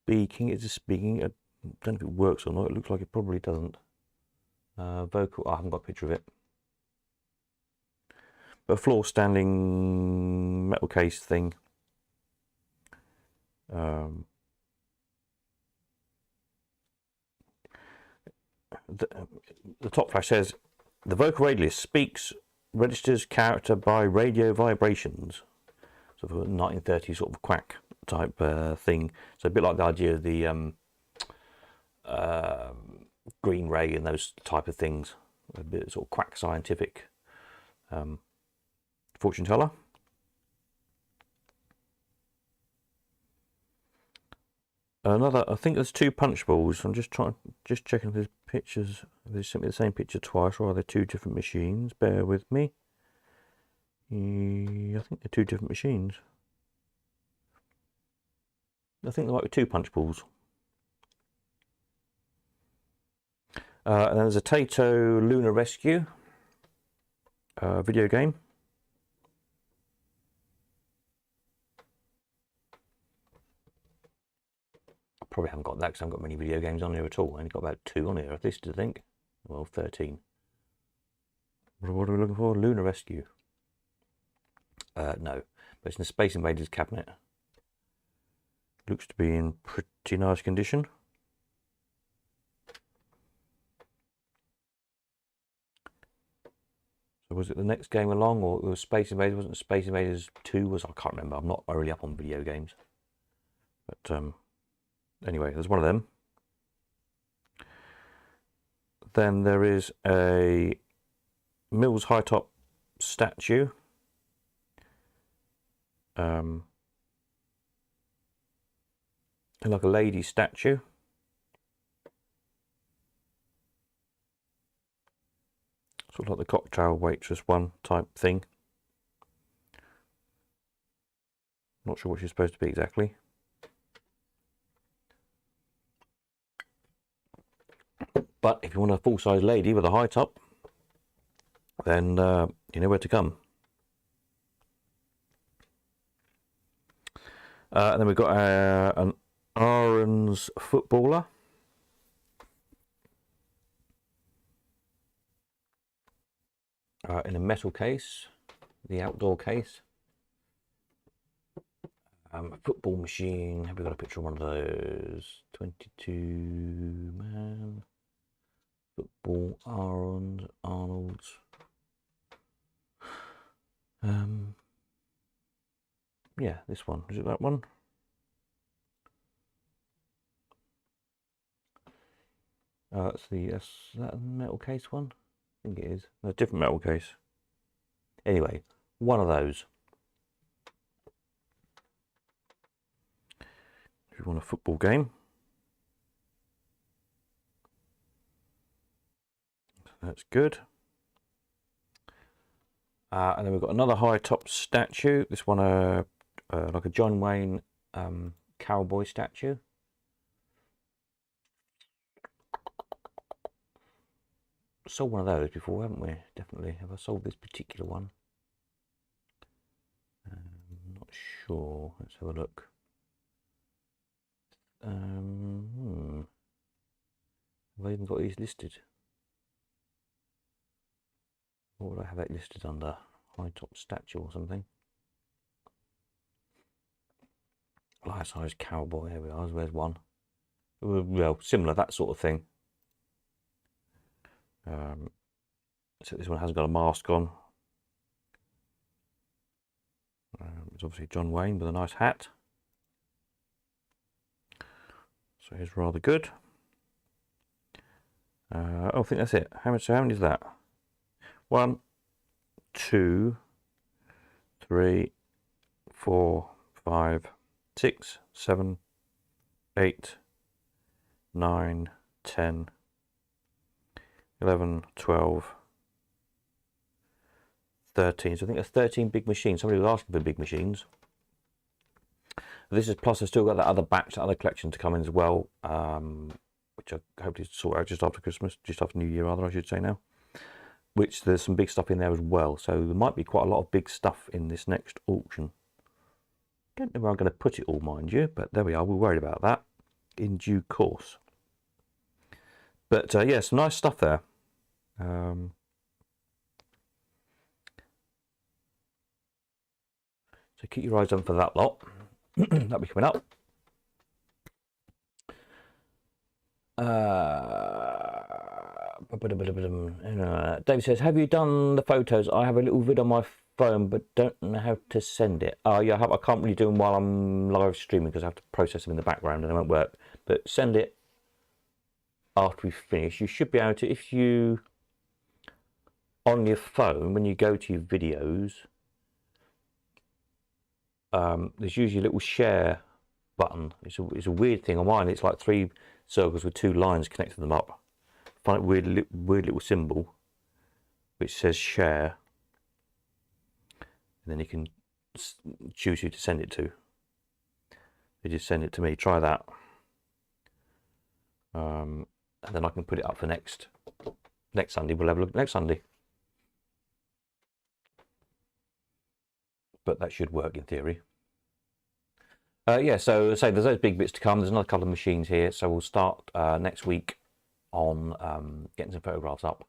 A: Speaking, it's a speaking. I don't know if it works or not. It looks like it probably doesn't. Vocal, I haven't got a picture of it. But a floor standing metal case thing. The top flash says, the vocal radialist speaks, registers character by radio vibrations. Sort of a 1930s sort of quack type thing. So a bit like the idea of the green ray and those type of things. A bit sort of quack scientific fortune teller. Another, I think there's two punch balls. I'm just checking if there's pictures. They sent me the same picture twice, or are they two different machines? Bear with me. I think they're two different machines. I think there might be two punch balls. And then there's a Taito Lunar Rescue video game. I probably haven't got that because I haven't got many video games on here at all. I only got about 2 on here, at least, I think. Well, 13. What are we looking for? Lunar Rescue. No, but it's in the Space Invaders cabinet. Looks to be in pretty nice condition. So was it the next game along, or it was Space Invaders? Wasn't it Space Invaders 2? I can't remember. I'm not really up on video games. But anyway, there's one of them. Then there is a Mills high top statue. And like a lady statue. Sort of like the cocktail waitress one type thing. Not sure what she's supposed to be exactly. But if you want a full-size lady with a high top, then you know where to come. And then we've got an Aaron's footballer. In a metal case, the outdoor case. A football machine. Have we got a picture of one of those? 22 man. Football Arnold's. Yeah, this one. Is it that one? That's that a metal case one? I think it is. No, different metal case. Anyway, one of those. If you want a football game. That's good. And then we've got another high top statue. This one, like a John Wayne cowboy statue. Sold one of those before, haven't we? Definitely. Have I sold this particular one? I'm not sure. Let's have a look. Have I even got these listed? What would I have it listed under? High top statue or something? Life size cowboy. There we are. Where's one? Well, similar, that sort of thing. So this one hasn't got a mask on. It's obviously John Wayne with a nice hat. So he's rather good. I think that's it. How many is that? 1, 2, 3, 4, 5, 6, 7, 8, 9, 10, 11, 12, 13. So I think that's 13 big machines. Somebody was asking for big machines. This is plus I've still got that other batch, that other collection to come in as well, which I hope to sort out just after Christmas, just after New Year rather, I should say now. Which there's some big stuff in there as well. So there might be quite a lot of big stuff in this next auction. Don't know where I'm going to put it all, mind you, but there we are. We're worried about that in due course. But yeah, some nice stuff there. So keep your eyes on for that lot. That'll be coming up. David says, have you done the photos? I have a little vid on my phone, but don't know how to send it. Yeah, I can't really do them while I'm live streaming because I have to process them in the background and it won't work. But send it after we finish. You should be able to, if you, on your phone, when you go to your videos, there's usually a little share button. It's a weird thing on mine. It's like 3 circles with 2 lines connecting them up. Find it weird little symbol which says share, and then you can choose who to send it to. You just send it to me. Try that, and then I can put it up for next Sunday. We'll have a look next Sunday, but that should work in theory. Yeah, so say there's those big bits to come. There's another couple of machines here, so we'll start next week on getting some photographs up,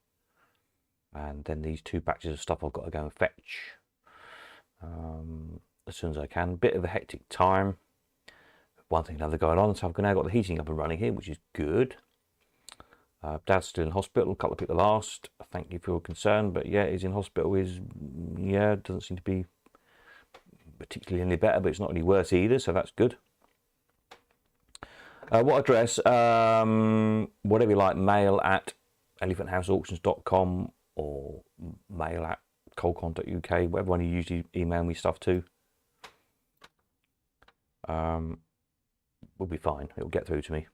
A: and then these 2 batches of stuff I've got to go and fetch as soon as I can. Bit of a hectic time, one thing or another going on, so I've now got the heating up and running here, which is good. Dad's still in hospital. A couple of people asked. Thank you for your concern, but yeah, he's in hospital. Doesn't seem to be particularly any better, but it's not any worse either, so that's good. What address? Whatever you like, mail at elephanthouseauctions.com or mail at coldcon.uk, whatever one you usually email me stuff to. Will be fine. It'll get through to me.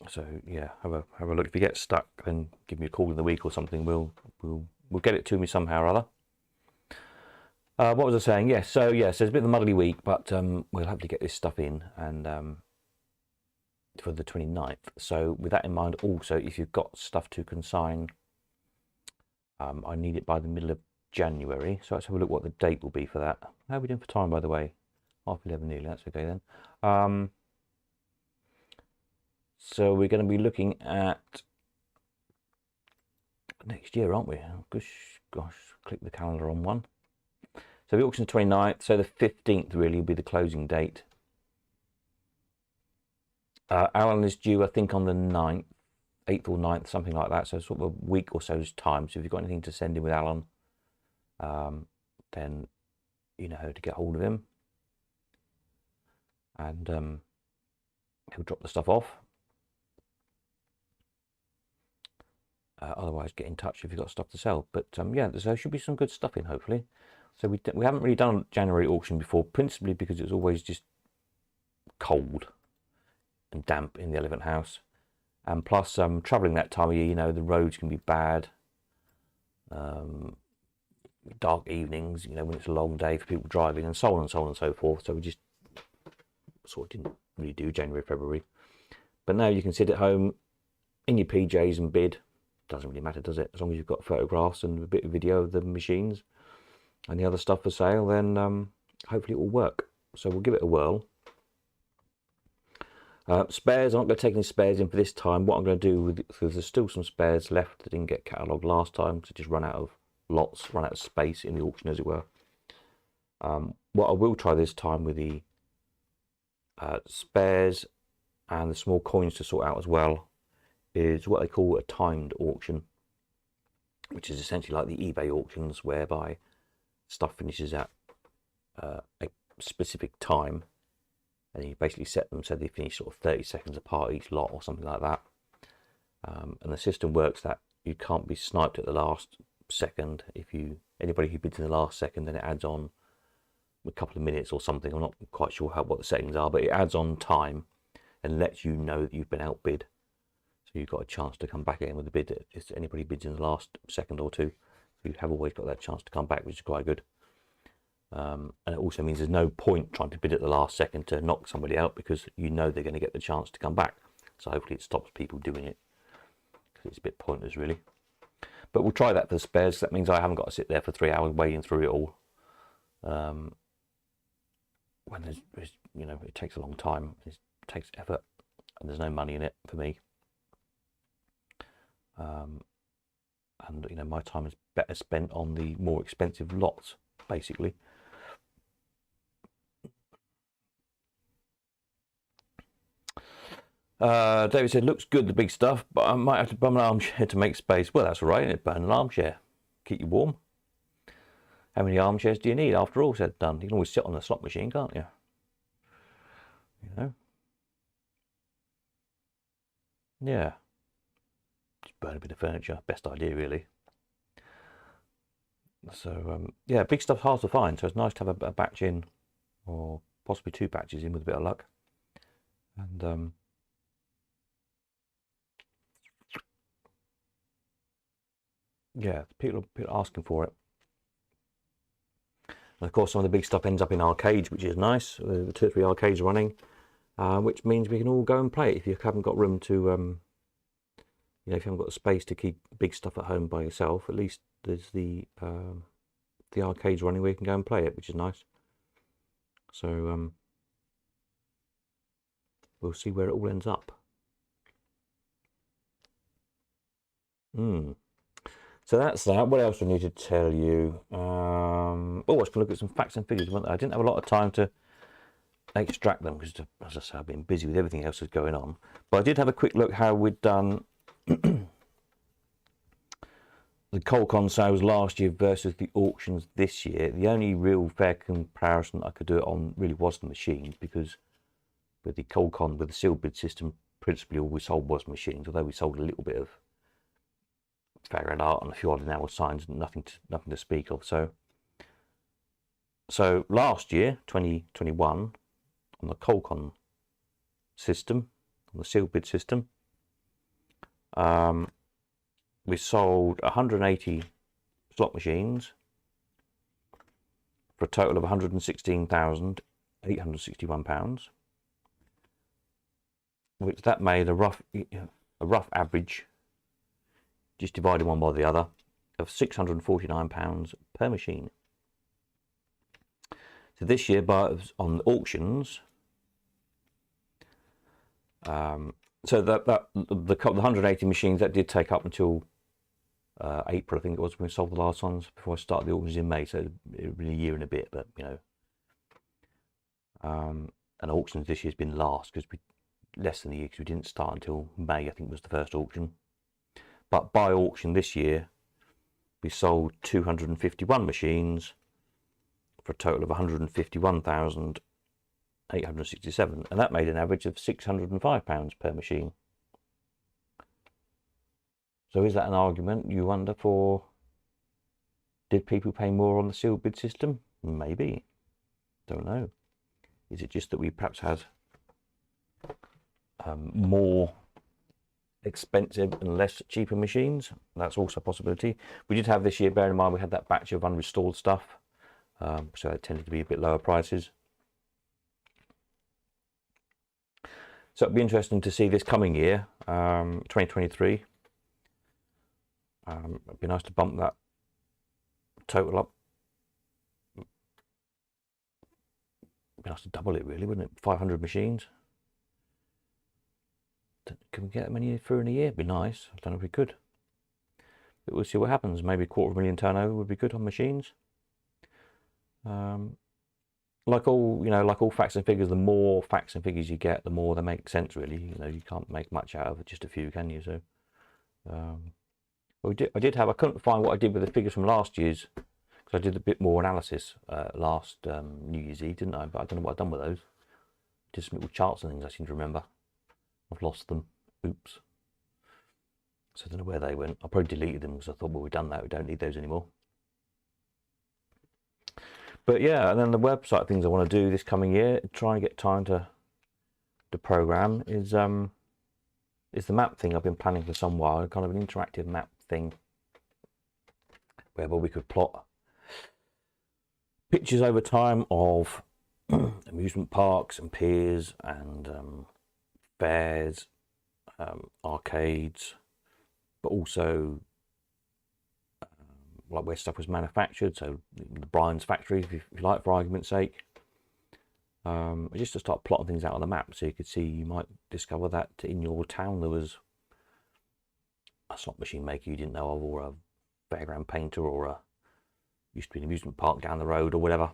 A: So yeah, have a look. If you get stuck, then give me a call in the week or something. We'll get it to me somehow or other. What was I saying? Yes. So it's a bit of a muddly week, but we'll have to get this stuff in and for the 29th. So with that in mind, also if you've got stuff to consign, I need it by the middle of January. So let's have a look what the date will be for that. How are we doing for time, by the way? 11:30 nearly. That's okay then. So we're going to be looking at next year, aren't we? Oh, gosh, click the calendar on one. So the auction's 29th, so the 15th really will be the closing date. Alan is due, I think, on the 9th, 8th or 9th, something like that. So sort of a week or so's time. So if you've got anything to send in with Alan, then you know how to get hold of him. And he'll drop the stuff off. Otherwise, get in touch if you've got stuff to sell. But yeah, there should be some good stuff in, hopefully. So we haven't really done a January auction before, principally because it's always just cold and damp in the Elephant House. And plus, travelling that time of year, you know, the roads can be bad. Dark evenings, you know, when it's a long day for people driving, and so on and so on and so forth. So we just sort of didn't really do January, February. But now you can sit at home in your PJs and bid. Doesn't really matter, does it? As long as you've got photographs and a bit of video of the machines and the other stuff for sale, then hopefully it will work. So we'll give it a whirl. Spares, I'm not going to take any spares in for this time. What I'm going to do, because there's still some spares left that didn't get catalogued last time, so just run out of lots, run out of space in the auction, as it were. What I will try this time with the spares and the small coins to sort out as well is what they call a timed auction, which is essentially like the eBay auctions, whereby stuff finishes at a specific time, and you basically set them so they finish sort of 30 seconds apart each lot or something like that. And the system works that you can't be sniped at the last second. If anybody who bids in the last second, then it adds on a couple of minutes or something. I'm not quite sure what the settings are, but it adds on time and lets you know that you've been outbid. So you've got a chance to come back in with a bid. If anybody bids in the last second or two, you have always got that chance to come back, which is quite good. And it also means there's no point trying to bid at the last second to knock somebody out, because you know they're going to get the chance to come back. So hopefully it stops people doing it, because it's a bit pointless really. But we'll try that for the spares. That means I haven't got to sit there for 3 hours wading through it all. When there's you know, it takes a long time, it takes effort, and there's no money in it for me. And you know, my time is better spent on the more expensive lots, basically. David said, looks good, the big stuff, but I might have to bum an armchair to make space. Well, that's all right, isn't it? Burn an armchair, keep you warm. How many armchairs do you need after all said and done? You can always sit on the slot machine, can't you? You know? Yeah. Just burn a bit of furniture. Best idea, really. So, yeah, big stuff's hard to find, so it's nice to have a batch in, or possibly 2 batches in with a bit of luck. And, yeah, people are asking for it. And of course, some of the big stuff ends up in arcades, which is nice. 2 or 3 arcades running, which means we can all go and play it. If you haven't got room to, you know, if you haven't got the space to keep big stuff at home by yourself, at least there's the arcades running where you can go and play it, which is nice. So we'll see where it all ends up. So that's that. What else do I need to tell you? Oh, I was going to look at some facts and figures. I didn't have a lot of time to extract them because, as I say, I've been busy with everything else that's going on. But I did have a quick look how we'd done the Colcon sales last year versus the auctions this year. The only real fair comparison I could do it on really was the machines, because with the Colcon, with the sealed bid system, principally all we sold was machines, although we sold a little bit of figured art and a few odd enamel signs, nothing to speak of. So last year, 2021, on the Colcon system, on the sealed bid system, we sold 180 slot machines for a total of £116,861, which that made a rough average, just divided one by the other, of £649 per machine. So this year, on auctions, so the 180 machines, that did take up until April, I think it was, when we sold the last ones before I started the auctions in May. So it been a year and a bit, but you know, and auctions this year's been last because we less than a year because we didn't start until May. I think was the first auction. But by auction this year, we sold 251 machines for a total of 151,867, and that made an average of £605 per machine. So is that an argument, you wonder, for did people pay more on the sealed bid system? Maybe. Don't know. Is it just that we perhaps had more expensive and less cheaper machines? That's also a possibility. We did have this year, bear in mind, we had that batch of unrestored stuff, so it tended to be a bit lower prices. So it'd be interesting to see this coming year, 2023. It'd be nice to bump that total up. It'd be nice to double it, really, wouldn't it? 500 machines. Can we get that many through in a year? It'd be nice. I don't know if we could. But we'll see what happens. Maybe £250,000 turnover would be good on machines. Like all, you know, like all facts and figures, the more facts and figures you get, the more they make sense, really. You know, you can't make much out of just a few, can you? So, I couldn't find what I did with the figures from last year's, because I did a bit more analysis last New Year's Eve, didn't I? But I don't know what I've done with those. Just some little charts and things I seem to remember. I've lost them. Oops. So I don't know where they went. I probably deleted them because I thought, well, we've done that. We don't need those anymore. But yeah, and then the website things I want to do this coming year, try and get time to program, is the map thing I've been planning for some while, kind of an interactive map thing, whereby we could plot pictures over time of amusement parks and piers and fairs, arcades, but also like where stuff was manufactured, so the Brian's factory, if you like, for argument's sake. Just to start plotting things out on the map, so you could see, you might discover that in your town there was a slot machine maker you didn't know of, or a fairground painter, or a used to be an amusement park down the road, or whatever.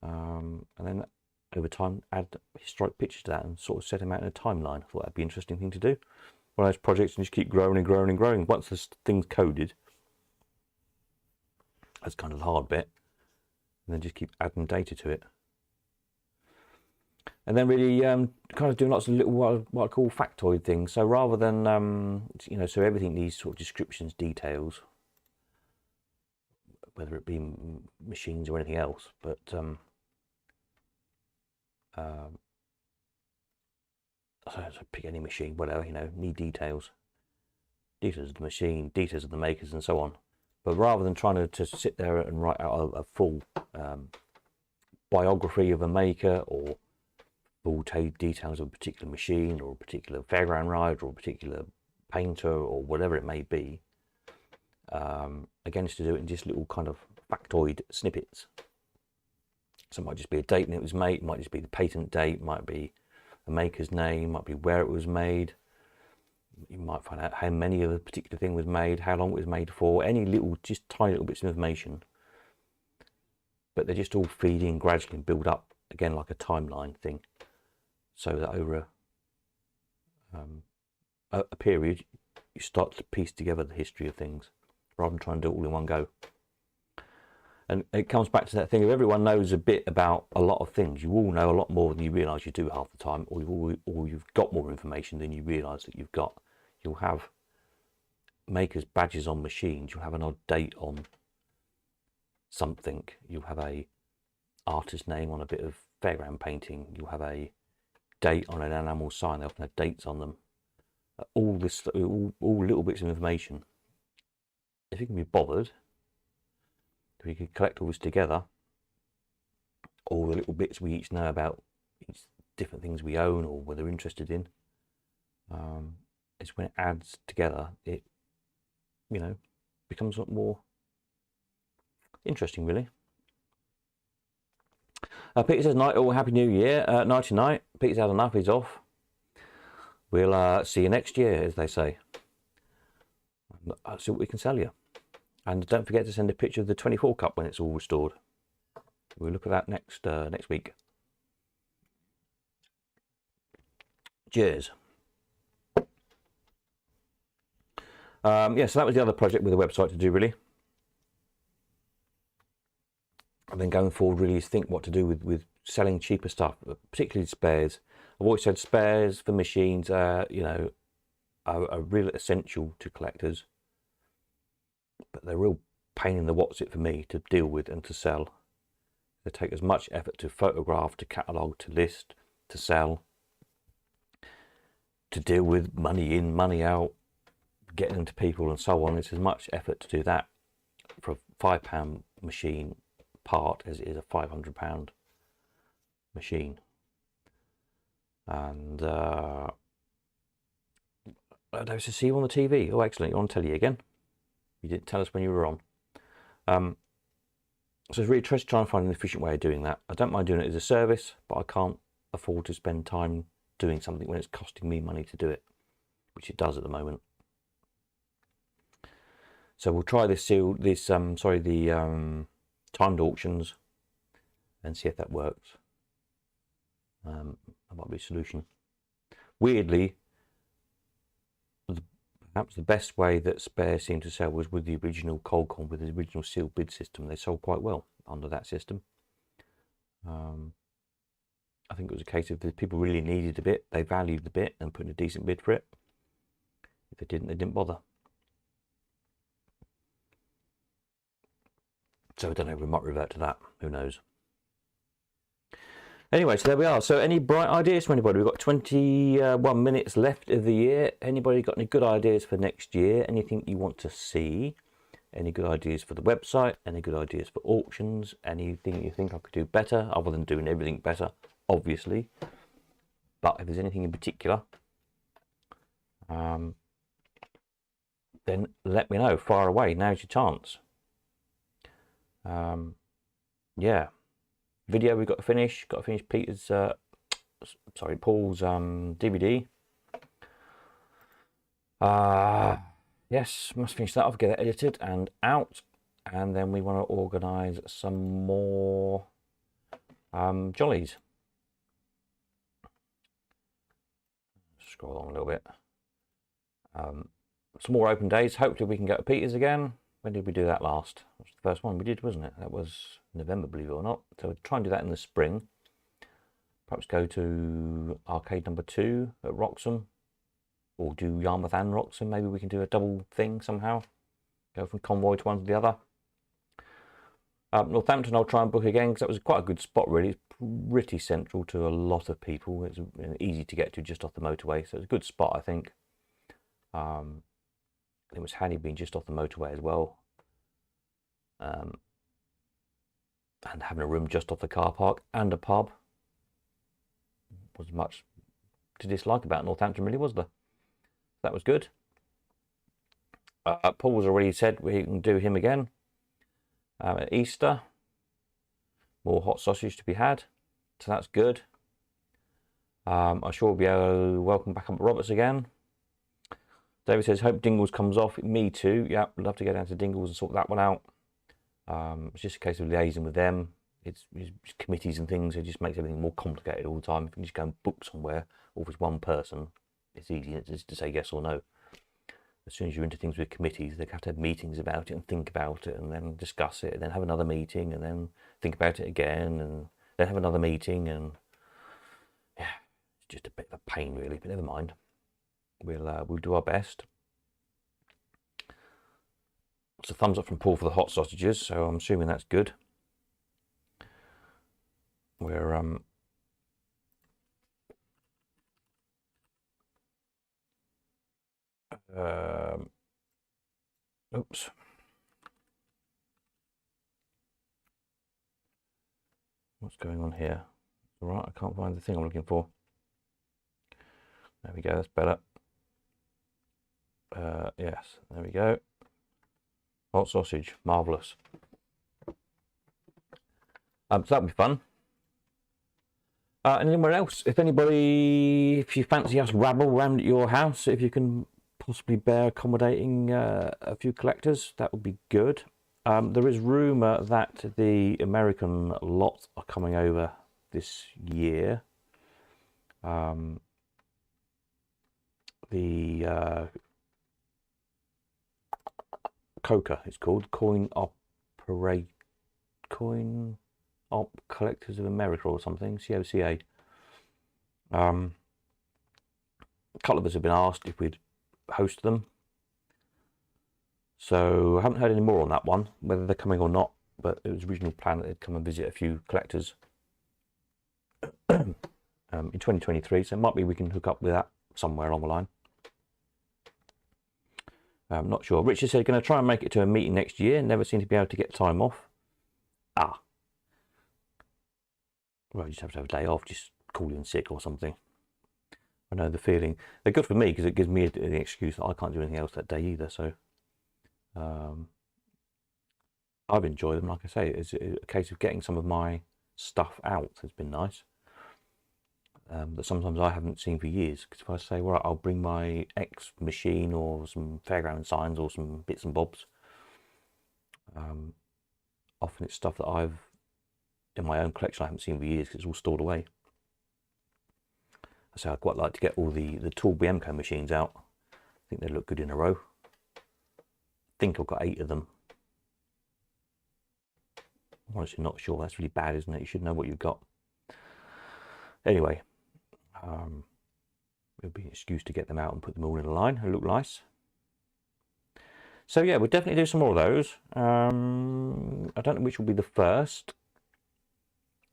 A: And then over time add historic pictures to that and sort of set them out in a timeline. I thought that'd be an interesting thing to do. One of those projects, and just keep growing and growing and growing. Once this thing's coded, that's kind of the hard bit, and then just keep adding data to it. And then really kind of doing lots of little what I call factoid things. So rather than you know, so everything needs sort of descriptions, details, whether it be machines or anything else. But so pick any machine, whatever, you know, need details of the machine, details of the makers, and so on. But rather than trying to sit there and write out a full biography of a maker, or full details of a particular machine, or a particular fairground ride, or a particular painter, or whatever it may be, again, just to do it in just little kind of factoid snippets. So it might just be a date when it was made, it might just be the patent date, might be a maker's name, might be where it was made. You might find out how many of a particular thing was made, how long it was made for, any little, just tiny little bits of information. But they just all feed in gradually and build up, again, like a timeline thing. So that over a period, you start to piece together the history of things, rather than trying to do it all in one go. And it comes back to that thing of everyone knows a bit about a lot of things. You all know a lot more than you realise you do half the time, or you've got more information than you realise that you've got. You'll have makers' badges on machines. You'll have an odd date on something. You'll have a artist name on a bit of fairground painting. You'll have a date on an animal sign. They often have dates on them. All this, all little bits of information. If you can be bothered, if we could collect all this together, all the little bits we each know about each different things we own or we're interested in, it's when it adds together, it, you know, becomes a lot more interesting, really. Peter says, night, oh, happy new year. Nighty night. Peter's had enough, he's off. We'll see you next year, as they say. I'll see what we can sell you. And don't forget to send a picture of the 24 cup when it's all restored. We'll look at that next week. Cheers. Yeah, so that was the other project with the website to do, really. And then going forward, really, is think what to do with selling cheaper stuff, particularly spares. I've always said spares for machines, you know, are a real essential to collectors, but they're a real pain in the what's it for me to deal with and to sell. They take as much effort to photograph, to catalogue, to list, to sell, to deal with money in, money out, getting them to people and so on. It's as much effort to do that for a £5 machine part as it is a £500 machine. And I was to see you on the TV. Oh, excellent! You're on telly again. You didn't tell us when you were on. So it's really trying to find an efficient way of doing that. I don't mind doing it as a service, but I can't afford to spend time doing something when it's costing me money to do it, which it does at the moment. So we'll try this timed auctions and see if that works. That might be a solution. Weirdly, perhaps the best way that spares seemed to sell was with the original Colcon, with the original sealed bid system. They sold quite well under that system. I think it was a case of the people really needed a bit, they valued the bit and put in a decent bid for it. If they didn't bother. So I don't know, we might revert to that, who knows. Anyway, so there we are. So any bright ideas from anybody? We've got 21 minutes left of the year. Anybody got any good ideas for next year? Anything you want to see? Any good ideas for the website? Any good ideas for auctions? Anything you think I could do better, other than doing everything better, obviously? But if there's anything in particular, then let me know. Fire away. Now's your chance. Yeah. Video we've got to finish. Got to finish Peter's, Paul's DVD. Yes, must finish that off, get it edited and out, and then we want to organise some more jollies. Scroll on a little bit. Some more open days. Hopefully we can go to Peter's again. When did we do that last? That was the first one we did, wasn't it? That was November, believe it or not. So we'll try and do that in the spring. Perhaps go to arcade number 2 at Wroxham, or do Yarmouth and Wroxham. Maybe we can do a double thing somehow. Go from Convoy to one to the other. Northampton I'll try and book again, because that was quite a good spot really. It's pretty central to a lot of people. It's easy to get to just off the motorway, so it's a good spot, I think. It was handy being just off the motorway as well, and having a room just off the car park and a pub. Wasn't much to dislike about Northampton really, was there? That was good. Paul's already said we can do him again at Easter. More hot sausage to be had, so that's good. I sure will be able to welcome back up at Roberts again. David says, hope Dingles comes off. Me too. Yeah, I'd love to go down to Dingles and sort that one out. It's just a case of liaising with them. It's committees and things. It just makes everything more complicated all the time. If you just go and book somewhere, or if it's one person, it's easy just to say yes or no. As soon as you're into things with committees, they have to have meetings about it and think about it and then discuss it and then have another meeting and then think about it again and then have another meeting, and yeah, it's just a bit of a pain really, but never mind. We'll do our best. It's a thumbs up from Paul for the hot sausages, so I'm assuming that's good. We're oops. What's going on here? All right, I can't find the thing I'm looking for. There we go, that's better. Yes, there we go. Hot sausage, marvellous. So that'll be fun. And anywhere else, if you fancy us rabble around at your house, if you can possibly bear accommodating a few collectors. That would be good. There is rumour that the American lot are coming over this year. The COCA, it's called Coin Op Collectors of America or something, COCA. A couple of us have been asked if we'd host them. So I haven't heard any more on that one, whether they're coming or not, but it was originally planned that they'd come and visit a few collectors in 2023, so it might be we can hook up with that somewhere along the line. I'm not sure. Richard said going to try and make it to a meeting next year, never seem to be able to get time off. Well, you just have to have a day off, just call in sick or something. I know the feeling. They're good for me because it gives me an excuse that I can't do anything else that day either, so I've enjoyed them. Like I say, it's a case of getting some of my stuff out has been nice. That sometimes I haven't seen for years. Because if I say, well, I'll bring my X machine or some fairground signs or some bits and bobs, often it's stuff that I've in my own collection I haven't seen for years because it's all stored away. So I'd quite like to get all the Tool BMCO machines out. I think they look good in a row. I think I've got 8 of them. I'm honestly not sure. That's really bad, isn't it? You should know what you've got. Anyway, it'll be an excuse to get them out and put them all in a line. They look nice. So yeah, we'll definitely do some more of those. I don't know which will be the first.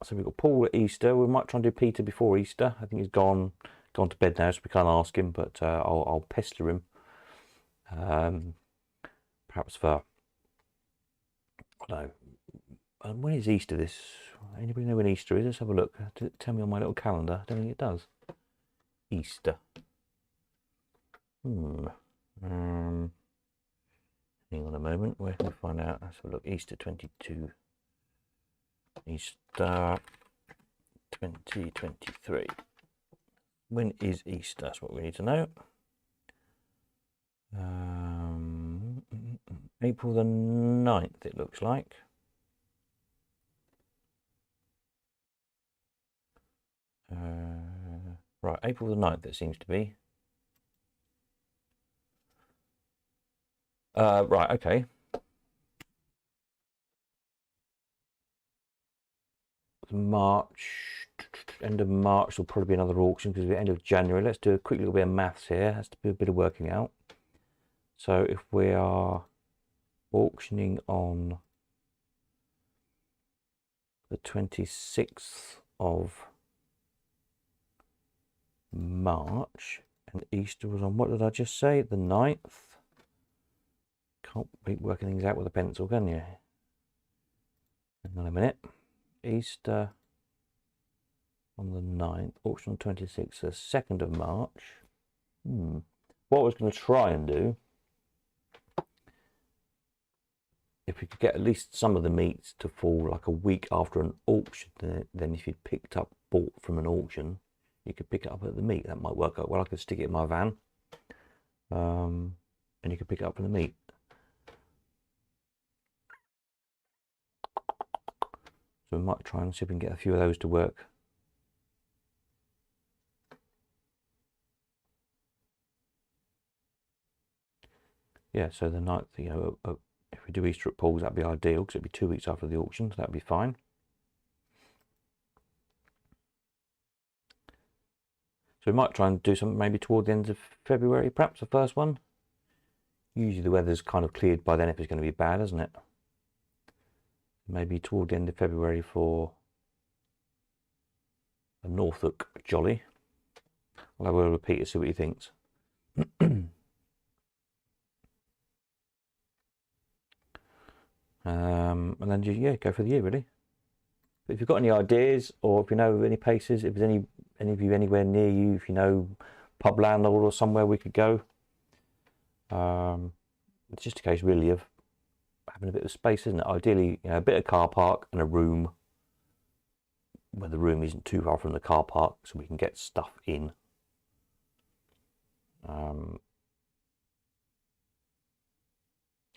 A: So we've got Paul at Easter. We might try and do Peter before Easter. I think he's gone to bed now, so we can't ask him, but I'll pester him. Perhaps for, I don't know, when is Easter this? Anybody know when Easter is? Let's have a look. Tell me on my little calendar. I don't think it does. Easter. Hang on a moment. Where can we find out? Let's have a look. Easter 22. Easter 2023. When is Easter? That's what we need to know. April the 9th, it looks like. Right, April the 9th it seems to be. Right, okay. March, end of March will probably be another auction because we're end of January. Let's do a quick little bit of maths here. Has to be a bit of working out. So if we are auctioning on the 26th of March and Easter was on, what did I just say? The 9th. Can't be working things out with a pencil, can you? Hang on a minute. Easter on the 9th, auction on 26th, the 2nd of March. What I was going to try and do, if we could get at least some of the meats to fall like a week after an auction, then if you bought from an auction, you could pick it up at the meet. That might work out well. I could stick it in my van, and you could pick it up from the meet. So we might try and see if we can get a few of those to work. Yeah, so the 9th, you know, if we do Easter at Paul's, that'd be ideal because it'd be 2 weeks after the auction, so that'd be fine. So we might try and do something maybe toward the end of February, perhaps the first one. Usually the weather's kind of cleared by then if it's going to be bad, isn't it? Maybe toward the end of February for a Norfolk jolly. I'll have a repeat to see what he thinks. And then yeah, go for the year really. But if you've got any ideas, or if you know of any places, if there's any of you anywhere near you, if you know pub landlord or somewhere we could go, it's just a case really of having a bit of space, isn't it? Ideally, you know, a bit of car park and a room where the room isn't too far from the car park, so we can get stuff in.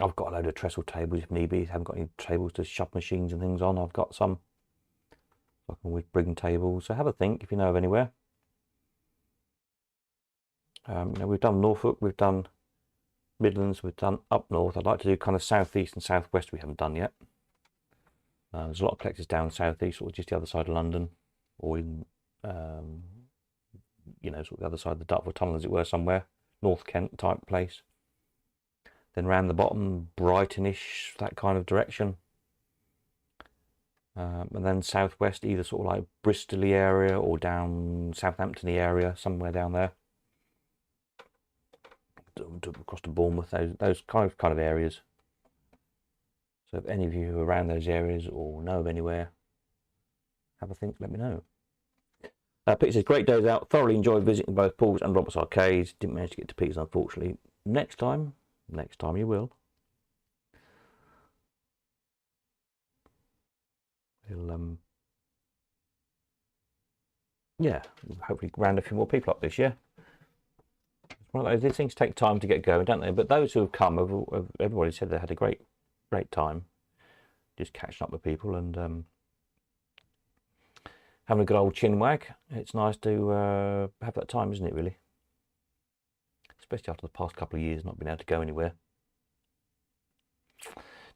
A: I've got a load of trestle tables if need be. I haven't got any tables to shove machines and things on. I've got some. I can always bring tables. So have a think if you know of anywhere. You know, we've done Norfolk, we've done Midlands, we've done up north. I'd like to do kind of southeast and southwest we haven't done yet. There's a lot of collectors down southeast, or just the other side of London, or in, you know, sort of the other side of the Dartford Tunnel, as it were, somewhere, North Kent type place. Then round the bottom, Brightonish, that kind of direction. And then southwest, either sort of like Bristol-y area or down Southampton-y area, somewhere down there. Across to Bournemouth, those kind of areas. So if any of you are around those areas or know of anywhere, have a think, let me know. Peter says, great days out, thoroughly enjoyed visiting both Paul's and Robert's arcades. Didn't manage to get to Peter's, unfortunately. Next time you will. We'll, yeah, hopefully round a few more people up this year. It's one of those, these things take time to get going, don't they? But those who have come, everybody said they had a great time. Just catching up with people and having a good old chin wag. It's nice to have that time, isn't it, really? Especially after the past couple of years not being able to go anywhere.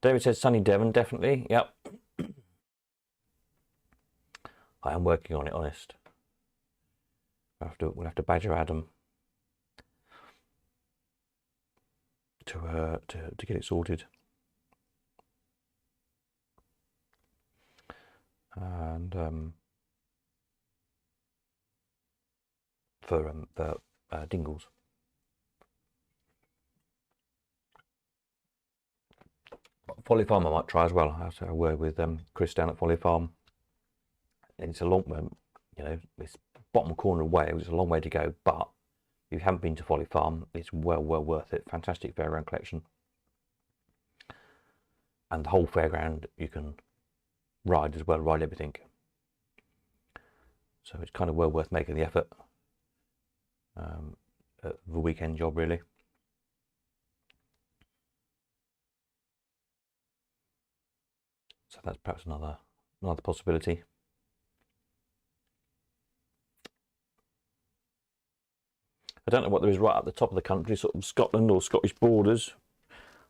A: David says sunny Devon, definitely. Yep. I am working on it, honest. We'll have to badger Adam to get it sorted. And for Dingles. Folly Farm I might try as well. I have a word with Chris down at Folly Farm. It's a long, you know, it's bottom corner of Wales. It's a long way to go, but if you haven't been to Folly Farm, it's well worth it. Fantastic fairground collection, and the whole fairground you can ride as well, ride everything. So it's kind of well worth making the effort. The weekend job, really. So that's perhaps another possibility. I don't know what there is right at the top of the country, sort of Scotland or Scottish borders.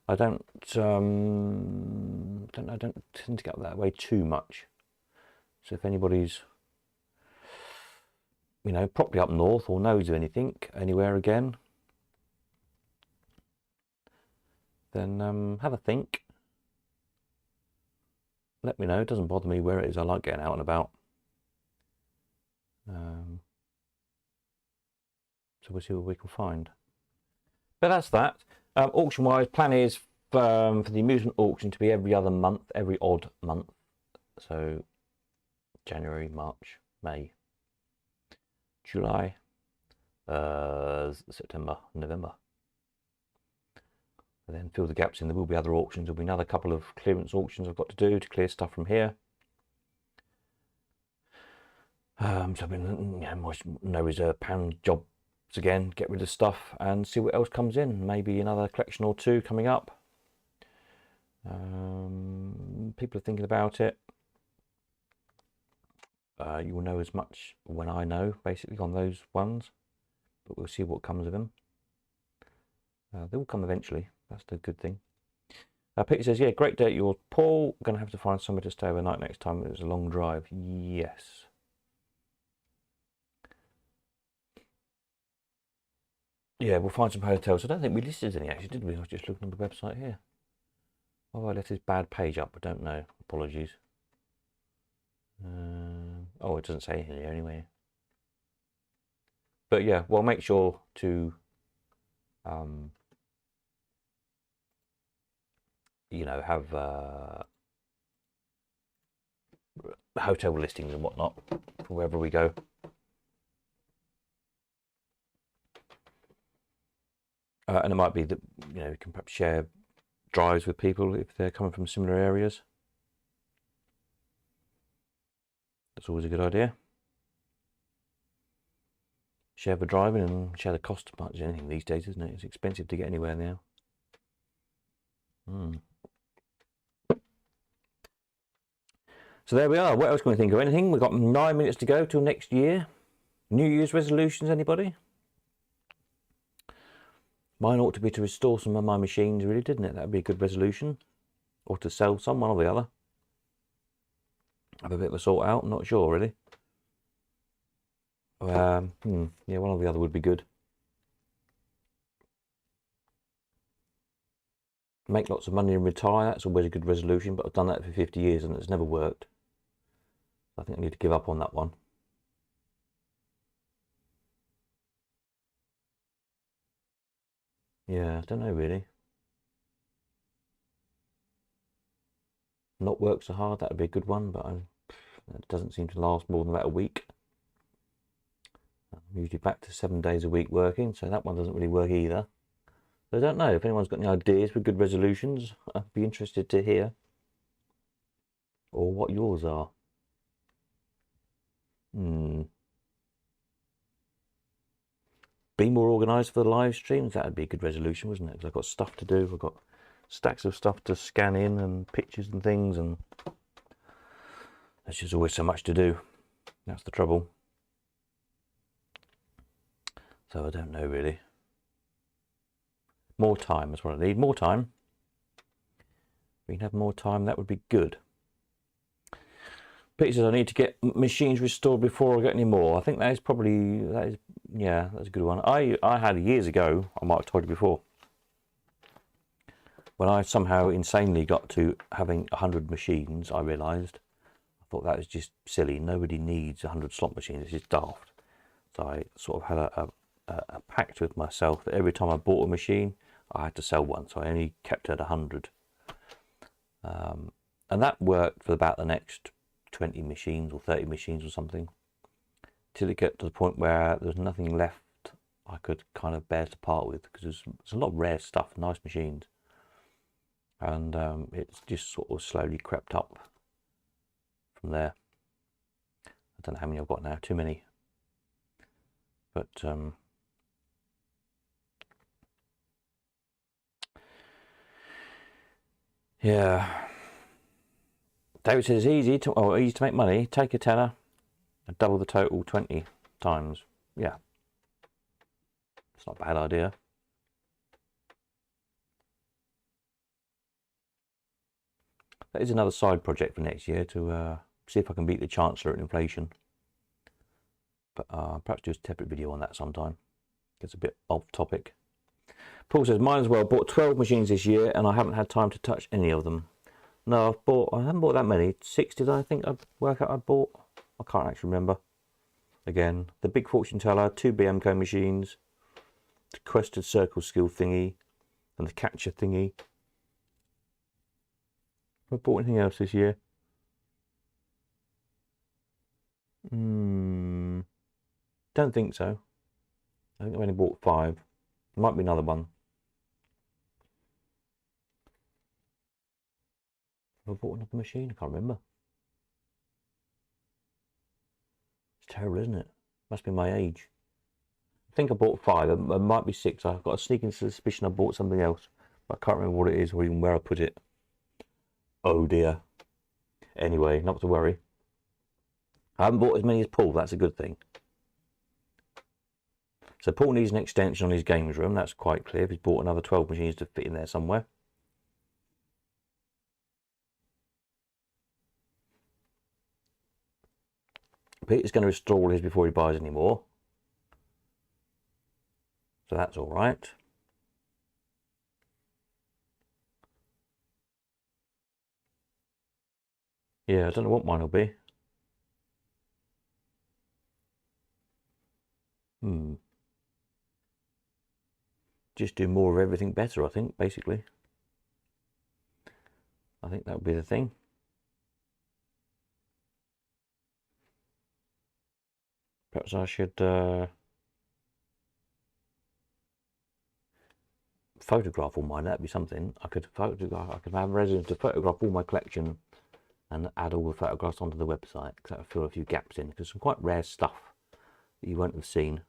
A: I don't tend to get that way too much. So if anybody's, you know, properly up north or knows of anything anywhere again, then have a think. Let me know. It doesn't bother me where it is. I like getting out and about. So we'll see what we can find. But that's that. Auction-wise, plan is for the amusement auction to be every other month, every odd month. So January, March, May, July, September, November. And then fill the gaps in. There will be other auctions. There'll be another couple of clearance auctions I've got to do to clear stuff from here. So I've been, you know, no reserve pound jobs again, get rid of stuff and see what else comes in. Maybe another collection or two coming up. People are thinking about it. You will know as much when I know, basically, on those ones, but we'll see what comes of them. They will come eventually. That's the good thing. Peter says, yeah, great day at yours, Paul. Going to have to find somewhere to stay overnight next time. It was a long drive. Yes. Yeah, we'll find some hotels. I don't think we listed any, actually, did we? I was just looking on the website here. Oh, I left this bad page up. I don't know. Apologies. Oh, it doesn't say anything here anyway. But yeah, well, make sure to you know, have hotel listings and whatnot for wherever we go. And it might be that, you know, you can perhaps share drives with people if they're coming from similar areas. That's always a good idea. Share the driving and share the cost as much as anything these days, isn't it? It's expensive to get anywhere now. So there we are. What else can we think of? Anything? We've got 9 minutes to go till next year. New Year's resolutions, anybody? Mine ought to be to restore some of my machines, really, didn't it? That would be a good resolution. Or to sell some, one or the other. Have a bit of a sort out, I'm not sure, really. Yeah, one or the other would be good. Make lots of money and retire, that's always a good resolution, but I've done that for 50 years and it's never worked. I think I need to give up on that one. Yeah, I don't know really. Not work so hard, that would be a good one, but it doesn't seem to last more than about a week. I'm usually back to 7 days a week working, so that one doesn't really work either. So I don't know if anyone's got any ideas for good resolutions. I'd be interested to hear, or what yours are. Be more organised for the live streams. That would be a good resolution, wouldn't it? Because I've got stuff to do. I've got stacks of stuff to scan in and pictures and things, and there's just always so much to do. That's the trouble. So I don't know really. More time is what I need. More time. If we can have more time, that would be good. Peter says I need to get machines restored before I get any more. I think that is probably, yeah, that's a good one. I had years ago, I might have told you before, when I somehow insanely got to having 100 machines, I realised, I thought that was just silly. Nobody needs 100 slot machines, it's just daft. So I sort of had a pact with myself that every time I bought a machine, I had to sell one. So I only kept it at 100. And that worked for about the next 20 machines or 30 machines or something, till it got to the point where there was nothing left I could kind of bear to part with, because there's a lot of rare stuff, nice machines, and it's just sort of slowly crept up from there. I don't know how many I've got now, too many, but yeah. David says easy to make money. Take a tenner and double the total 20 times. Yeah, it's not a bad idea. That is another side project for next year, to see if I can beat the Chancellor at inflation. But perhaps do a separate video on that sometime. It's a bit off topic. Paul says mine as well. Bought 12 machines this year and I haven't had time to touch any of them. No, I haven't bought that many. 60, I think I'd work out I bought. I can't actually remember. Again, the big fortune teller, 2 BMCO machines, the crested circle skill thingy, and the catcher thingy. Have I bought anything else this year? Don't think so. I think I've only bought 5. There might be another one. Have I bought another machine? I can't remember. It's terrible, isn't it? Must be my age. I think I bought 5. It might be 6. I've got a sneaking suspicion I bought something else, but I can't remember what it is or even where I put it. Oh dear. Anyway, not to worry. I haven't bought as many as Paul. That's a good thing. So Paul needs an extension on his games room. That's quite clear. He's bought another 12 machines to fit in there somewhere. Peter's going to restore all his before he buys any more. So that's all right. Yeah, I don't know what mine will be. Just do more of everything better, I think, basically. I think that would be the thing. Perhaps I should photograph all mine. That'd be something. I could have residents to photograph all my collection and add all the photographs onto the website, because that would fill a few gaps in, because some quite rare stuff that you won't have seen.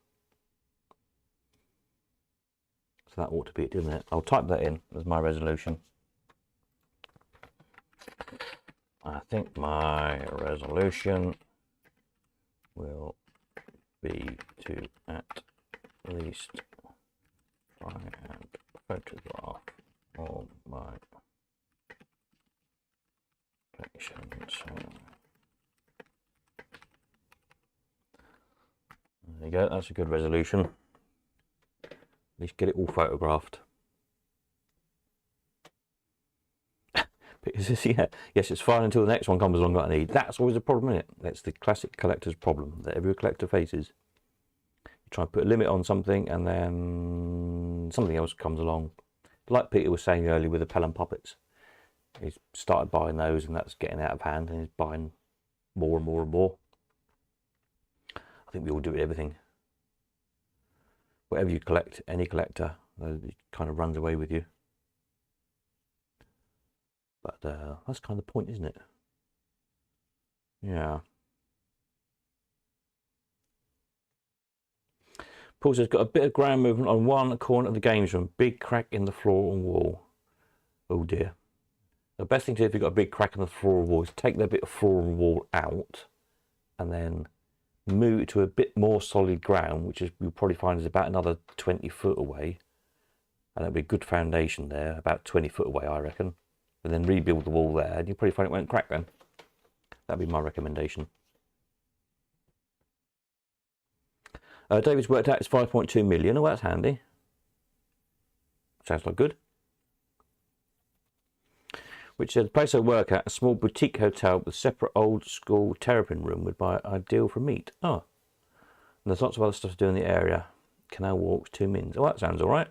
A: So that ought to be it, doesn't it? I'll type that in as my resolution. I think my resolution will be to at least try and photograph all my collections. There you go, that's a good resolution. At least get it all photographed. Because, yeah, yes, it's fine until the next one comes along that I need. That's always a problem, isn't it? That's the classic collector's problem that every collector faces. You try and put a limit on something and then something else comes along. Like Peter was saying earlier with the Pelham puppets. He's started buying those and that's getting out of hand and he's buying more and more and more. I think we all do it with everything. Whatever you collect, any collector, it kind of runs away with you. But that's kind of the point, isn't it? Yeah. Paul says, got a bit of ground movement on one corner of the games room. Big crack in the floor and wall. Oh dear. The best thing to do if you've got a big crack in the floor and wall is take that bit of floor and wall out and then move it to a bit more solid ground, which is you'll probably find is about another 20 foot away. And that'll be a good foundation there, about 20 foot away, I reckon. And then rebuild the wall there, and you'll probably find it won't crack then. That'd be my recommendation. David's worked out it's 5.2 million. Oh, that's handy. Sounds like good. Which said, the place I work at, a small boutique hotel with a separate old school terrapin room would be ideal for meat. Oh. And there's lots of other stuff to do in the area. Canal walks, 2 mins. Oh, that sounds all right.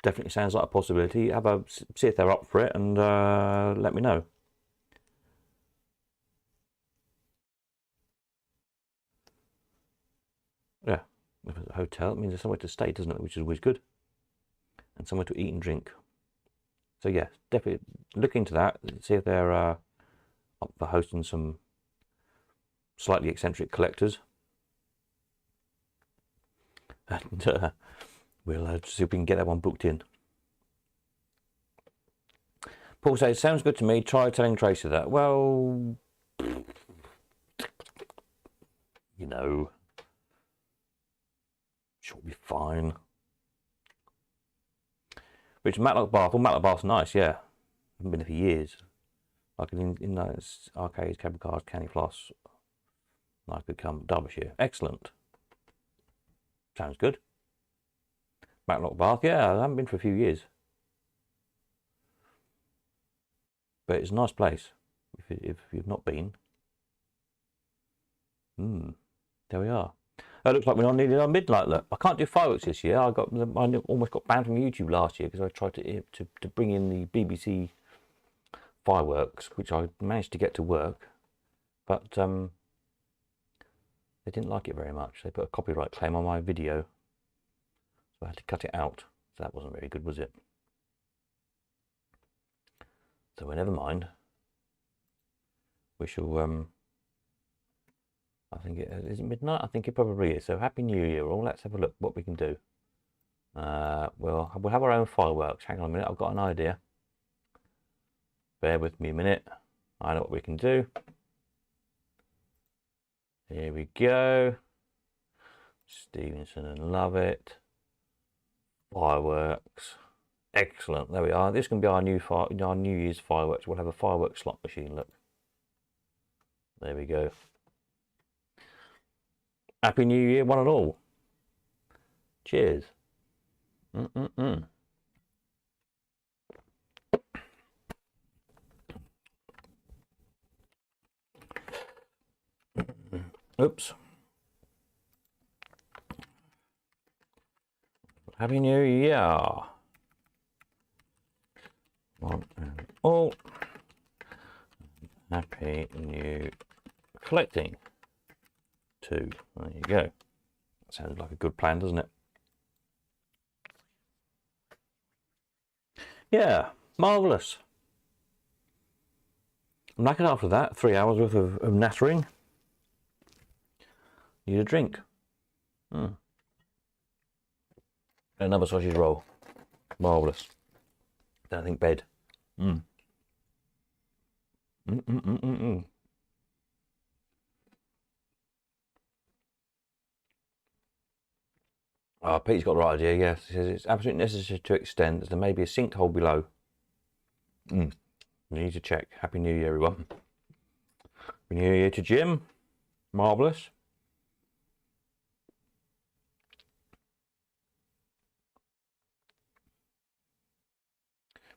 A: Definitely sounds like a possibility. Have a see if they're up for it and let me know. Yeah, if it's a hotel, it means there's somewhere to stay, doesn't it? Which is always good. And somewhere to eat and drink. So yeah, definitely look into that. See if they're up for hosting some slightly eccentric collectors. And we'll see if we can get that one booked in. Paul says, sounds good to me. Try telling Tracy that. Well, you know, she'll be fine. Which Matlock Bath? Well, Matlock Bath's nice, yeah. Haven't been there for years. Like in those arcades, cable cars, candy floss. I could come Derbyshire. Excellent. Sounds good. Matlock Bath, yeah, I haven't been for a few years. But it's a nice place if you've not been. There we are. It looks like we're nearly on midnight. Look, I can't do fireworks this year. I almost got banned from YouTube last year because I tried to bring in the BBC fireworks, which I managed to get to work, but they didn't like it very much. They put a copyright claim on my video, so I had to cut it out. So that wasn't very good, was it? So well, never mind. We shall. I think is it midnight? I think it probably is. So Happy New Year all. Let's have a look what we can do. We'll have our own fireworks. Hang on a minute, I've got an idea. Bear with me a minute. I know what we can do. Here we go. Stevenson and love it. Fireworks. Excellent. There we are. This can be our New Year's fireworks. We'll have a fireworks slot machine. Look. There we go. Happy New Year, one and all. Cheers. Oops. Happy New Year. One and all. Happy New Collecting. 2. There you go. That sounds like a good plan, doesn't it? Yeah, marvellous. I'm knackered after that. 3 hours worth of nattering. Need a drink. Another sausage roll. Marvellous. Then I think bed. Oh, Pete's got the right idea, yes. He says it's absolutely necessary to extend as there may be a sinkhole below. We need to check. Happy New Year, everyone. Happy New Year to Jim. Marvellous.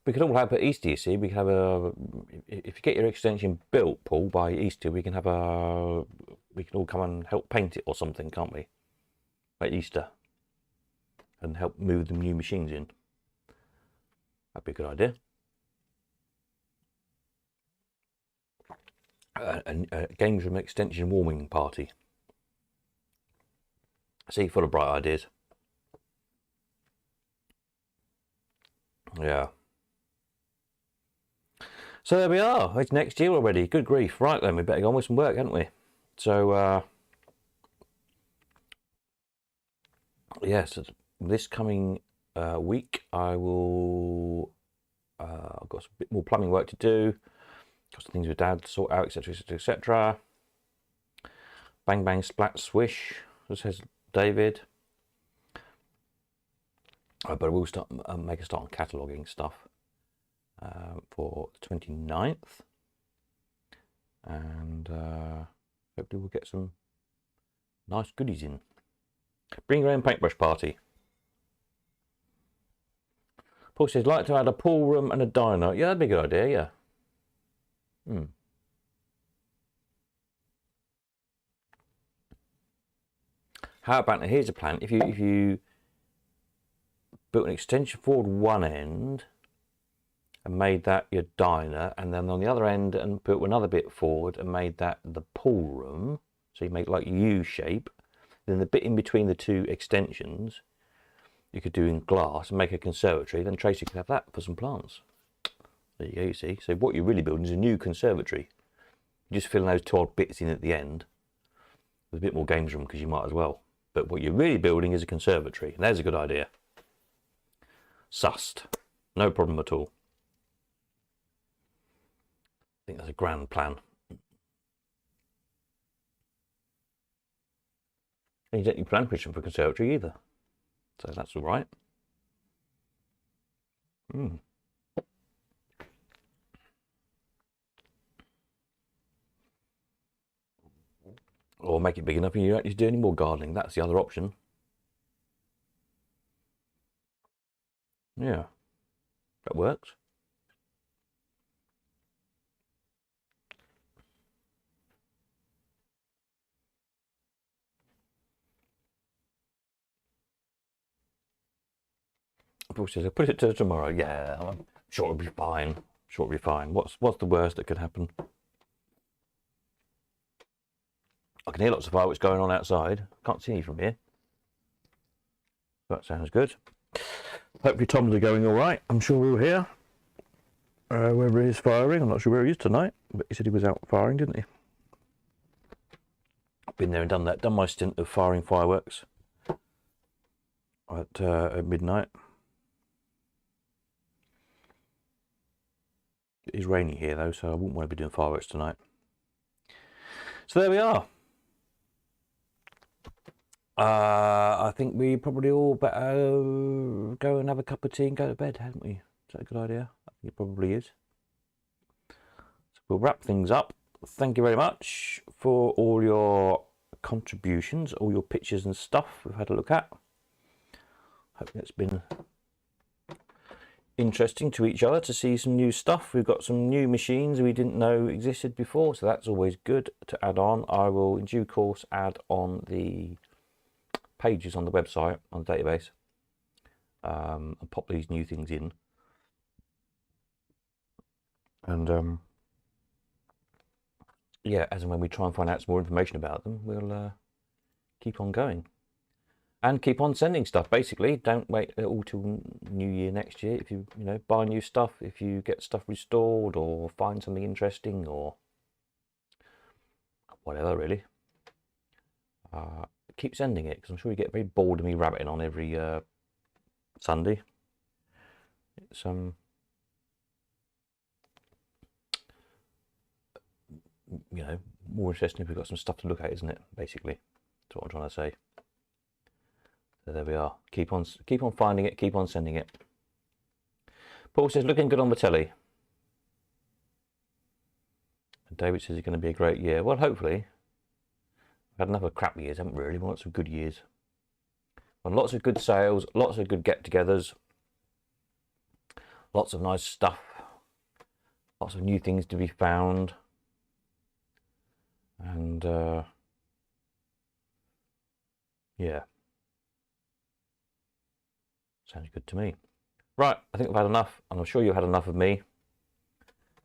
A: We could all have at Easter, you see. We can have a... If you get your extension built, Paul, by Easter, we can have a... We can all come and help paint it or something, can't we? At Easter. And help move the new machines in. That'd be a good idea. A games room extension warming party. See, full of bright ideas. Yeah. So there we are. It's next year already. Good grief. Right then, we better go on with some work, haven't we? So, yes, this coming week I will... I've got a bit more plumbing work to do. Got some things with Dad to sort out, etc, etc, etc. Bang, bang, splat, swish, as says David. But I will start make a start on cataloguing stuff for the 29th. And hopefully we'll get some nice goodies in. Bring your own paintbrush party. Paul says, like to add a pool room and a diner. Yeah, that'd be a good idea, yeah. How about, now here's a plan. If you built an extension forward one end and made that your diner, and then on the other end and built another bit forward and made that the pool room, so you make like U shape, then the bit in between the two extensions you could do in glass and make a conservatory, then Tracy could have that for some plants. There you go, you see. So what you're really building is a new conservatory. You're just filling those two odd bits in at the end with a bit more games room because you might as well. But what you're really building is a conservatory. And there's a good idea. Sussed. No problem at all. I think that's a grand plan. And you don't need plan permission for a conservatory either. So that's all right. Or make it big enough and you don't need to do any more gardening. That's the other option. Yeah, that works. Paul says, I'll put it to tomorrow. Yeah, I'm sure it'll be fine. Sure it'll be fine. What's the worst that could happen? I can hear lots of fireworks going on outside. Can't see any from here. That sounds good. Hopefully Tom's are going all right. I'm sure we'll hear. Wherever he is firing. I'm not sure where he is tonight, but he said he was out firing, didn't he? I've been there and done that. Done my stint of firing fireworks at midnight. It is raining here though, so I wouldn't want to be doing fireworks tonight. So there we are. I think we probably all better go and have a cup of tea and go to bed, hadn't we? Is that a good idea? I think it probably is. So we'll wrap things up. Thank you very much for all your contributions, all your pictures and stuff we've had a look at. Hope it's been interesting to each other to see some new stuff. We've got some new machines we didn't know existed before, so that's always good to add on. I will in due course add on the pages on the website, on the database, and pop these new things in. And yeah, as and when we try and find out some more information about them, we'll keep on going. And keep on sending stuff, basically. Don't wait all till New Year next year. If you buy new stuff, if you get stuff restored or find something interesting or whatever, really. Keep sending it, because I'm sure you get very bored of me rabbiting on every Sunday. It's you know, more interesting if we've got some stuff to look at, isn't it? Basically, that's what I'm trying to say. So there we are. Keep on finding it. Keep on sending it. Paul says, looking good on the telly. And David says it's going to be a great year. Well, hopefully. We've had enough of crap years, haven't we? Really, lots of good years. And lots of good sales, lots of good get-togethers, lots of nice stuff, lots of new things to be found, and yeah, sounds good to me. Right, I think we've had enough, and I'm sure you've had enough of me.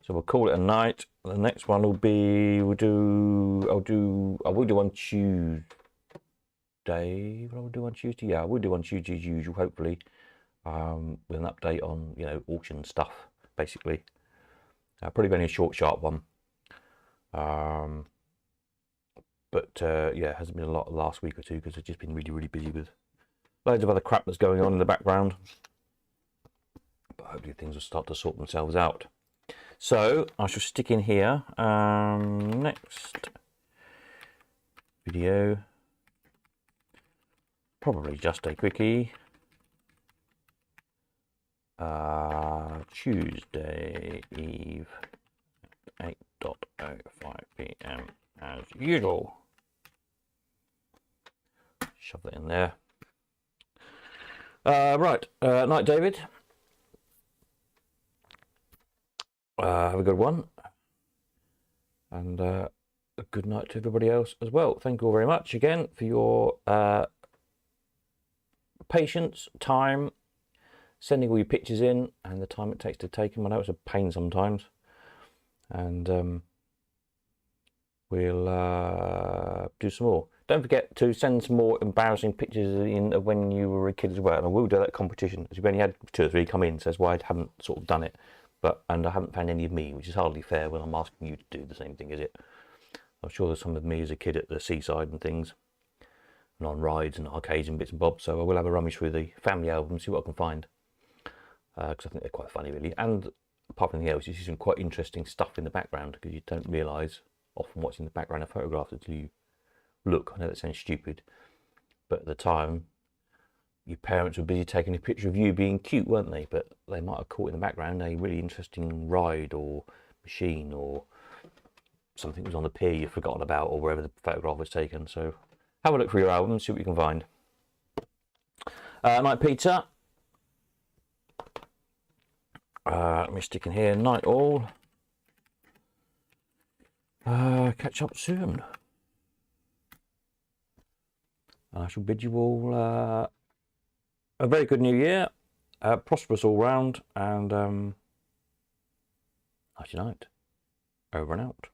A: So we'll call it a night. The next one will be I will do on Tuesday. What will I do on Tuesday? Yeah, I will do on Tuesday as usual, hopefully, with an update on, you know, auction stuff, basically. Probably only a short, sharp one. But yeah, it hasn't been a lot the last week or two because I've just been really, really busy with loads of other crap that's going on in the background. But hopefully things will start to sort themselves out. So I shall stick in here. Next video, probably just a quickie. Tuesday Eve, 8:05 p.m. as usual. Shove that in there. Right, night, David. Have a good one, and a good night to everybody else as well. Thank you all very much again for your patience, time, sending all your pictures in, and the time it takes to take them. I know it's a pain sometimes, and we'll do some more. Don't forget to send some more embarrassing pictures in of when you were a kid as well, and I will do that competition. As we've only had 2 or 3 come in, so that's why I haven't sort of done it. And I haven't found any of me, which is hardly fair when I'm asking you to do the same thing, is it? I'm sure there's some of me as a kid at the seaside and things, and on rides and arcades and bits and bobs. So I will have a rummage through the family album, see what I can find, because I think they're quite funny, really. And apart from anything else, you see some quite interesting stuff in the background, because you don't realise often what's in the background of photographs until you look. I know that sounds stupid, but at the time, your parents were busy taking a picture of you being cute, weren't they? But they might have caught in the background a really interesting ride or machine or something that was on the pier you've forgotten about, or wherever the photograph was taken. So have a look for your album, see what you can find. Night, Peter. Let me stick in here. Night, all. Catch up soon. I shall bid you all a very good new year, prosperous all round, and nighty night. Over and out.